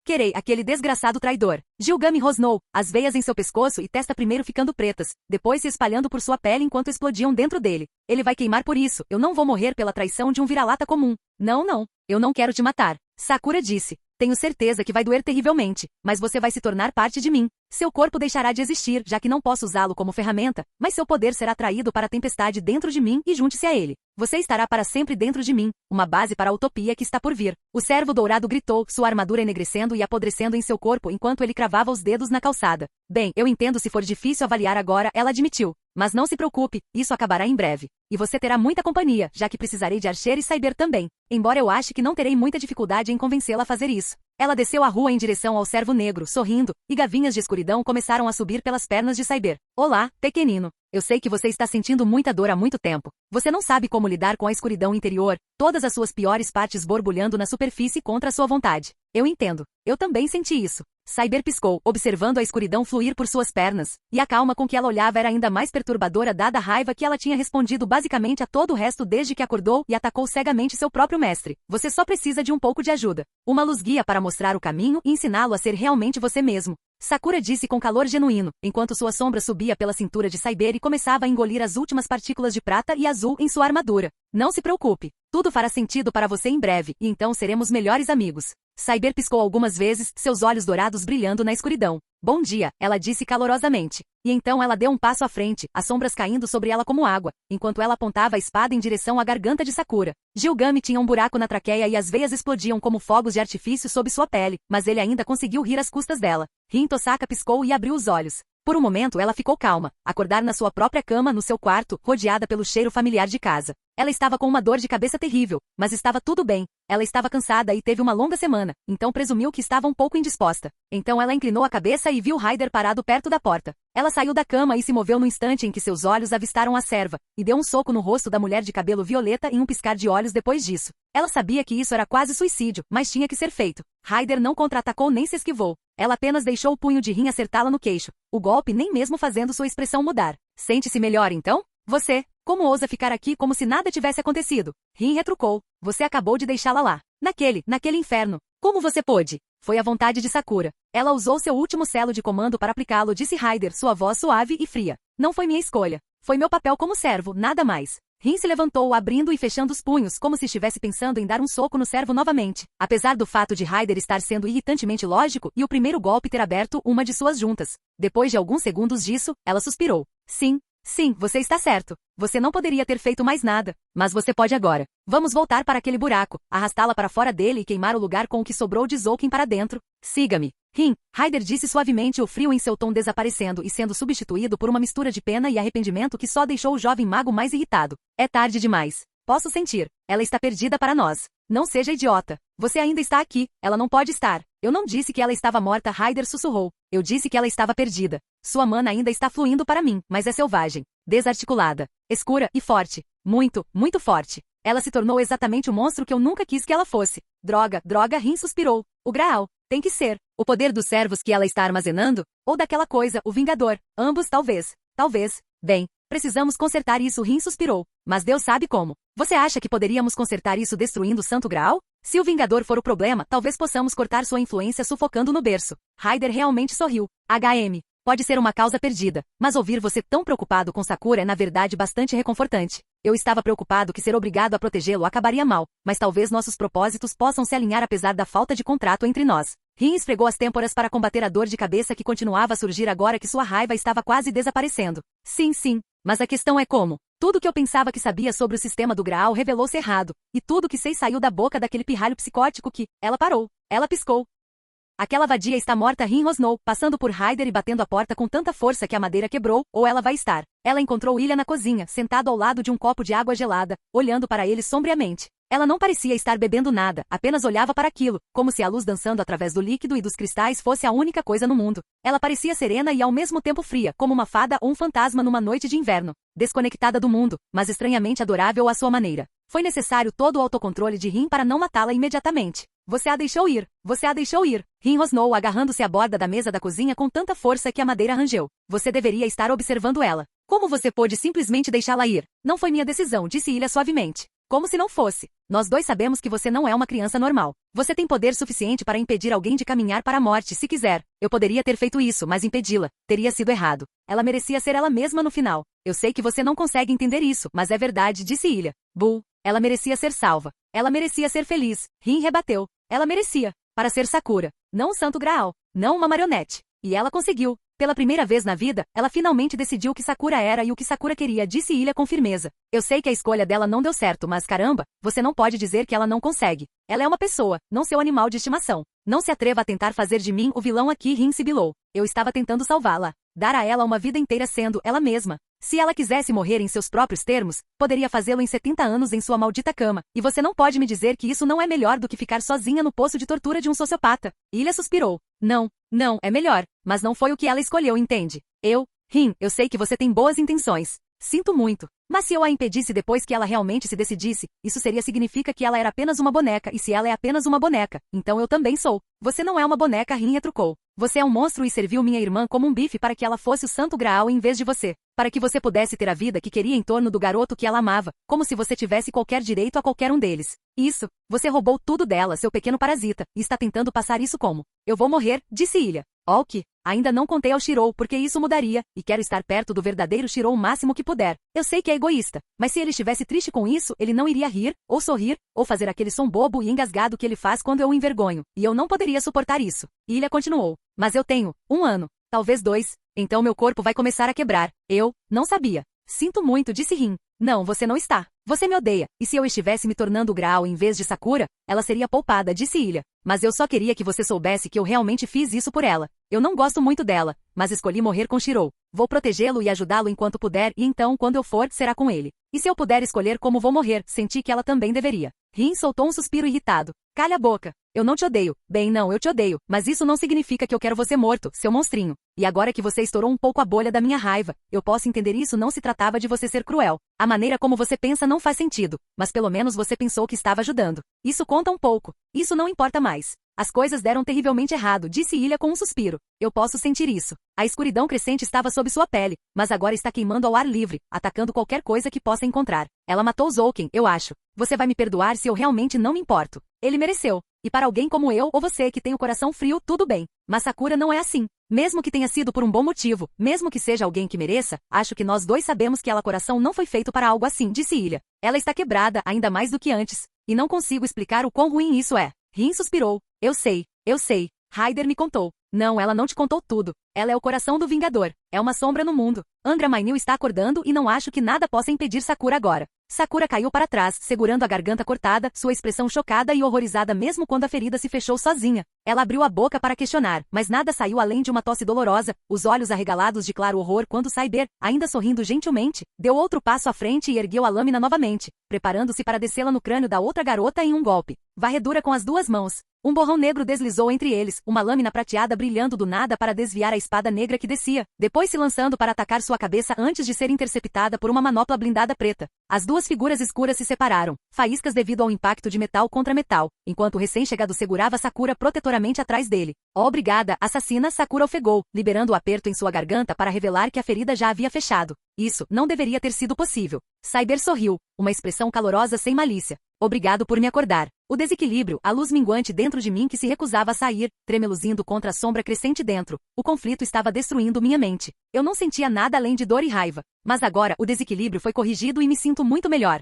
Querei, aquele desgraçado traidor. Gilgami rosnou, as veias em seu pescoço e testa primeiro ficando pretas, depois se espalhando por sua pele enquanto explodiam dentro dele. Ele vai queimar por isso, eu não vou morrer pela traição de um vira-lata comum. Não, eu não quero te matar. Sakura disse. Tenho certeza que vai doer terrivelmente, mas você vai se tornar parte de mim. Seu corpo deixará de existir, já que não posso usá-lo como ferramenta, mas seu poder será atraído para a tempestade dentro de mim e junte-se a ele. Você estará para sempre dentro de mim, uma base para a utopia que está por vir. O servo dourado gritou, sua armadura enegrecendo e apodrecendo em seu corpo enquanto ele cravava os dedos na calçada. Bem, eu entendo se for difícil avaliar agora, ela admitiu. Mas não se preocupe, isso acabará em breve. E você terá muita companhia, já que precisarei de Archer e Cyber também. Embora eu ache que não terei muita dificuldade em convencê-la a fazer isso. Ela desceu a rua em direção ao servo negro, sorrindo, e gavinhas de escuridão começaram a subir pelas pernas de Cyber. Olá, pequenino. Eu sei que você está sentindo muita dor há muito tempo. Você não sabe como lidar com a escuridão interior, todas as suas piores partes borbulhando na superfície contra a sua vontade. Eu entendo. Eu também senti isso. Cyber piscou, observando a escuridão fluir por suas pernas, e a calma com que ela olhava era ainda mais perturbadora dada a raiva que ela tinha respondido basicamente a todo o resto desde que acordou e atacou cegamente seu próprio mestre. Você só precisa de um pouco de ajuda. Uma luz guia para mostrar o caminho e ensiná-lo a ser realmente você mesmo. Sakura disse com calor genuíno, enquanto sua sombra subia pela cintura de Cyber e começava a engolir as últimas partículas de prata e azul em sua armadura. Não se preocupe. Tudo fará sentido para você em breve, e então seremos melhores amigos. Cyber piscou algumas vezes, seus olhos dourados brilhando na escuridão. Bom dia, ela disse calorosamente. E então ela deu um passo à frente, as sombras caindo sobre ela como água, enquanto ela apontava a espada em direção à garganta de Sakura. Gilgami tinha um buraco na traqueia e as veias explodiam como fogos de artifício sob sua pele, mas ele ainda conseguiu rir às custas dela. Rin Tosaka piscou e abriu os olhos. Por um momento ela ficou calma, acordar na sua própria cama no seu quarto, rodeada pelo cheiro familiar de casa. Ela estava com uma dor de cabeça terrível, mas estava tudo bem. Ela estava cansada e teve uma longa semana, então presumiu que estava um pouco indisposta. Então ela inclinou a cabeça e viu Ryder parado perto da porta. Ela saiu da cama e se moveu no instante em que seus olhos avistaram a serva, e deu um soco no rosto da mulher de cabelo violeta em um piscar de olhos depois disso. Ela sabia que isso era quase suicídio, mas tinha que ser feito. Ryder não contra-atacou nem se esquivou. Ela apenas deixou o punho de Rin acertá-la no queixo, o golpe nem mesmo fazendo sua expressão mudar. Sente-se melhor então? Você, como ousa ficar aqui como se nada tivesse acontecido? Rin retrucou. Você acabou de deixá-la lá. Naquele inferno. Como você pôde? Foi a vontade de Sakura. Ela usou seu último selo de comando para aplicá-lo, disse Ryder, sua voz suave e fria. Não foi minha escolha. Foi meu papel como servo, nada mais. Rin se levantou, abrindo e fechando os punhos, como se estivesse pensando em dar um soco no servo novamente. Apesar do fato de Ryder estar sendo irritantemente lógico e o primeiro golpe ter aberto uma de suas juntas. Depois de alguns segundos disso, ela suspirou. Sim, você está certo. Você não poderia ter feito mais nada, mas você pode agora. Vamos voltar para aquele buraco, arrastá-la para fora dele e queimar o lugar com o que sobrou de Zouken para dentro. Siga-me. Rin, Ryder disse suavemente, o frio em seu tom desaparecendo e sendo substituído por uma mistura de pena e arrependimento que só deixou o jovem mago mais irritado. É tarde demais. Posso sentir. Ela está perdida para nós. Não seja idiota. Você ainda está aqui. Ela não pode estar. Eu não disse que ela estava morta, Ryder sussurrou. Eu disse que ela estava perdida. Sua mana ainda está fluindo para mim, mas é selvagem, desarticulada, escura e forte. Muito, muito forte. Ela se tornou exatamente o monstro que eu nunca quis que ela fosse. Droga, Rin suspirou. O Graal. Tem que ser. O poder dos servos que ela está armazenando? Ou daquela coisa, o Vingador. Ambos talvez. Bem, precisamos consertar isso, Rin suspirou. Mas Deus sabe como. Você acha que poderíamos consertar isso destruindo o Santo Graal? Se o Vingador for o problema, talvez possamos cortar sua influência sufocando no berço. Ryder realmente sorriu. HM. Pode ser uma causa perdida, mas ouvir você tão preocupado com Sakura é na verdade bastante reconfortante. Eu estava preocupado que ser obrigado a protegê-lo acabaria mal, mas talvez nossos propósitos possam se alinhar apesar da falta de contrato entre nós. Rin esfregou as têmporas para combater a dor de cabeça que continuava a surgir agora que sua raiva estava quase desaparecendo. Sim, mas a questão é como. Tudo que eu pensava que sabia sobre o sistema do Graal revelou-se errado, e tudo que sei saiu da boca daquele pirralho psicótico que... Ela parou. Ela piscou. Aquela vadia está morta, Rin rosnou, passando por Ryder e batendo a porta com tanta força que a madeira quebrou, ou ela vai estar. Ela encontrou Ilha na cozinha, sentado ao lado de um copo de água gelada, olhando para ele sombriamente. Ela não parecia estar bebendo nada, apenas olhava para aquilo, como se a luz dançando através do líquido e dos cristais fosse a única coisa no mundo. Ela parecia serena e ao mesmo tempo fria, como uma fada ou um fantasma numa noite de inverno. Desconectada do mundo, mas estranhamente adorável à sua maneira. Foi necessário todo o autocontrole de Rin para não matá-la imediatamente. Você a deixou ir. Você a deixou ir. Rin rosnou agarrando-se à borda da mesa da cozinha com tanta força que a madeira rangeu. Você deveria estar observando ela. Como você pôde simplesmente deixá-la ir? Não foi minha decisão, disse Ilha suavemente. Como se não fosse. Nós dois sabemos que você não é uma criança normal. Você tem poder suficiente para impedir alguém de caminhar para a morte se quiser. Eu poderia ter feito isso, mas impedi-la. Teria sido errado. Ela merecia ser ela mesma no final. Eu sei que você não consegue entender isso, mas é verdade, disse Ilha. Bull. Ela merecia ser salva. Ela merecia ser feliz. Rin rebateu. Ela merecia. Para ser Sakura. Não o Santo Graal. Não uma marionete. E ela conseguiu. Pela primeira vez na vida, ela finalmente decidiu o que Sakura era e o que Sakura queria, disse Ilha com firmeza. Eu sei que a escolha dela não deu certo, mas caramba, você não pode dizer que ela não consegue. Ela é uma pessoa, não seu animal de estimação. Não se atreva a tentar fazer de mim o vilão aqui, Rin sibilou. Eu estava tentando salvá-la. Dar a ela uma vida inteira sendo ela mesma. Se ela quisesse morrer em seus próprios termos, poderia fazê-lo em 70 anos em sua maldita cama. E você não pode me dizer que isso não é melhor do que ficar sozinha no poço de tortura de um sociopata. Ilha suspirou. Não, é melhor. Mas não foi o que ela escolheu, entende? Rin, eu sei que você tem boas intenções. Sinto muito. Mas se eu a impedisse depois que ela realmente se decidisse, isso significa que ela era apenas uma boneca, e se ela é apenas uma boneca, então eu também sou. Você não é uma boneca, Rin retrucou. Você é um monstro e serviu minha irmã como um bife para que ela fosse o Santo Graal em vez de você. Para que você pudesse ter a vida que queria em torno do garoto que ela amava, como se você tivesse qualquer direito a qualquer um deles. Isso, você roubou tudo dela, seu pequeno parasita, e está tentando passar isso como: eu vou morrer, disse Ilha. Ok, ainda não contei ao Shirou porque isso mudaria, e quero estar perto do verdadeiro Shirou o máximo que puder. Eu sei que é egoísta, mas se ele estivesse triste com isso, ele não iria rir, ou sorrir, ou fazer aquele som bobo e engasgado que ele faz quando eu o envergonho, e eu não poderia suportar isso. Ilha continuou. Mas eu tenho 1 ano, talvez 2, então meu corpo vai começar a quebrar. Eu não sabia. Sinto muito, disse Rin. Não, você não está. Você me odeia, e se eu estivesse me tornando Graal em vez de Sakura, ela seria poupada, disse Ilha. Mas eu só queria que você soubesse que eu realmente fiz isso por ela. Eu não gosto muito dela, mas escolhi morrer com Shirou. Vou protegê-lo e ajudá-lo enquanto puder, e então, quando eu for, será com ele. E se eu puder escolher como vou morrer, senti que ela também deveria. Rin soltou um suspiro irritado. Calha a boca. Eu não te odeio. Bem, não, eu te odeio, mas isso não significa que eu quero você morto, seu monstrinho. E agora que você estourou um pouco a bolha da minha raiva, eu posso entender isso não se tratava de você ser cruel. A maneira como você pensa não faz sentido, mas pelo menos você pensou que estava ajudando. Isso conta um pouco. Isso não importa mais. As coisas deram terrivelmente errado, disse Ilha com um suspiro. Eu posso sentir isso. A escuridão crescente estava sob sua pele, mas agora está queimando ao ar livre, atacando qualquer coisa que possa encontrar. Ela matou Zouken, eu acho. Você vai me perdoar se eu realmente não me importo. Ele mereceu. E para alguém como eu ou você que tem o coração frio, tudo bem. Mas Sakura não é assim. Mesmo que tenha sido por um bom motivo, mesmo que seja alguém que mereça, acho que nós dois sabemos que ela coração não foi feito para algo assim, disse Ilha. Ela está quebrada, ainda mais do que antes. E não consigo explicar o quão ruim isso é. Rin suspirou. Eu sei. Ryder me contou. Não, ela não te contou tudo. Ela é o coração do Vingador. É uma sombra no mundo. Angra Mainyu está acordando e não acho que nada possa impedir Sakura agora. Sakura caiu para trás, segurando a garganta cortada, sua expressão chocada e horrorizada mesmo quando a ferida se fechou sozinha. Ela abriu a boca para questionar, mas nada saiu além de uma tosse dolorosa, os olhos arregalados de claro horror quando Cyber, ainda sorrindo gentilmente, deu outro passo à frente e ergueu a lâmina novamente, preparando-se para descê-la no crânio da outra garota em um golpe. Varredura com as 2 mãos. Um borrão negro deslizou entre eles, uma lâmina prateada brilhando do nada para desviar a espada negra que descia, depois se lançando para atacar sua cabeça antes de ser interceptada por uma manopla blindada preta. As 2 figuras escuras se separaram, faíscas devido ao impacto de metal contra metal, enquanto o recém-chegado segurava Sakura protetoramente atrás dele. Obrigada, assassina, Sakura ofegou, liberando o aperto em sua garganta para revelar que a ferida já havia fechado. Isso não deveria ter sido possível. Cyber sorriu, uma expressão calorosa sem malícia. Obrigado por me acordar. O desequilíbrio, a luz minguante dentro de mim que se recusava a sair, tremeluzindo contra a sombra crescente dentro. O conflito estava destruindo minha mente. Eu não sentia nada além de dor e raiva. Mas agora, o desequilíbrio foi corrigido e me sinto muito melhor.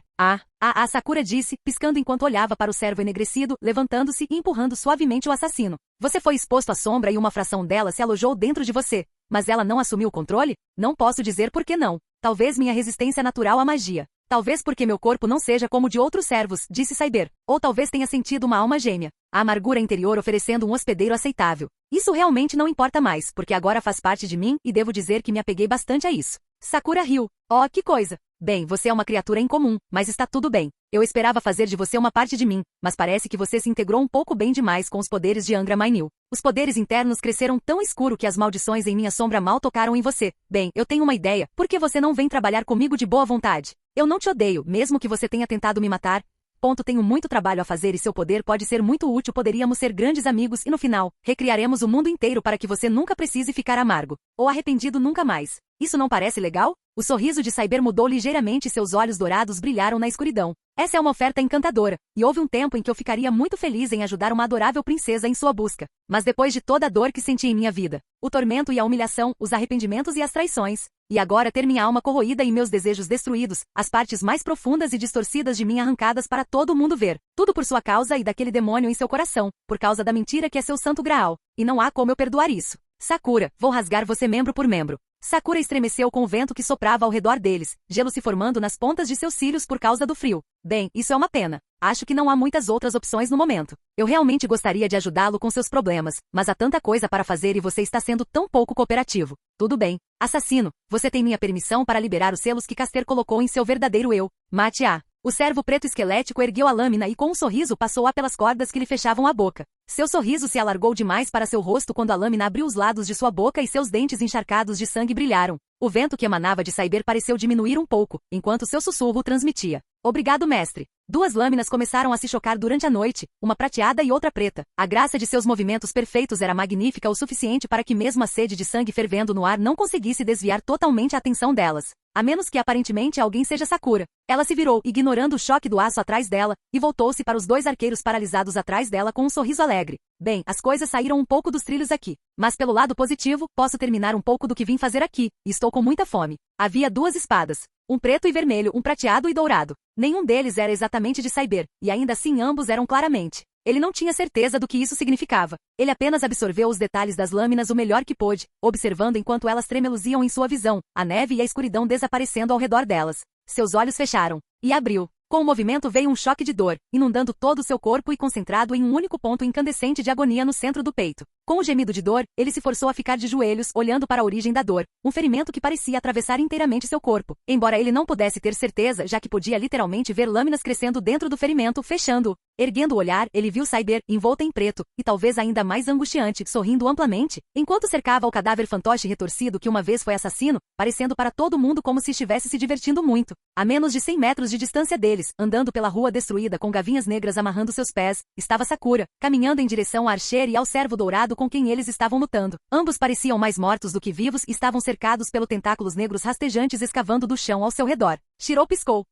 Sakura disse, piscando enquanto olhava para o servo enegrecido, levantando-se e empurrando suavemente o assassino. Você foi exposto à sombra e uma fração dela se alojou dentro de você. Mas ela não assumiu o controle? Não posso dizer por que não. Talvez minha resistência natural à magia. Talvez porque meu corpo não seja como o de outros servos, disse Cyber. Ou talvez tenha sentido uma alma gêmea. A amargura interior oferecendo um hospedeiro aceitável. Isso realmente não importa mais, porque agora faz parte de mim e devo dizer que me apeguei bastante a isso. Sakura riu. Oh, que coisa. Bem, você é uma criatura incomum, mas está tudo bem. Eu esperava fazer de você uma parte de mim, mas parece que você se integrou um pouco bem demais com os poderes de Angra Mainyu. Os poderes internos cresceram tão escuro que as maldições em minha sombra mal tocaram em você. Bem, eu tenho uma ideia. Por que você não vem trabalhar comigo de boa vontade? Eu não te odeio, mesmo que você tenha tentado me matar. Tenho muito trabalho a fazer e seu poder pode ser muito útil. Poderíamos ser grandes amigos e no final, recriaremos o mundo inteiro para que você nunca precise ficar amargo ou arrependido nunca mais. Isso não parece legal? O sorriso de Cyber mudou ligeiramente e seus olhos dourados brilharam na escuridão. Essa é uma oferta encantadora, e houve um tempo em que eu ficaria muito feliz em ajudar uma adorável princesa em sua busca. Mas depois de toda a dor que senti em minha vida, o tormento e a humilhação, os arrependimentos e as traições, e agora ter minha alma corroída e meus desejos destruídos, as partes mais profundas e distorcidas de mim arrancadas para todo mundo ver, tudo por sua causa e daquele demônio em seu coração, por causa da mentira que é seu santo graal, e não há como eu perdoar isso. Sakura, vou rasgar você membro por membro. Sakura estremeceu com o vento que soprava ao redor deles, gelo se formando nas pontas de seus cílios por causa do frio. Bem, isso é uma pena. Acho que não há muitas outras opções no momento. Eu realmente gostaria de ajudá-lo com seus problemas, mas há tanta coisa para fazer e você está sendo tão pouco cooperativo. Tudo bem. Assassino, você tem minha permissão para liberar os selos que Caster colocou em seu verdadeiro eu. Mate-a. O servo preto esquelético ergueu a lâmina e com um sorriso passou-a pelas cordas que lhe fechavam a boca. Seu sorriso se alargou demais para seu rosto quando a lâmina abriu os lados de sua boca e seus dentes encharcados de sangue brilharam. O vento que emanava de Cyber pareceu diminuir um pouco, enquanto seu sussurro transmitia. Obrigado, mestre. Duas lâminas começaram a se chocar durante a noite, uma prateada e outra preta. A graça de seus movimentos perfeitos era magnífica o suficiente para que mesmo a sede de sangue fervendo no ar não conseguisse desviar totalmente a atenção delas. A menos que aparentemente alguém seja Sakura. Ela se virou, ignorando o choque do aço atrás dela, e voltou-se para os dois arqueiros paralisados atrás dela com um sorriso alegre. Bem, as coisas saíram um pouco dos trilhos aqui. Mas pelo lado positivo, posso terminar um pouco do que vim fazer aqui. Estou com muita fome. Havia duas espadas. Um preto e vermelho, um prateado e dourado. Nenhum deles era exatamente de Cyber, e ainda assim ambos eram claramente. Ele não tinha certeza do que isso significava. Ele apenas absorveu os detalhes das lâminas o melhor que pôde, observando enquanto elas tremeluziam em sua visão, a neve e a escuridão desaparecendo ao redor delas. Seus olhos fecharam. E abriu. Com o movimento veio um choque de dor, inundando todo o seu corpo e concentrado em um único ponto incandescente de agonia no centro do peito. Com o gemido de dor, ele se forçou a ficar de joelhos, olhando para a origem da dor, um ferimento que parecia atravessar inteiramente seu corpo, embora ele não pudesse ter certeza já que podia literalmente ver lâminas crescendo dentro do ferimento, fechando-o. Erguendo o olhar, ele viu Cyber, envolta em preto, e talvez ainda mais angustiante, sorrindo amplamente, enquanto cercava o cadáver fantoche retorcido que uma vez foi assassino, parecendo para todo mundo como se estivesse se divertindo muito. A menos de 100 metros de distância deles, andando pela rua destruída com gavinhas negras amarrando seus pés, estava Sakura, caminhando em direção a Archer e ao servo dourado com quem eles estavam lutando. Ambos pareciam mais mortos do que vivos e estavam cercados pelos tentáculos negros rastejantes escavando do chão ao seu redor. Shiro piscou.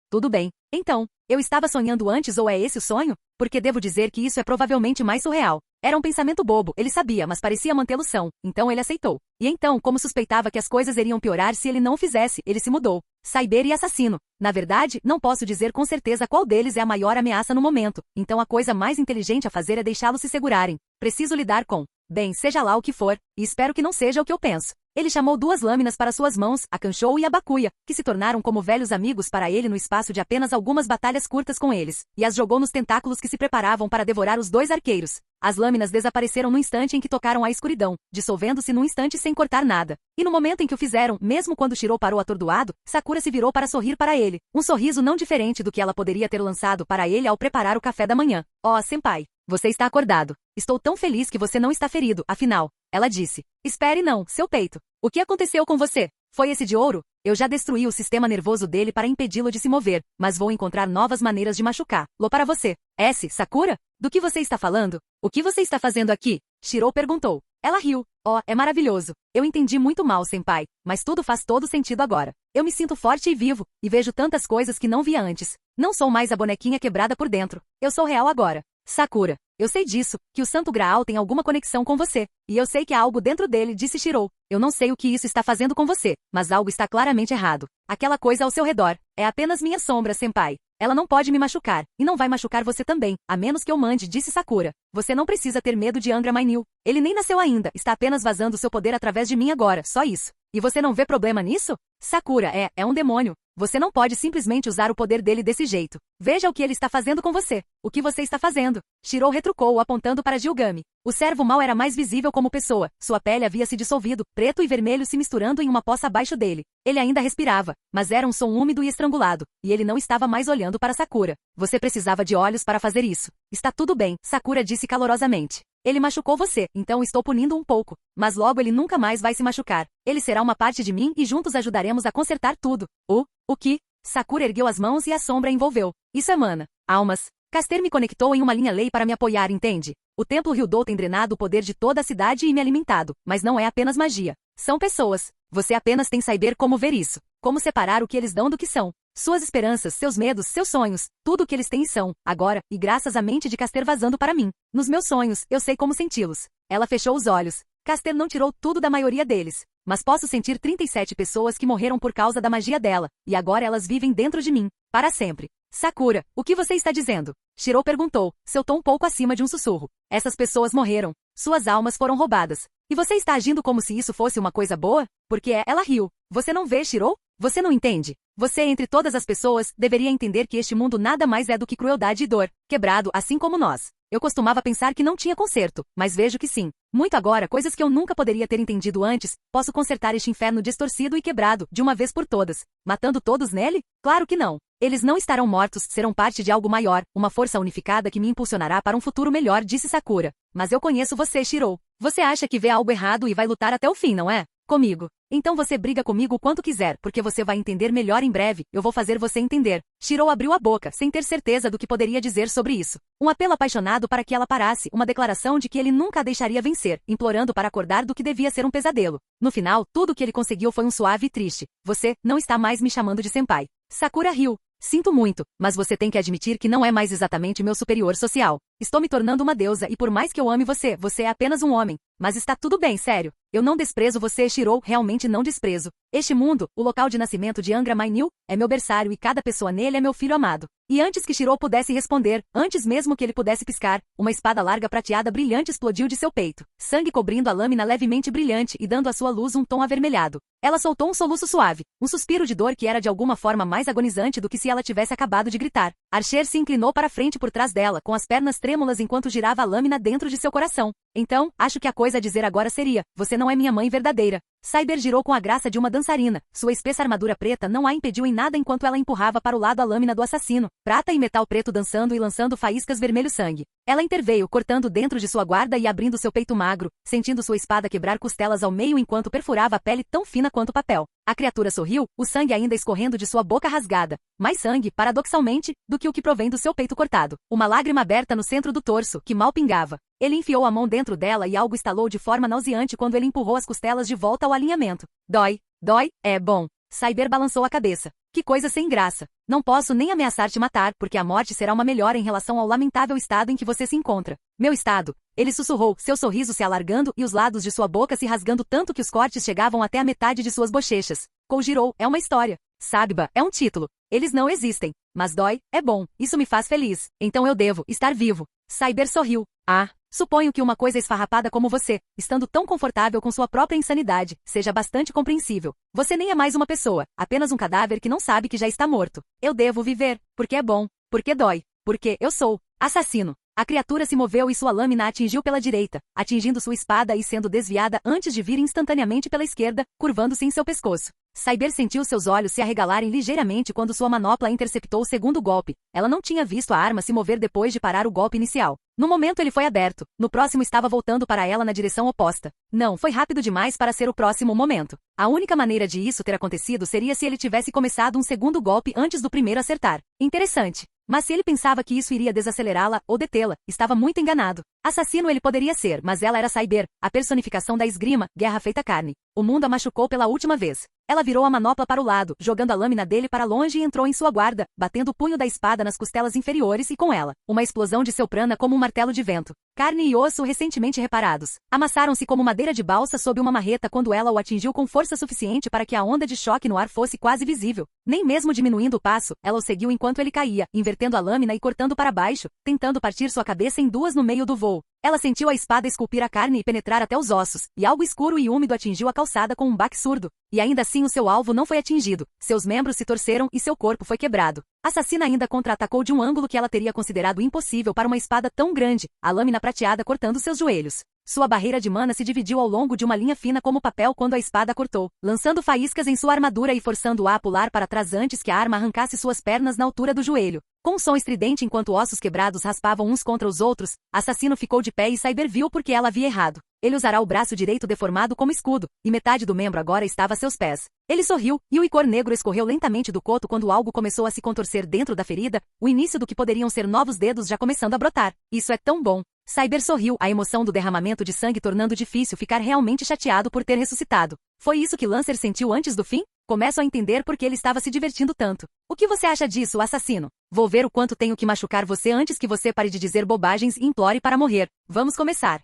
Tudo bem. Então, eu estava sonhando antes ou é esse o sonho? Porque devo dizer que isso é provavelmente mais surreal. Era um pensamento bobo, ele sabia, mas parecia mantê-lo são, então ele aceitou. E então, como suspeitava que as coisas iriam piorar se ele não o fizesse, ele se mudou. Cyber e assassino. Na verdade, não posso dizer com certeza qual deles é a maior ameaça no momento, então a coisa mais inteligente a fazer é deixá-los se segurarem. Preciso lidar com. Bem, seja lá o que for, e espero que não seja o que eu penso. Ele chamou duas lâminas para suas mãos, a Kanshou e a Bakuya, que se tornaram como velhos amigos para ele no espaço de apenas algumas batalhas curtas com eles, e as jogou nos tentáculos que se preparavam para devorar os dois arqueiros. As lâminas desapareceram no instante em que tocaram a escuridão, dissolvendo-se num instante sem cortar nada. E no momento em que o fizeram, mesmo quando Shiro parou atordoado, Sakura se virou para sorrir para ele, um sorriso não diferente do que ela poderia ter lançado para ele ao preparar o café da manhã. Oh, senpai, você está acordado. Estou tão feliz que você não está ferido, afinal. Ela disse. Espere não, seu peito. O que aconteceu com você? Foi esse de ouro? Eu já destruí o sistema nervoso dele para impedi-lo de se mover, mas vou encontrar novas maneiras de machucá-lo para você. S, Sakura? Do que você está falando? O que você está fazendo aqui? Shiro perguntou. Ela riu. Oh, é maravilhoso. Eu entendi muito mal, senpai, mas tudo faz todo sentido agora. Eu me sinto forte e vivo, e vejo tantas coisas que não via antes. Não sou mais a bonequinha quebrada por dentro. Eu sou real agora. Sakura, eu sei disso, que o Santo Graal tem alguma conexão com você, e eu sei que há algo dentro dele, disse Shiro. Eu não sei o que isso está fazendo com você, mas algo está claramente errado. Aquela coisa ao seu redor, é apenas minha sombra, senpai. Ela não pode me machucar, e não vai machucar você também, a menos que eu mande, disse Sakura. Você não precisa ter medo de Angra Mainyu. Ele nem nasceu ainda, está apenas vazando seu poder através de mim agora, só isso. E você não vê problema nisso? Sakura, é um demônio. Você não pode simplesmente usar o poder dele desse jeito. Veja o que ele está fazendo com você. O que você está fazendo? Shiro retrucou, apontando para Gyugami. O servo mau era mais visível como pessoa. Sua pele havia se dissolvido, preto e vermelho se misturando em uma poça abaixo dele. Ele ainda respirava, mas era um som úmido e estrangulado, e ele não estava mais olhando para Sakura. Você precisava de olhos para fazer isso. Está tudo bem, Sakura disse calorosamente. Ele machucou você, então estou punindo um pouco. Mas logo ele nunca mais vai se machucar. Ele será uma parte de mim e juntos ajudaremos a consertar tudo. O que? Sakura ergueu as mãos e a sombra envolveu. Isso é mana. Almas. Caster me conectou em uma linha-lei para me apoiar, entende? O templo Ryudo tem drenado o poder de toda a cidade e me alimentado, mas não é apenas magia. São pessoas. Você apenas tem que saber como ver isso. Como separar o que eles dão do que são. Suas esperanças, seus medos, seus sonhos, tudo o que eles têm são, agora, e graças à mente de Caster vazando para mim. Nos meus sonhos, eu sei como senti-los. Ela fechou os olhos. Caster não tirou tudo da maioria deles. Mas posso sentir 37 pessoas que morreram por causa da magia dela, e agora elas vivem dentro de mim, para sempre. Sakura, o que você está dizendo? Shirou perguntou, seu tom um pouco acima de um sussurro. Essas pessoas morreram. Suas almas foram roubadas. E você está agindo como se isso fosse uma coisa boa? Porque ela riu. Você não vê, Shirou? Você não entende? Você, entre todas as pessoas, deveria entender que este mundo nada mais é do que crueldade e dor, quebrado assim como nós. Eu costumava pensar que não tinha conserto, mas vejo que sim. Muito agora, coisas que eu nunca poderia ter entendido antes, posso consertar este inferno distorcido e quebrado, de uma vez por todas. Matando todos nele? Claro que não. Eles não estarão mortos, serão parte de algo maior, uma força unificada que me impulsionará para um futuro melhor, disse Sakura. Mas eu conheço você, Shirou. Você acha que vê algo errado e vai lutar até o fim, não é? Comigo. Então você briga comigo o quanto quiser, porque você vai entender melhor em breve, eu vou fazer você entender. Shirou abriu a boca, sem ter certeza do que poderia dizer sobre isso. Um apelo apaixonado para que ela parasse, uma declaração de que ele nunca a deixaria vencer, implorando para acordar do que devia ser um pesadelo. No final, tudo o que ele conseguiu foi um suave e triste. Você não está mais me chamando de senpai. Sakura riu. Sinto muito, mas você tem que admitir que não é mais exatamente meu superior social. Estou me tornando uma deusa e por mais que eu ame você, você é apenas um homem. Mas está tudo bem, sério. Eu não desprezo você, Shirou, realmente não desprezo. Este mundo, o local de nascimento de Angra Mainyu, é meu berçário e cada pessoa nele é meu filho amado. E antes que Shirou pudesse responder, antes mesmo que ele pudesse piscar, uma espada larga prateada brilhante explodiu de seu peito, sangue cobrindo a lâmina levemente brilhante e dando à sua luz um tom avermelhado. Ela soltou um soluço suave, um suspiro de dor que era de alguma forma mais agonizante do que se ela tivesse acabado de gritar. Archer se inclinou para frente por trás dela, com as pernas trêmulas enquanto girava a lâmina dentro de seu coração. Então, acho que a coisa a dizer agora seria, você não é minha mãe verdadeira. Cyber girou com a graça de uma dançarina. Sua espessa armadura preta não a impediu em nada enquanto ela empurrava para o lado a lâmina do assassino, prata e metal preto dançando e lançando faíscas vermelho sangue. Ela interveio, cortando dentro de sua guarda e abrindo seu peito magro, sentindo sua espada quebrar costelas ao meio enquanto perfurava a pele tão fina quanto papel. A criatura sorriu, o sangue ainda escorrendo de sua boca rasgada. Mais sangue, paradoxalmente, do que o que provém do seu peito cortado. Uma lágrima aberta no centro do torso, que mal pingava. Ele enfiou a mão dentro dela e algo estalou de forma nauseante quando ele empurrou as costelas de volta ao alinhamento. Dói, dói, é bom. Cyber balançou a cabeça. Que coisa sem graça. Não posso nem ameaçar te matar, porque a morte será uma melhora em relação ao lamentável estado em que você se encontra. Meu estado. Ele sussurrou, seu sorriso se alargando e os lados de sua boca se rasgando tanto que os cortes chegavam até a metade de suas bochechas. Koujiro, é uma história. Sábiba, é um título. Eles não existem. Mas dói, é bom, isso me faz feliz. Então eu devo estar vivo. Cyber sorriu. Ah, suponho que uma coisa esfarrapada como você, estando tão confortável com sua própria insanidade, seja bastante compreensível. Você nem é mais uma pessoa, apenas um cadáver que não sabe que já está morto. Eu devo viver, porque é bom, porque dói, porque eu sou assassino. A criatura se moveu e sua lâmina atingiu pela direita, atingindo sua espada e sendo desviada antes de vir instantaneamente pela esquerda, curvando-se em seu pescoço. Cyber sentiu seus olhos se arregalarem ligeiramente quando sua manopla interceptou o segundo golpe. Ela não tinha visto a arma se mover depois de parar o golpe inicial. No momento ele foi aberto, no próximo estava voltando para ela na direção oposta. Não, foi rápido demais para ser o próximo momento. A única maneira de isso ter acontecido seria se ele tivesse começado um segundo golpe antes do primeiro acertar. Interessante. Mas se ele pensava que isso iria desacelerá-la ou detê-la, estava muito enganado. Assassino ele poderia ser, mas ela era Cyber, a personificação da esgrima, guerra feita carne. O mundo a machucou pela última vez. Ela virou a manopla para o lado, jogando a lâmina dele para longe e entrou em sua guarda, batendo o punho da espada nas costelas inferiores e com ela, uma explosão de seu prana como um martelo de vento. Carne e osso recentemente reparados. Amassaram-se como madeira de balsa sob uma marreta quando ela o atingiu com força suficiente para que a onda de choque no ar fosse quase visível. Nem mesmo diminuindo o passo, ela o seguiu enquanto ele caía, invertendo a lâmina e cortando para baixo, tentando partir sua cabeça em duas no meio do voo. Ela sentiu a espada esculpir a carne e penetrar até os ossos, e algo escuro e úmido atingiu a calçada com um baque surdo. E ainda assim o seu alvo não foi atingido, seus membros se torceram e seu corpo foi quebrado. A assassina ainda contra-atacou de um ângulo que ela teria considerado impossível para uma espada tão grande, a lâmina prateada cortando seus joelhos. Sua barreira de mana se dividiu ao longo de uma linha fina como papel quando a espada cortou, lançando faíscas em sua armadura e forçando-a a pular para trás antes que a arma arrancasse suas pernas na altura do joelho. Com um som estridente enquanto ossos quebrados raspavam uns contra os outros, Assassino ficou de pé e Cyber viu porque ela havia errado. Ele usará o braço direito deformado como escudo, e metade do membro agora estava a seus pés. Ele sorriu, e o icor negro escorreu lentamente do coto quando algo começou a se contorcer dentro da ferida, o início do que poderiam ser novos dedos já começando a brotar. Isso é tão bom. Cyber sorriu, a emoção do derramamento de sangue tornando difícil ficar realmente chateado por ter ressuscitado. Foi isso que Lancer sentiu antes do fim? Começo a entender por que ele estava se divertindo tanto. O que você acha disso, assassino? Vou ver o quanto tenho que machucar você antes que você pare de dizer bobagens e implore para morrer. Vamos começar.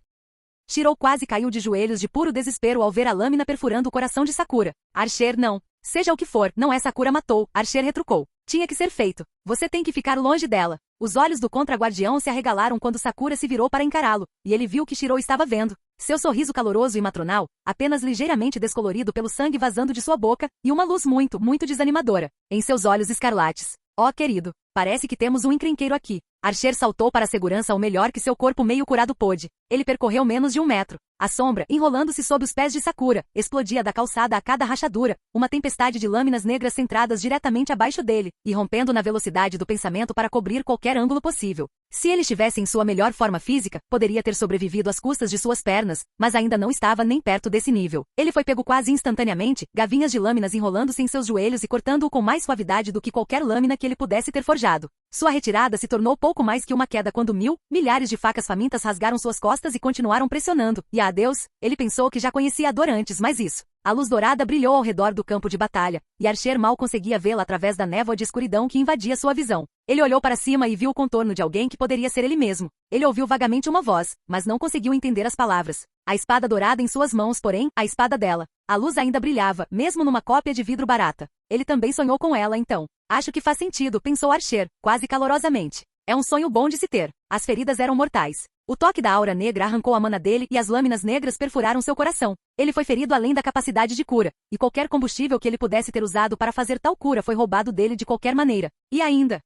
Shirou quase caiu de joelhos de puro desespero ao ver a lâmina perfurando o coração de Sakura. Archer, não. Seja o que for, não é Sakura matou, Archer retrucou. Tinha que ser feito. Você tem que ficar longe dela. Os olhos do contra-guardião se arregalaram quando Sakura se virou para encará-lo, e ele viu que Shirou estava vendo. Seu sorriso caloroso e matronal, apenas ligeiramente descolorido pelo sangue vazando de sua boca, e uma luz muito, muito desanimadora em seus olhos escarlates. Oh, querido, parece que temos um encrenqueiro aqui. Archer saltou para a segurança o melhor que seu corpo meio curado pôde. Ele percorreu menos de 1 metro. A sombra, enrolando-se sob os pés de Sakura, explodia da calçada a cada rachadura, uma tempestade de lâminas negras centradas diretamente abaixo dele, e rompendo na velocidade do pensamento para cobrir qualquer ângulo possível. Se ele estivesse em sua melhor forma física, poderia ter sobrevivido às custas de suas pernas, mas ainda não estava nem perto desse nível. Ele foi pego quase instantaneamente, gavinhas de lâminas enrolando-se em seus joelhos e cortando-o com mais suavidade do que qualquer lâmina que ele pudesse ter forjado. Sua retirada se tornou pouco mais que uma queda quando milhares de facas famintas rasgaram suas costas e continuaram pressionando. E adeus, ele pensou que já conhecia a dor antes, mas isso. A luz dourada brilhou ao redor do campo de batalha, e Archer mal conseguia vê-la através da névoa de escuridão que invadia sua visão. Ele olhou para cima e viu o contorno de alguém que poderia ser ele mesmo. Ele ouviu vagamente uma voz, mas não conseguiu entender as palavras. A espada dourada em suas mãos, porém, a espada dela. A luz ainda brilhava, mesmo numa cópia de vidro barata. Ele também sonhou com ela então. Acho que faz sentido, pensou Archer, quase calorosamente. É um sonho bom de se ter. As feridas eram mortais. O toque da aura negra arrancou a mana dele e as lâminas negras perfuraram seu coração. Ele foi ferido além da capacidade de cura, e qualquer combustível que ele pudesse ter usado para fazer tal cura foi roubado dele de qualquer maneira. E ainda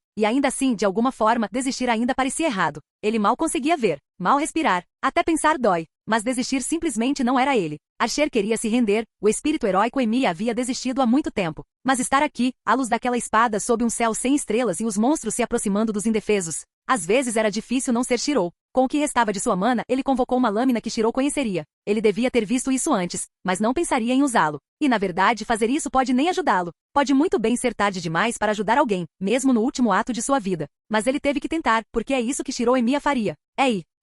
assim, de alguma forma, desistir ainda parecia errado. Ele mal conseguia ver, mal respirar, até pensar dói. Mas desistir simplesmente não era ele. Archer queria se render, o espírito heróico Emi havia desistido há muito tempo. Mas estar aqui, à luz daquela espada sob um céu sem estrelas e os monstros se aproximando dos indefesos. Às vezes era difícil não ser Shirou. Com o que restava de sua mana, ele convocou uma lâmina que Shirou conheceria. Ele devia ter visto isso antes, mas não pensaria em usá-lo. E na verdade, fazer isso pode nem ajudá-lo. Pode muito bem ser tarde demais para ajudar alguém, mesmo no último ato de sua vida. Mas ele teve que tentar, porque é isso que Shirou Emiya faria.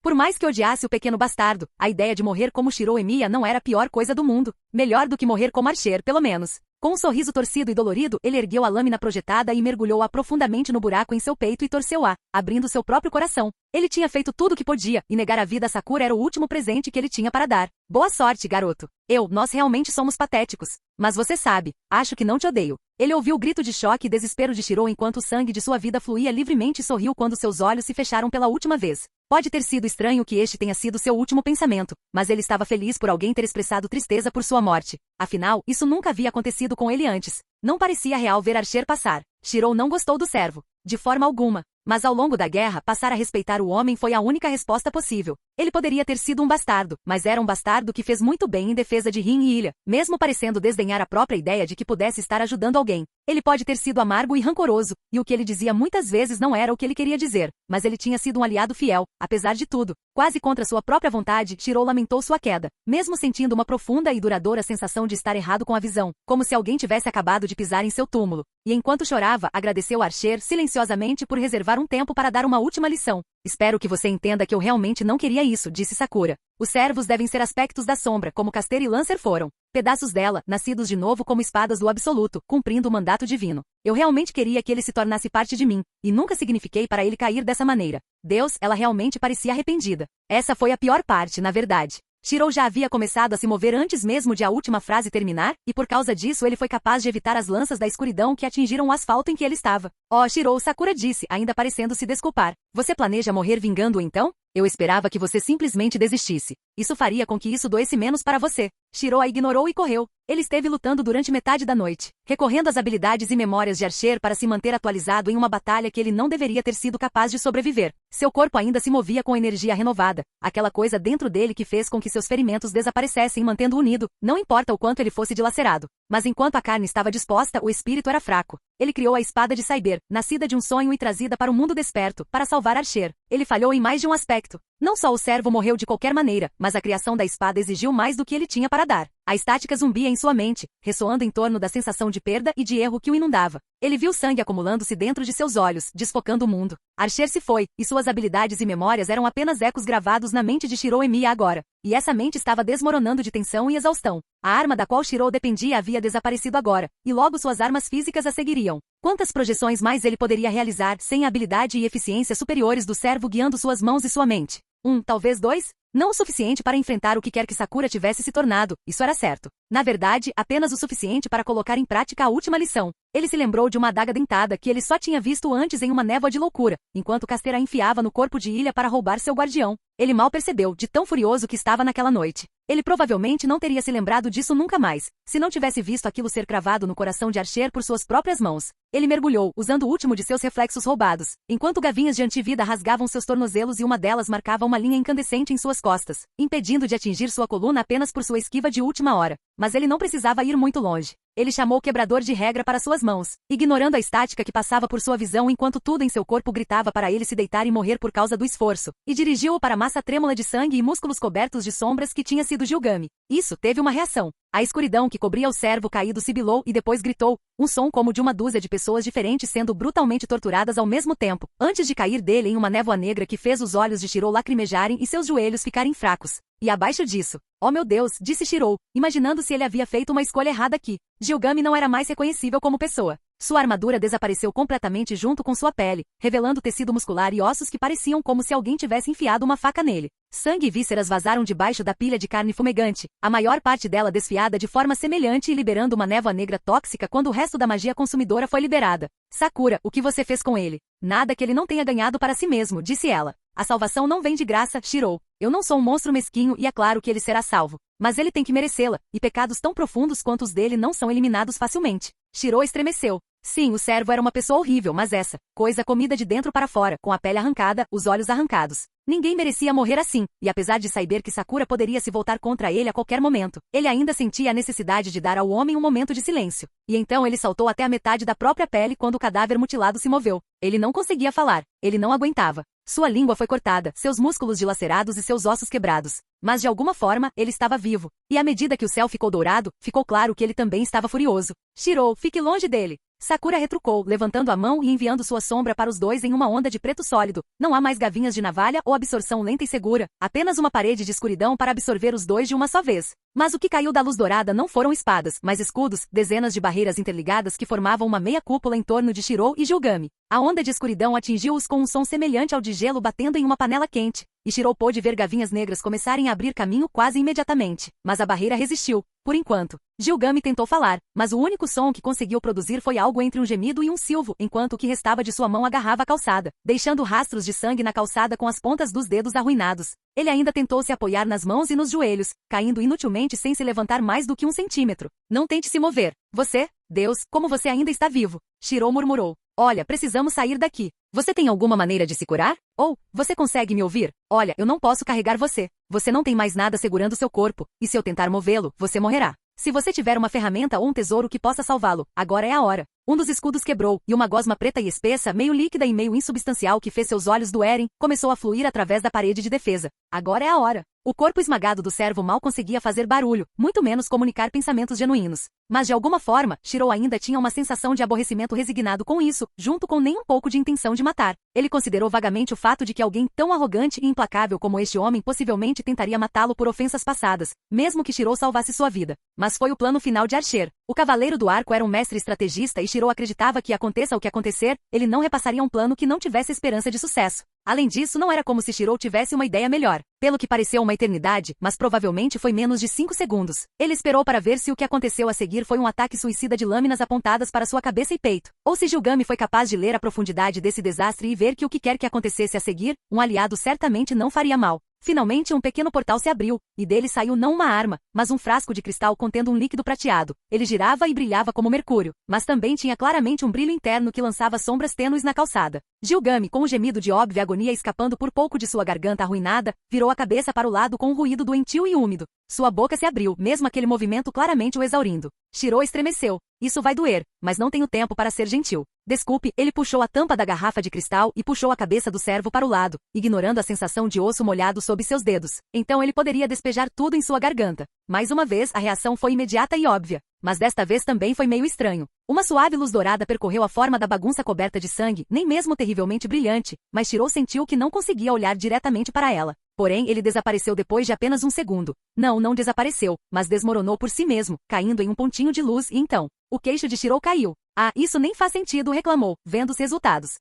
Por mais que odiasse o pequeno bastardo, a ideia de morrer como Shirou Emiya não era a pior coisa do mundo. Melhor do que morrer como Archer, pelo menos. Com um sorriso torcido e dolorido, ele ergueu a lâmina projetada e mergulhou-a profundamente no buraco em seu peito e torceu-a, abrindo seu próprio coração. Ele tinha feito tudo o que podia, e negar a vida a Sakura era o último presente que ele tinha para dar. Boa sorte, garoto. Nós realmente somos patéticos. Mas você sabe, acho que não te odeio. Ele ouviu o grito de choque e desespero de Shirou enquanto o sangue de sua vida fluía livremente e sorriu quando seus olhos se fecharam pela última vez. Pode ter sido estranho que este tenha sido seu último pensamento, mas ele estava feliz por alguém ter expressado tristeza por sua morte. Afinal, isso nunca havia acontecido com ele antes. Não parecia real ver Archer passar. Shirou não gostou do servo. De forma alguma. Mas ao longo da guerra, passar a respeitar o homem foi a única resposta possível. Ele poderia ter sido um bastardo, mas era um bastardo que fez muito bem em defesa de Rin e Ilha, mesmo parecendo desdenhar a própria ideia de que pudesse estar ajudando alguém. Ele pode ter sido amargo e rancoroso, e o que ele dizia muitas vezes não era o que ele queria dizer, mas ele tinha sido um aliado fiel, apesar de tudo. Quase contra sua própria vontade, Shirou lamentou sua queda, mesmo sentindo uma profunda e duradoura sensação de estar errado com a visão, como se alguém tivesse acabado de pisar em seu túmulo. E enquanto chorava, agradeceu a Archer silenciosamente por reservar um tempo para dar uma última lição. Espero que você entenda que eu realmente não queria isso, disse Sakura. Os servos devem ser aspectos da sombra, como Caster e Lancer foram. Pedaços dela, nascidos de novo como espadas do absoluto, cumprindo o mandato divino. Eu realmente queria que ele se tornasse parte de mim, e nunca signifiquei para ele cair dessa maneira. Deus, ela realmente parecia arrependida. Essa foi a pior parte, na verdade. Shirou já havia começado a se mover antes mesmo de a última frase terminar, e por causa disso ele foi capaz de evitar as lanças da escuridão que atingiram o asfalto em que ele estava. Oh, Shirou, Sakura disse, ainda parecendo se desculpar. Você planeja morrer vingando-o então? Eu esperava que você simplesmente desistisse. Isso faria com que isso doesse menos para você. Shiro a ignorou e correu. Ele esteve lutando durante metade da noite, recorrendo às habilidades e memórias de Archer para se manter atualizado em uma batalha que ele não deveria ter sido capaz de sobreviver. Seu corpo ainda se movia com energia renovada, aquela coisa dentro dele que fez com que seus ferimentos desaparecessem mantendo-o unido, não importa o quanto ele fosse dilacerado. Mas enquanto a carne estava disposta, o espírito era fraco. Ele criou a espada de Cyber, nascida de um sonho e trazida para o mundo desperto, para salvar Archer. Ele falhou em mais de um aspecto. Não só o servo morreu de qualquer maneira, mas a criação da espada exigiu mais do que ele tinha para dar. A estática zumbia em sua mente, ressoando em torno da sensação de perda e de erro que o inundava. Ele viu sangue acumulando-se dentro de seus olhos, desfocando o mundo. Archer se foi, e suas habilidades e memórias eram apenas ecos gravados na mente de Shiro Emiya agora. E essa mente estava desmoronando de tensão e exaustão. A arma da qual Shiro dependia havia desaparecido agora, e logo suas armas físicas a seguiriam. Quantas projeções mais ele poderia realizar sem a habilidade e eficiência superiores do servo guiando suas mãos e sua mente? Talvez 2? Não o suficiente para enfrentar o que quer que Sakura tivesse se tornado, isso era certo. Na verdade, apenas o suficiente para colocar em prática a última lição. Ele se lembrou de uma adaga dentada que ele só tinha visto antes em uma névoa de loucura, enquanto Caster a enfiava no corpo de Ilha para roubar seu guardião. Ele mal percebeu, de tão furioso que estava naquela noite. Ele provavelmente não teria se lembrado disso nunca mais, se não tivesse visto aquilo ser cravado no coração de Archer por suas próprias mãos. Ele mergulhou, usando o último de seus reflexos roubados, enquanto gavinhas de antivida rasgavam seus tornozelos e uma delas marcava uma linha incandescente em suas costas, impedindo de atingir sua coluna apenas por sua esquiva de última hora. Mas ele não precisava ir muito longe. Ele chamou o quebrador de regra para suas mãos, ignorando a estática que passava por sua visão enquanto tudo em seu corpo gritava para ele se deitar e morrer por causa do esforço, e dirigiu-o para a massa trêmula de sangue e músculos cobertos de sombras que tinha sido Gilgami. Isso teve uma reação. A escuridão que cobria o servo caído sibilou e depois gritou, um som como de uma dúzia de pessoas diferentes sendo brutalmente torturadas ao mesmo tempo, antes de cair dele em uma névoa negra que fez os olhos de Shiro lacrimejarem e seus joelhos ficarem fracos. E abaixo disso, oh meu Deus, disse Shiro, imaginando se ele havia feito uma escolha errada aqui. Gilgami não era mais reconhecível como pessoa. Sua armadura desapareceu completamente junto com sua pele, revelando tecido muscular e ossos que pareciam como se alguém tivesse enfiado uma faca nele. Sangue e vísceras vazaram debaixo da pilha de carne fumegante, a maior parte dela desfiada de forma semelhante e liberando uma névoa negra tóxica quando o resto da magia consumidora foi liberada. Sakura, o que você fez com ele? Nada que ele não tenha ganhado para si mesmo, disse ela. A salvação não vem de graça, Shiro. Eu não sou um monstro mesquinho e é claro que ele será salvo. Mas ele tem que merecê-la, e pecados tão profundos quanto os dele não são eliminados facilmente. Shiro estremeceu. Sim, o servo era uma pessoa horrível, mas essa coisa comida de dentro para fora, com a pele arrancada, os olhos arrancados. Ninguém merecia morrer assim, e apesar de saber que Sakura poderia se voltar contra ele a qualquer momento, ele ainda sentia a necessidade de dar ao homem um momento de silêncio. E então ele saltou até a metade da própria pele quando o cadáver mutilado se moveu. Ele não conseguia falar, ele não aguentava. Sua língua foi cortada, seus músculos dilacerados e seus ossos quebrados. Mas de alguma forma, ele estava vivo. E à medida que o céu ficou dourado, ficou claro que ele também estava furioso. Shiro, fique longe dele. Sakura retrucou, levantando a mão e enviando sua sombra para os dois em uma onda de preto sólido. Não há mais gavinhas de navalha ou absorção lenta e segura, apenas uma parede de escuridão para absorver os dois de uma só vez. Mas o que caiu da luz dourada não foram espadas, mas escudos, dezenas de barreiras interligadas que formavam uma meia cúpula em torno de Shiro e Gilgami. A onda de escuridão atingiu-os com um som semelhante ao de gelo batendo em uma panela quente, e Shiro pôde ver gavinhas negras começarem a abrir caminho quase imediatamente. Mas a barreira resistiu, por enquanto. Gilgami tentou falar, mas o único som que conseguiu produzir foi algo entre um gemido e um silvo, enquanto o que restava de sua mão agarrava a calçada, deixando rastros de sangue na calçada com as pontas dos dedos arruinados. Ele ainda tentou se apoiar nas mãos e nos joelhos, caindo inutilmente sem se levantar mais do que 1 centímetro. Não tente se mover. Você? Deus, como você ainda está vivo. Shiro murmurou. Olha, precisamos sair daqui. Você tem alguma maneira de se curar? Ou, você consegue me ouvir? Olha, eu não posso carregar você. Você não tem mais nada segurando seu corpo, e se eu tentar movê-lo, você morrerá. Se você tiver uma ferramenta ou um tesouro que possa salvá-lo, agora é a hora. Um dos escudos quebrou, e uma gosma preta e espessa, meio líquida e meio insubstancial que fez seus olhos doerem, começou a fluir através da parede de defesa. Agora é a hora. O corpo esmagado do servo mal conseguia fazer barulho, muito menos comunicar pensamentos genuínos. Mas de alguma forma, Shiro ainda tinha uma sensação de aborrecimento resignado com isso, junto com nem um pouco de intenção de matar. Ele considerou vagamente o fato de que alguém tão arrogante e implacável como este homem possivelmente tentaria matá-lo por ofensas passadas, mesmo que Shiro salvasse sua vida. Mas foi o plano final de Archer. O Cavaleiro do Arco era um mestre estrategista e Shiro acreditava que aconteça o que acontecer, ele não repassaria um plano que não tivesse esperança de sucesso. Além disso, não era como se Shiro tivesse uma ideia melhor. Pelo que pareceu uma eternidade, mas provavelmente foi menos de 5 segundos. Ele esperou para ver se o que aconteceu a seguir foi um ataque suicida de lâminas apontadas para sua cabeça e peito, ou se Gilgami foi capaz de ler a profundidade desse desastre e ver que o que quer que acontecesse a seguir, um aliado certamente não faria mal. Finalmente um pequeno portal se abriu, e dele saiu não uma arma, mas um frasco de cristal contendo um líquido prateado. Ele girava e brilhava como mercúrio, mas também tinha claramente um brilho interno que lançava sombras tênues na calçada. Gilgame, com um gemido de óbvia agonia escapando por pouco de sua garganta arruinada, virou a cabeça para o lado com um ruído doentio e úmido. Sua boca se abriu, mesmo aquele movimento claramente o exaurindo. Shiro estremeceu. Isso vai doer, mas não tenho tempo para ser gentil. Desculpe, ele puxou a tampa da garrafa de cristal e puxou a cabeça do servo para o lado, ignorando a sensação de osso molhado sob seus dedos. Então ele poderia despejar tudo em sua garganta. Mais uma vez, a reação foi imediata e óbvia. Mas desta vez também foi meio estranho. Uma suave luz dourada percorreu a forma da bagunça coberta de sangue, nem mesmo terrivelmente brilhante, mas Shiro sentiu que não conseguia olhar diretamente para ela. Porém, ele desapareceu depois de apenas um segundo. Não desapareceu, mas desmoronou por si mesmo, caindo em um pontinho de luz e então, o queixo de Shiro caiu. Ah, isso nem faz sentido, reclamou, vendo os resultados.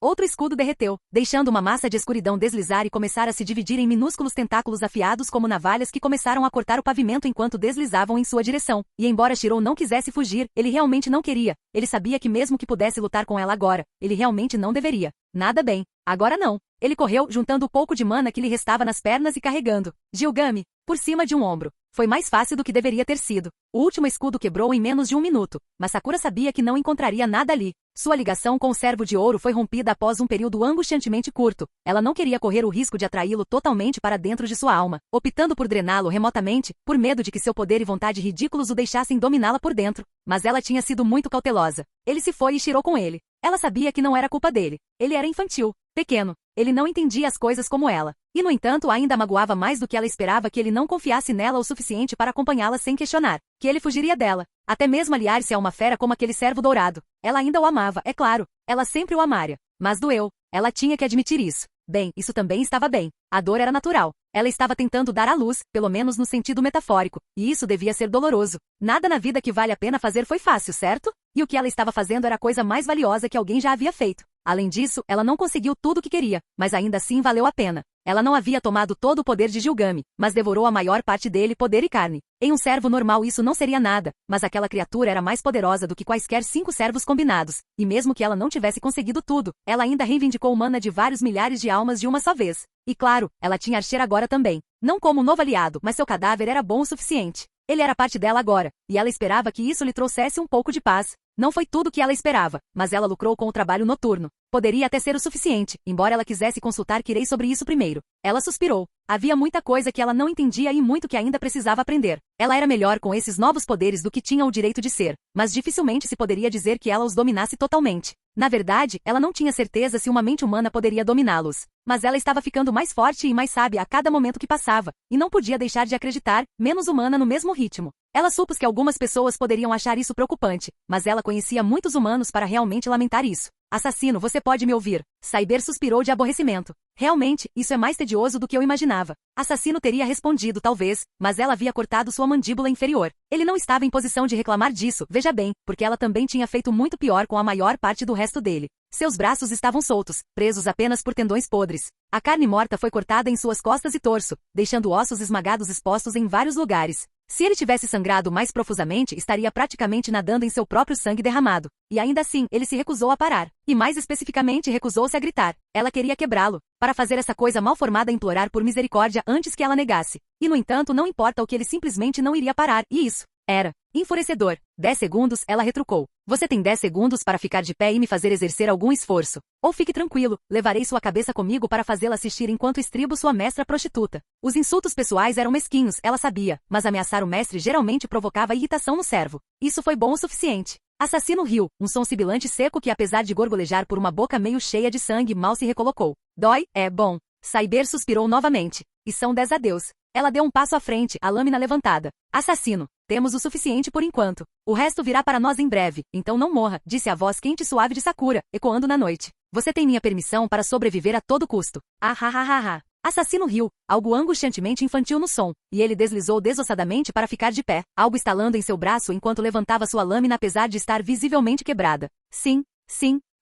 Outro escudo derreteu, deixando uma massa de escuridão deslizar e começar a se dividir em minúsculos tentáculos afiados como navalhas que começaram a cortar o pavimento enquanto deslizavam em sua direção. E embora Shiro não quisesse fugir, ele realmente não queria. Ele sabia que mesmo que pudesse lutar com ela agora, ele realmente não deveria. Nada bem. Agora não. Ele correu, juntando o pouco de mana que lhe restava nas pernas e carregando Gilgame por cima de um ombro. Foi mais fácil do que deveria ter sido. O último escudo quebrou em menos de um minuto, mas Sakura sabia que não encontraria nada ali. Sua ligação com o servo de ouro foi rompida após um período angustiantemente curto. Ela não queria correr o risco de atraí-lo totalmente para dentro de sua alma, optando por drená-lo remotamente, por medo de que seu poder e vontade ridículos o deixassem dominá-la por dentro. Mas ela tinha sido muito cautelosa. Ele se foi e Shiro com ele. Ela sabia que não era culpa dele. Ele era infantil, pequeno. Ele não entendia as coisas como ela. E no entanto ainda magoava mais do que ela esperava que ele não confiasse nela o suficiente para acompanhá-la sem questionar. Que ele fugiria dela. Até mesmo aliar-se a uma fera como aquele servo dourado. Ela ainda o amava, é claro. Ela sempre o amaria. Mas doeu. Ela tinha que admitir isso. Bem, isso também estava bem. A dor era natural. Ela estava tentando dar à luz, pelo menos no sentido metafórico, e isso devia ser doloroso. Nada na vida que vale a pena fazer foi fácil, certo? E o que ela estava fazendo era a coisa mais valiosa que alguém já havia feito. Além disso, ela não conseguiu tudo o que queria, mas ainda assim valeu a pena. Ela não havia tomado todo o poder de Gilgame, mas devorou a maior parte dele, poder e carne. Em um servo normal isso não seria nada, mas aquela criatura era mais poderosa do que quaisquer 5 servos combinados. E mesmo que ela não tivesse conseguido tudo, ela ainda reivindicou o mana de vários milhares de almas de uma só vez. E claro, ela tinha Archer agora também. Não como um novo aliado, mas seu cadáver era bom o suficiente. Ele era parte dela agora, e ela esperava que isso lhe trouxesse um pouco de paz. Não foi tudo o que ela esperava, mas ela lucrou com o trabalho noturno. Poderia até ser o suficiente, embora ela quisesse consultar Kirei sobre isso primeiro. Ela suspirou. Havia muita coisa que ela não entendia e muito que ainda precisava aprender. Ela era melhor com esses novos poderes do que tinha o direito de ser, mas dificilmente se poderia dizer que ela os dominasse totalmente. Na verdade, ela não tinha certeza se uma mente humana poderia dominá-los. Mas ela estava ficando mais forte e mais sábia a cada momento que passava, e não podia deixar de acreditar, menos humana no mesmo ritmo. Ela supôs que algumas pessoas poderiam achar isso preocupante, mas ela conhecia muitos humanos para realmente lamentar isso. Assassino, você pode me ouvir? Cyber suspirou de aborrecimento. Realmente, isso é mais tedioso do que eu imaginava. Assassino teria respondido talvez, mas ela havia cortado sua mandíbula inferior. Ele não estava em posição de reclamar disso, veja bem, porque ela também tinha feito muito pior com a maior parte do resto dele. Seus braços estavam soltos, presos apenas por tendões podres. A carne morta foi cortada em suas costas e torso, deixando ossos esmagados expostos em vários lugares. Se ele tivesse sangrado mais profusamente, estaria praticamente nadando em seu próprio sangue derramado. E ainda assim, ele se recusou a parar. E mais especificamente, recusou-se a gritar. Ela queria quebrá-lo. Para fazer essa coisa mal formada implorar por misericórdia antes que ela negasse. E no entanto, não importa o que ele simplesmente não iria parar. E isso era enfurecedor. 10 segundos, ela retrucou. Você tem 10 segundos para ficar de pé e me fazer exercer algum esforço. Ou fique tranquilo, levarei sua cabeça comigo para fazê-la assistir enquanto estribo sua mestra prostituta. Os insultos pessoais eram mesquinhos, ela sabia, mas ameaçar o mestre geralmente provocava irritação no servo. Isso foi bom o suficiente. Assassino riu, um som sibilante seco que apesar de gorgolejar por uma boca meio cheia de sangue mal se recolocou. Dói? É bom. Cyber suspirou novamente. E são 10 adeus. Ela deu um passo à frente, a lâmina levantada. Assassino. Temos o suficiente por enquanto. O resto virá para nós em breve, então não morra, disse a voz quente e suave de Sakura, ecoando na noite. Você tem minha permissão para sobreviver a todo custo. Ah, ha, ha, ha, ha. Assassino riu, algo angustiantemente infantil no som, e ele deslizou desossadamente para ficar de pé, algo estalando em seu braço enquanto levantava sua lâmina apesar de estar visivelmente quebrada. Sim,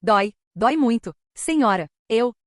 dói muito. Senhora,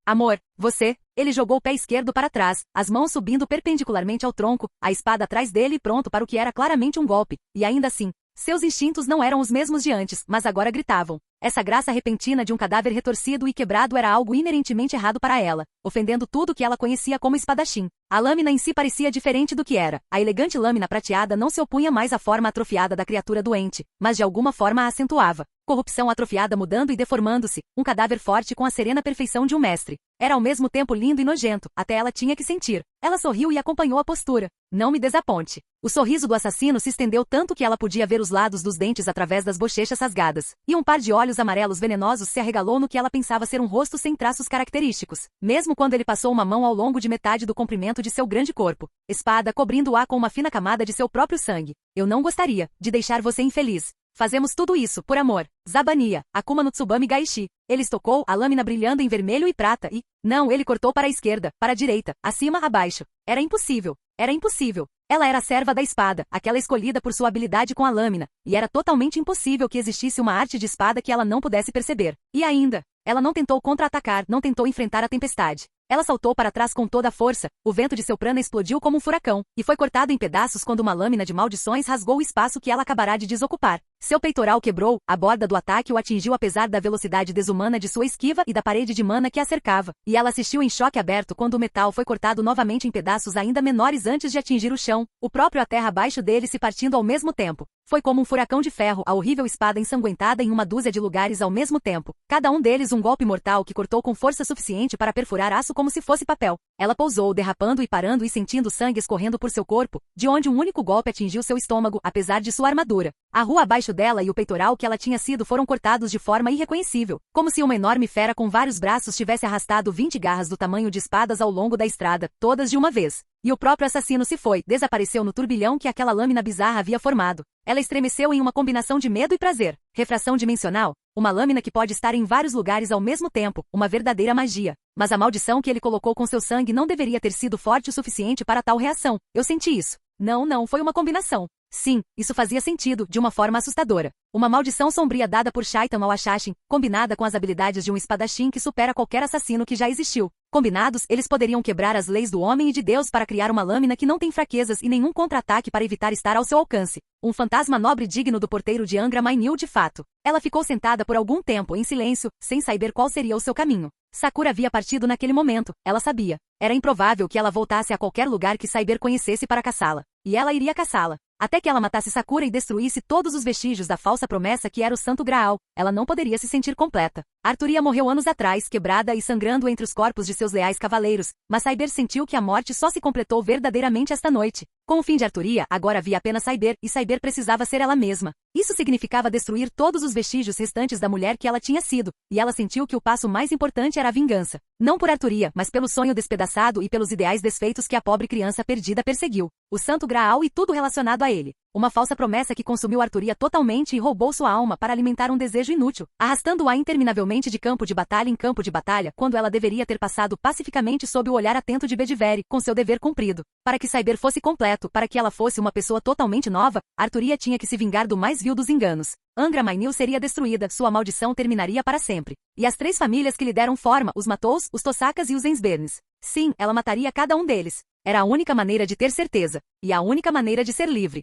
amor, você... Ele jogou o pé esquerdo para trás, as mãos subindo perpendicularmente ao tronco, a espada atrás dele pronto para o que era claramente um golpe, e ainda assim, Seus instintos não eram os mesmos de antes, mas agora gritavam. Essa graça repentina de um cadáver retorcido e quebrado era algo inerentemente errado para ela, ofendendo tudo que ela conhecia como espadachim. A lâmina em si parecia diferente do que era. A elegante lâmina prateada não se opunha mais à forma atrofiada da criatura doente, mas de alguma forma a acentuava. Corrupção atrofiada mudando e deformando-se, um cadáver forte com a serena perfeição de um mestre. Era ao mesmo tempo lindo e nojento, até ela tinha que sentir. Ela sorriu e acompanhou a postura. Não me desaponte. O sorriso do assassino se estendeu tanto que ela podia ver os lados dos dentes através das bochechas rasgadas. E um par de olhos amarelos venenosos se arregalou no que ela pensava ser um rosto sem traços característicos, mesmo quando ele passou uma mão ao longo de metade do comprimento de seu grande corpo. Espada cobrindo-a com uma fina camada de seu próprio sangue. Eu não gostaria de deixar você infeliz. Fazemos tudo isso, por amor. Zabania, Akuma no Tsubame Gaishi. Ele estocou a lâmina brilhando em vermelho e prata e... Não, ele cortou para a esquerda, para a direita, acima, abaixo. Era impossível. Era impossível. Ela era a serva da espada, aquela escolhida por sua habilidade com a lâmina, e era totalmente impossível que existisse uma arte de espada que ela não pudesse perceber. E ainda, ela não tentou contra-atacar, não tentou enfrentar a tempestade. Ela saltou para trás com toda a força, o vento de seu prana explodiu como um furacão, e foi cortado em pedaços quando uma lâmina de maldições rasgou o espaço que ela acabará de desocupar. Seu peitoral quebrou, a borda do ataque o atingiu apesar da velocidade desumana de sua esquiva e da parede de mana que a cercava, e ela assistiu em choque aberto quando o metal foi cortado novamente em pedaços ainda menores antes de atingir o chão, o próprio a terra abaixo dele se partindo ao mesmo tempo. Foi como um furacão de ferro, a horrível espada ensanguentada em uma dúzia de lugares ao mesmo tempo, cada um deles um golpe mortal que cortou com força suficiente para perfurar aço como se fosse papel. Ela pousou, derrapando e parando e sentindo sangue escorrendo por seu corpo, de onde um único golpe atingiu seu estômago, apesar de sua armadura. A rua abaixo dela e o peitoral que ela tinha sido foram cortados de forma irreconhecível, como se uma enorme fera com vários braços tivesse arrastado 20 garras do tamanho de espadas ao longo da estrada, todas de uma vez. E o próprio assassino se foi, desapareceu no turbilhão que aquela lâmina bizarra havia formado. Ela estremeceu em uma combinação de medo e prazer. Refração dimensional? Uma lâmina que pode estar em vários lugares ao mesmo tempo, uma verdadeira magia. Mas a maldição que ele colocou com seu sangue não deveria ter sido forte o suficiente para tal reação. Eu senti isso. Não, foi uma combinação. Sim, isso fazia sentido, de uma forma assustadora. Uma maldição sombria dada por Shaitan ao Ashashin, combinada com as habilidades de um espadachim que supera qualquer assassino que já existiu. Combinados, eles poderiam quebrar as leis do homem e de Deus para criar uma lâmina que não tem fraquezas e nenhum contra-ataque para evitar estar ao seu alcance. Um fantasma nobre digno do porteiro de Angra Mainyu de fato. Ela ficou sentada por algum tempo, em silêncio, sem saber qual seria o seu caminho. Sakura havia partido naquele momento, ela sabia. Era improvável que ela voltasse a qualquer lugar que Cyber conhecesse para caçá-la. E ela iria caçá-la. Até que ela matasse Sakura e destruísse todos os vestígios da falsa promessa que era o Santo Graal, ela não poderia se sentir completa. Arturia morreu anos atrás, quebrada e sangrando entre os corpos de seus leais cavaleiros, mas Cyber sentiu que a morte só se completou verdadeiramente esta noite. Com o fim de Arturia, agora havia apenas Cyber, e Cyber precisava ser ela mesma. Isso significava destruir todos os vestígios restantes da mulher que ela tinha sido, e ela sentiu que o passo mais importante era a vingança. Não por Arturia, mas pelo sonho despedaçado e pelos ideais desfeitos que a pobre criança perdida perseguiu. O Santo Graal e tudo relacionado a ele. Uma falsa promessa que consumiu Arturia totalmente e roubou sua alma para alimentar um desejo inútil, arrastando-a interminavelmente de campo de batalha em campo de batalha, quando ela deveria ter passado pacificamente sob o olhar atento de Bedivere, com seu dever cumprido. Para que Cyber fosse completo, para que ela fosse uma pessoa totalmente nova, Arturia tinha que se vingar do mais vil dos enganos. Angra Mainyu seria destruída, sua maldição terminaria para sempre. E as 3 famílias que lhe deram forma, os Matous, os Tosakas e os Ensbernes. Sim, ela mataria cada um deles. Era a única maneira de ter certeza. E a única maneira de ser livre.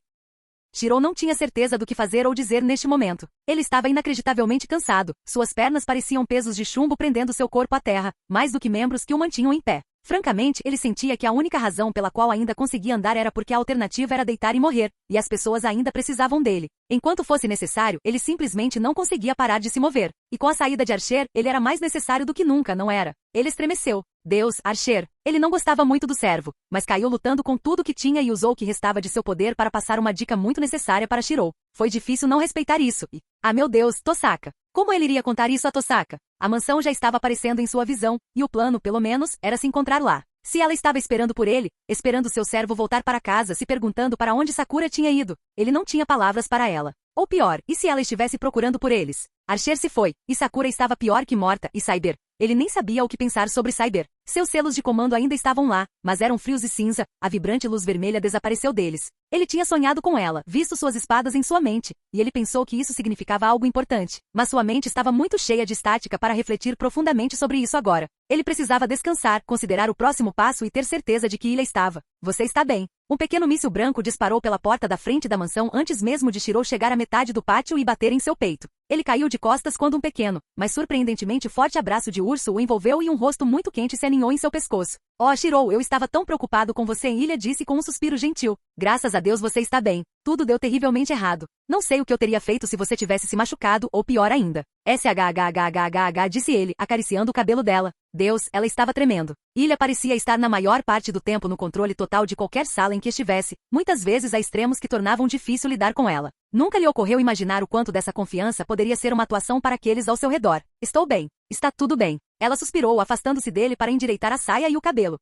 Shirou não tinha certeza do que fazer ou dizer neste momento. Ele estava inacreditavelmente cansado. Suas pernas pareciam pesos de chumbo prendendo seu corpo à terra, mais do que membros que o mantinham em pé. Francamente, ele sentia que a única razão pela qual ainda conseguia andar era porque a alternativa era deitar e morrer, e as pessoas ainda precisavam dele. Enquanto fosse necessário, ele simplesmente não conseguia parar de se mover. E com a saída de Archer, ele era mais necessário do que nunca, não era? Ele estremeceu. Deus, Archer. Ele não gostava muito do servo, mas caiu lutando com tudo o que tinha e usou o que restava de seu poder para passar uma dica muito necessária para Shirou. Foi difícil não respeitar isso e... Ah meu Deus, Tosaka! Como ele iria contar isso a Tosaka? A mansão já estava aparecendo em sua visão, e o plano, pelo menos, era se encontrar lá. Se ela estava esperando por ele, esperando seu servo voltar para casa, se perguntando para onde Sakura tinha ido, ele não tinha palavras para ela. Ou pior, e se ela estivesse procurando por eles? Archer se foi, e Sakura estava pior que morta, e Cyber. Ele nem sabia o que pensar sobre Cyber. Seus selos de comando ainda estavam lá, mas eram frios e cinza, a vibrante luz vermelha desapareceu deles. Ele tinha sonhado com ela, visto suas espadas em sua mente, e ele pensou que isso significava algo importante. Mas sua mente estava muito cheia de estática para refletir profundamente sobre isso agora. Ele precisava descansar, considerar o próximo passo e ter certeza de que Ilha estava. Você está bem. Um pequeno míssil branco disparou pela porta da frente da mansão antes mesmo de Shiro chegar à metade do pátio e bater em seu peito. Ele caiu de costas quando um pequeno, mas surpreendentemente forte abraço de urso o envolveu e um rosto muito quente se aninhou em seu pescoço. Oh, Shiro, eu estava tão preocupado com você, Ilha disse com um suspiro gentil. Graças a Deus você está bem. Tudo deu terrivelmente errado. Não sei o que eu teria feito se você tivesse se machucado, ou pior ainda. SHHHHH disse ele, acariciando o cabelo dela. Deus, ela estava tremendo. Ilha parecia estar na maior parte do tempo no controle total de qualquer sala em que estivesse, muitas vezes a extremos que tornavam difícil lidar com ela. Nunca lhe ocorreu imaginar o quanto dessa confiança poderia ser uma atuação para aqueles ao seu redor. Estou bem. Está tudo bem. Ela suspirou, afastando-se dele para endireitar a saia e o cabelo.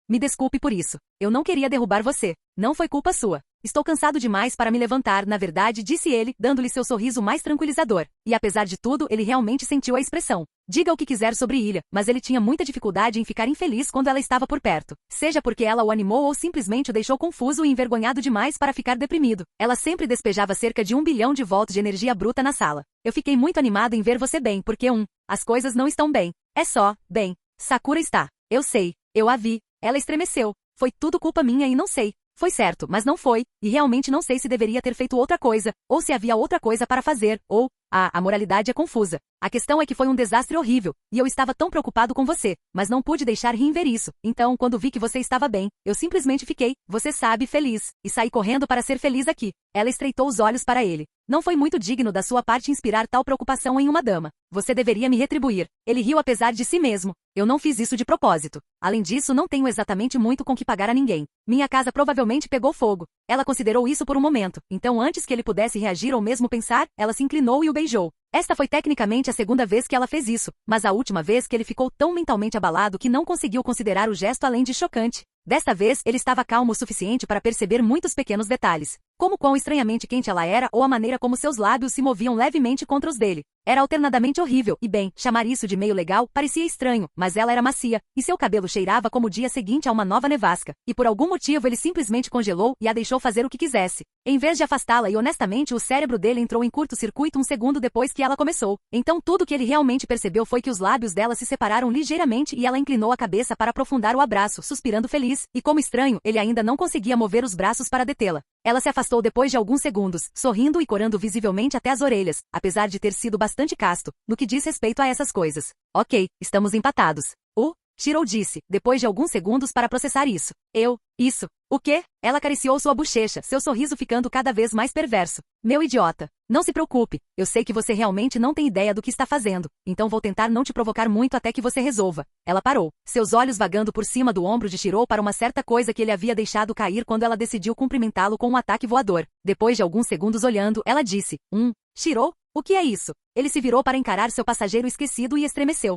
Me desculpe por isso. Eu não queria derrubar você. Não foi culpa sua. Estou cansado demais para me levantar, na verdade, disse ele, dando-lhe seu sorriso mais tranquilizador. E apesar de tudo, ele realmente sentiu a expressão. Diga o que quiser sobre Ilha, mas ele tinha muita dificuldade em ficar infeliz quando ela estava por perto. Seja porque ela o animou ou simplesmente o deixou confuso e envergonhado demais para ficar deprimido. Ela sempre despejava cerca de 1 bilhão de volts de energia bruta na sala. Eu fiquei muito animado em ver você bem, porque as coisas não estão bem. É só, bem, Sakura está. Eu sei, eu a vi. Ela estremeceu. Foi tudo culpa minha e não sei. Foi certo, mas não foi, e realmente não sei se deveria ter feito outra coisa, ou se havia outra coisa para fazer, ou... a moralidade é confusa. A questão é que foi um desastre horrível, e eu estava tão preocupado com você, mas não pude deixar Rin ver isso. Então, quando vi que você estava bem, eu simplesmente fiquei, você sabe, feliz, e saí correndo para ser feliz aqui. Ela estreitou os olhos para ele. Não foi muito digno da sua parte inspirar tal preocupação em uma dama. Você deveria me retribuir. Ele riu apesar de si mesmo. Eu não fiz isso de propósito. Além disso, não tenho exatamente muito com que pagar a ninguém. Minha casa provavelmente pegou fogo. Ela considerou isso por um momento. Então, antes que ele pudesse reagir ou mesmo pensar, ela se inclinou e o beijou. Esta foi tecnicamente a segunda vez que ela fez isso, mas a última vez que ele ficou tão mentalmente abalado que não conseguiu considerar o gesto além de chocante. Desta vez, ele estava calmo o suficiente para perceber muitos pequenos detalhes, como quão estranhamente quente ela era ou a maneira como seus lábios se moviam levemente contra os dele. Era alternadamente horrível e, bem, chamar isso de meio legal parecia estranho, mas ela era macia, e seu cabelo cheirava como o dia seguinte a uma nova nevasca, e por algum motivo ele simplesmente congelou e a deixou fazer o que quisesse. Em vez de afastá-la e honestamente o cérebro dele entrou em curto-circuito um segundo depois que ela começou. Então tudo que ele realmente percebeu foi que os lábios dela se separaram ligeiramente e ela inclinou a cabeça para aprofundar o abraço, suspirando feliz, e como estranho, ele ainda não conseguia mover os braços para detê-la. Ela se afastou depois de alguns segundos, sorrindo e corando visivelmente até as orelhas, apesar de ter sido bastante casto, no que diz respeito a essas coisas. Ok, estamos empatados. Shiro disse, depois de alguns segundos para processar isso. Isso. O quê? Ela acariciou sua bochecha, seu sorriso ficando cada vez mais perverso. Meu idiota. Não se preocupe, eu sei que você realmente não tem ideia do que está fazendo, então vou tentar não te provocar muito até que você resolva. Ela parou, seus olhos vagando por cima do ombro de Shiro para uma certa coisa que ele havia deixado cair quando ela decidiu cumprimentá-lo com um ataque voador. Depois de alguns segundos olhando, ela disse, Shiro? O que é isso? Ele se virou para encarar seu passageiro esquecido e estremeceu.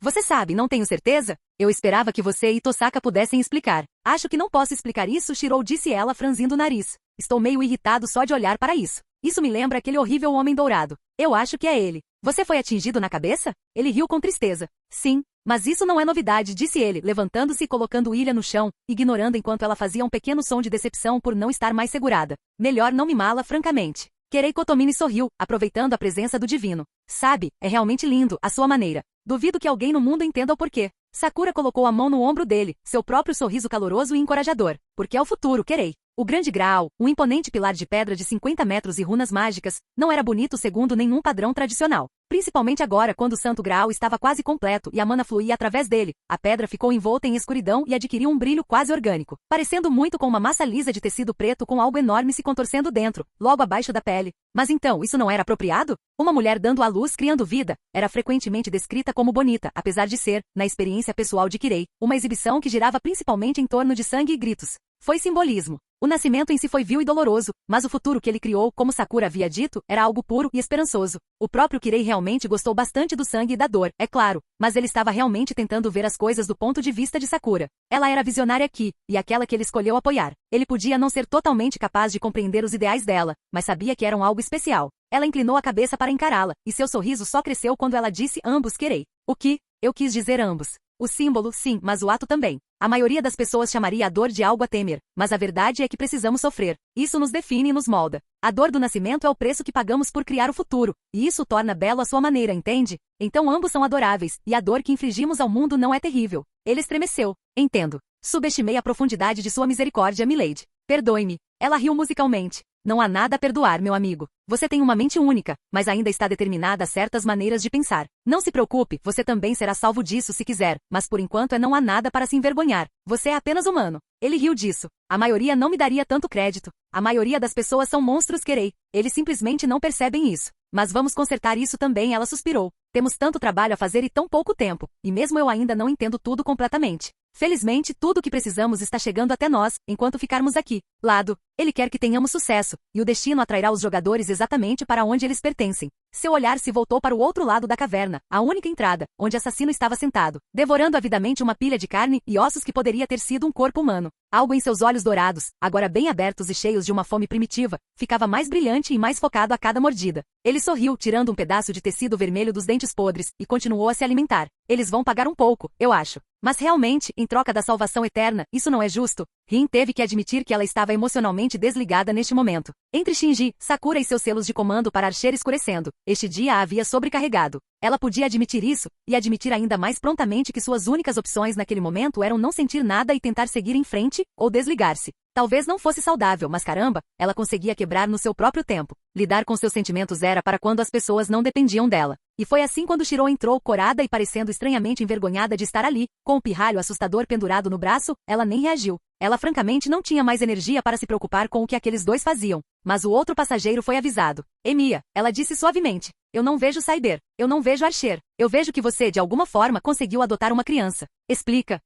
Você sabe, não tenho certeza? Eu esperava que você e Tosaka pudessem explicar. Acho que não posso explicar isso, Shiro disse ela franzindo o nariz. Estou meio irritado só de olhar para isso. Isso me lembra aquele horrível homem dourado. Eu acho que é ele. Você foi atingido na cabeça? Ele riu com tristeza. Sim, mas isso não é novidade, disse ele, levantando-se e colocando Ilha no chão, ignorando enquanto ela fazia um pequeno som de decepção por não estar mais segurada. Melhor não mimá-la, francamente. Kirei Kotomini sorriu, aproveitando a presença do divino. Sabe, é realmente lindo, à sua maneira. Duvido que alguém no mundo entenda o porquê. Sakura colocou a mão no ombro dele, seu próprio sorriso caloroso e encorajador. Porque é o futuro, Kirei. O grande Graal, um imponente pilar de pedra de 50 metros e runas mágicas, não era bonito segundo nenhum padrão tradicional. Principalmente agora quando o Santo Graal estava quase completo e a mana fluía através dele, a pedra ficou envolta em escuridão e adquiriu um brilho quase orgânico, parecendo muito com uma massa lisa de tecido preto com algo enorme se contorcendo dentro, logo abaixo da pele. Mas então, isso não era apropriado? Uma mulher dando à luz criando vida, era frequentemente descrita como bonita, apesar de ser, na experiência pessoal de Kirei, uma exibição que girava principalmente em torno de sangue e gritos. Foi simbolismo. O nascimento em si foi vil e doloroso, mas o futuro que ele criou, como Sakura havia dito, era algo puro e esperançoso. O próprio Kirei realmente gostou bastante do sangue e da dor, é claro, mas ele estava realmente tentando ver as coisas do ponto de vista de Sakura. Ela era a visionária aqui, e aquela que ele escolheu apoiar. Ele podia não ser totalmente capaz de compreender os ideais dela, mas sabia que eram algo especial. Ela inclinou a cabeça para encará-la, e seu sorriso só cresceu quando ela disse ambos Kirei. O que? Eu quis dizer ambos. O símbolo, sim, mas o ato também. A maioria das pessoas chamaria a dor de algo a temer, mas a verdade é que precisamos sofrer. Isso nos define e nos molda. A dor do nascimento é o preço que pagamos por criar o futuro, e isso o torna belo à sua maneira, entende? Então ambos são adoráveis, e a dor que infligimos ao mundo não é terrível. Ele estremeceu. Entendo. Subestimei a profundidade de sua misericórdia, milady. Perdoe-me. Ela riu musicalmente. Não há nada a perdoar, meu amigo. Você tem uma mente única, mas ainda está determinada a certas maneiras de pensar. Não se preocupe, você também será salvo disso se quiser, mas por enquanto não há nada para se envergonhar. Você é apenas humano. Ele riu disso. A maioria não me daria tanto crédito. A maioria das pessoas são monstros, querei. Eles simplesmente não percebem isso. Mas vamos consertar isso também, ela suspirou. Temos tanto trabalho a fazer e tão pouco tempo, e mesmo eu ainda não entendo tudo completamente. Felizmente, tudo o que precisamos está chegando até nós, enquanto ficarmos aqui. Lado, ele quer que tenhamos sucesso, e o destino atrairá os jogadores exatamente para onde eles pertencem. Seu olhar se voltou para o outro lado da caverna, a única entrada, onde o assassino estava sentado, devorando avidamente uma pilha de carne e ossos que poderia ter sido um corpo humano. Algo em seus olhos dourados, agora bem abertos e cheios de uma fome primitiva, ficava mais brilhante e mais focado a cada mordida. Ele sorriu, tirando um pedaço de tecido vermelho dos dentes podres, e continuou a se alimentar. Eles vão pagar um pouco, eu acho. Mas realmente, em troca da salvação eterna, isso não é justo? Rin teve que admitir que ela estava emocionalmente desligada neste momento. Entre Shinji, Sakura e seus selos de comando para Archer escurecendo, este dia a havia sobrecarregado. Ela podia admitir isso, e admitir ainda mais prontamente que suas únicas opções naquele momento eram não sentir nada e tentar seguir em frente, ou desligar-se. Talvez não fosse saudável, mas caramba, ela conseguia quebrar no seu próprio tempo. Lidar com seus sentimentos era para quando as pessoas não dependiam dela. E foi assim quando Shiro entrou corada e parecendo estranhamente envergonhada de estar ali, com o pirralho assustador pendurado no braço, ela nem reagiu. Ela francamente não tinha mais energia para se preocupar com o que aqueles dois faziam. Mas o outro passageiro foi avisado. Emiya, ela disse suavemente. Eu não vejo Cyber. Eu não vejo Archer. Eu vejo que você de alguma forma conseguiu adotar uma criança. Explica.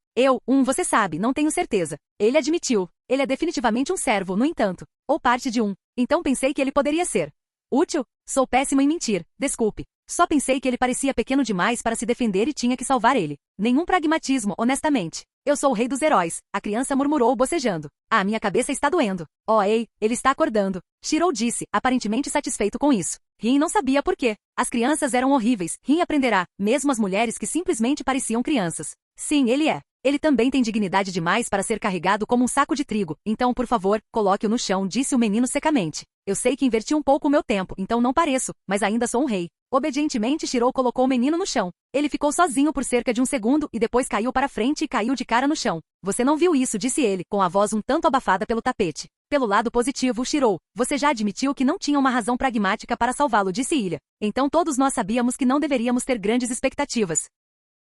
Você sabe, não tenho certeza. Ele admitiu. Ele é definitivamente um servo, no entanto. Ou parte de um. Então pensei que ele poderia ser útil? Sou péssimo em mentir. Desculpe. Só pensei que ele parecia pequeno demais para se defender e tinha que salvar ele. Nenhum pragmatismo, honestamente. Eu sou o rei dos heróis, a criança murmurou bocejando. Ah, minha cabeça está doendo. Oh, ei, ele está acordando. Shiro disse, aparentemente satisfeito com isso. Rin não sabia por quê. As crianças eram horríveis, Rin aprenderá, mesmo as mulheres que simplesmente pareciam crianças. Sim, ele é. Ele também tem dignidade demais para ser carregado como um saco de trigo, então por favor, coloque-o no chão, disse o menino secamente. Eu sei que inverti um pouco o meu tempo, então não pareço, mas ainda sou um rei. Obedientemente Shiro colocou o menino no chão. Ele ficou sozinho por cerca de um segundo e depois caiu para frente e caiu de cara no chão. Você não viu isso, disse ele, com a voz um tanto abafada pelo tapete. Pelo lado positivo, Shiro, você já admitiu que não tinha uma razão pragmática para salvá-lo, disse Ilha. Então todos nós sabíamos que não deveríamos ter grandes expectativas.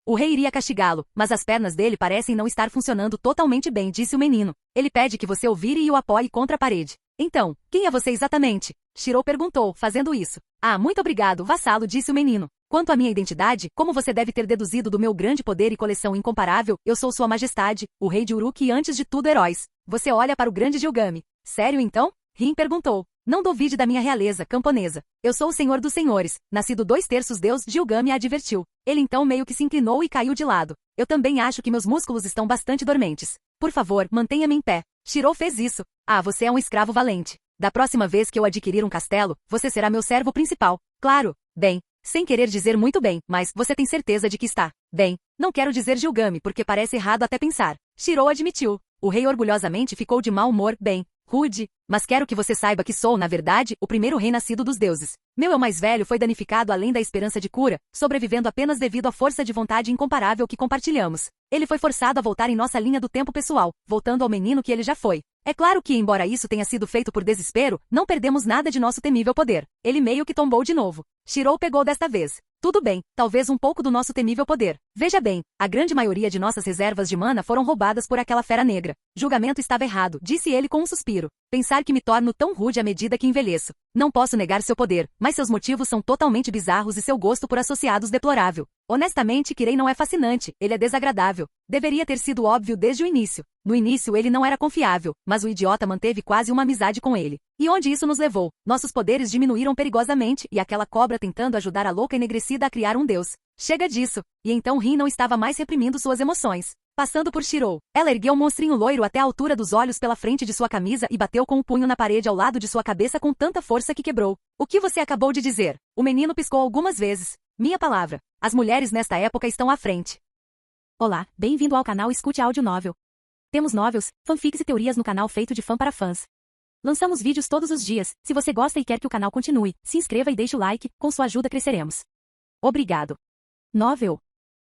O rei iria castigá-lo, mas as pernas dele parecem não estar funcionando totalmente bem, disse o menino. Ele pede que você o vire e o apoie contra a parede. Então, quem é você exatamente? Shiro perguntou, fazendo isso. Ah, muito obrigado, vassalo, disse o menino. Quanto à minha identidade, como você deve ter deduzido do meu grande poder e coleção incomparável, eu sou Sua Majestade, o rei de Uruk e antes de tudo heróis. Você olha para o grande Gilgame. Sério então? Rin perguntou. Não duvide da minha realeza, camponesa. Eu sou o senhor dos senhores, nascido 2/3 deus, Gilgame a advertiu. Ele então meio que se inclinou e caiu de lado. Eu também acho que meus músculos estão bastante dormentes. Por favor, mantenha-me em pé. Shiro fez isso. Ah, você é um escravo valente. Da próxima vez que eu adquirir um castelo, você será meu servo principal. Claro. Bem, sem querer dizer muito bem, mas você tem certeza de que está bem. Não quero dizer Gilgame porque parece errado até pensar. Shiro admitiu. O rei orgulhosamente ficou de mau humor, bem, rude, mas quero que você saiba que sou, na verdade, o primeiro rei nascido dos deuses. Meu eu mais velho foi danificado além da esperança de cura, sobrevivendo apenas devido à força de vontade incomparável que compartilhamos. Ele foi forçado a voltar em nossa linha do tempo pessoal, voltando ao menino que ele já foi. É claro que, embora isso tenha sido feito por desespero, não perdemos nada de nosso temível poder. Ele meio que tombou de novo. Shiro pegou desta vez. Tudo bem, talvez um pouco do nosso temível poder. Veja bem, a grande maioria de nossas reservas de mana foram roubadas por aquela fera negra. Julgamento estava errado, disse ele com um suspiro. Pensar que me torno tão rude à medida que envelheço. Não posso negar seu poder, mas seus motivos são totalmente bizarros e seu gosto por associados deplorável. Honestamente, Kirei não é fascinante, ele é desagradável. Deveria ter sido óbvio desde o início. No início ele não era confiável, mas o idiota manteve quase uma amizade com ele. E onde isso nos levou? Nossos poderes diminuíram perigosamente e aquela cobra tentando ajudar a louca enegrecida a criar um deus. Chega disso. E então Rin não estava mais reprimindo suas emoções. Passando por Shiro, ela ergueu um monstrinho loiro até a altura dos olhos pela frente de sua camisa e bateu com o punho na parede ao lado de sua cabeça com tanta força que quebrou. O que você acabou de dizer? O menino piscou algumas vezes. Minha palavra. As mulheres nesta época estão à frente. Olá, bem-vindo ao canal Escute Áudio Novel. Temos novels, fanfics e teorias no canal feito de fã para fãs. Lançamos vídeos todos os dias. Se você gosta e quer que o canal continue, se inscreva e deixe o like, com sua ajuda cresceremos. Obrigado. Novel.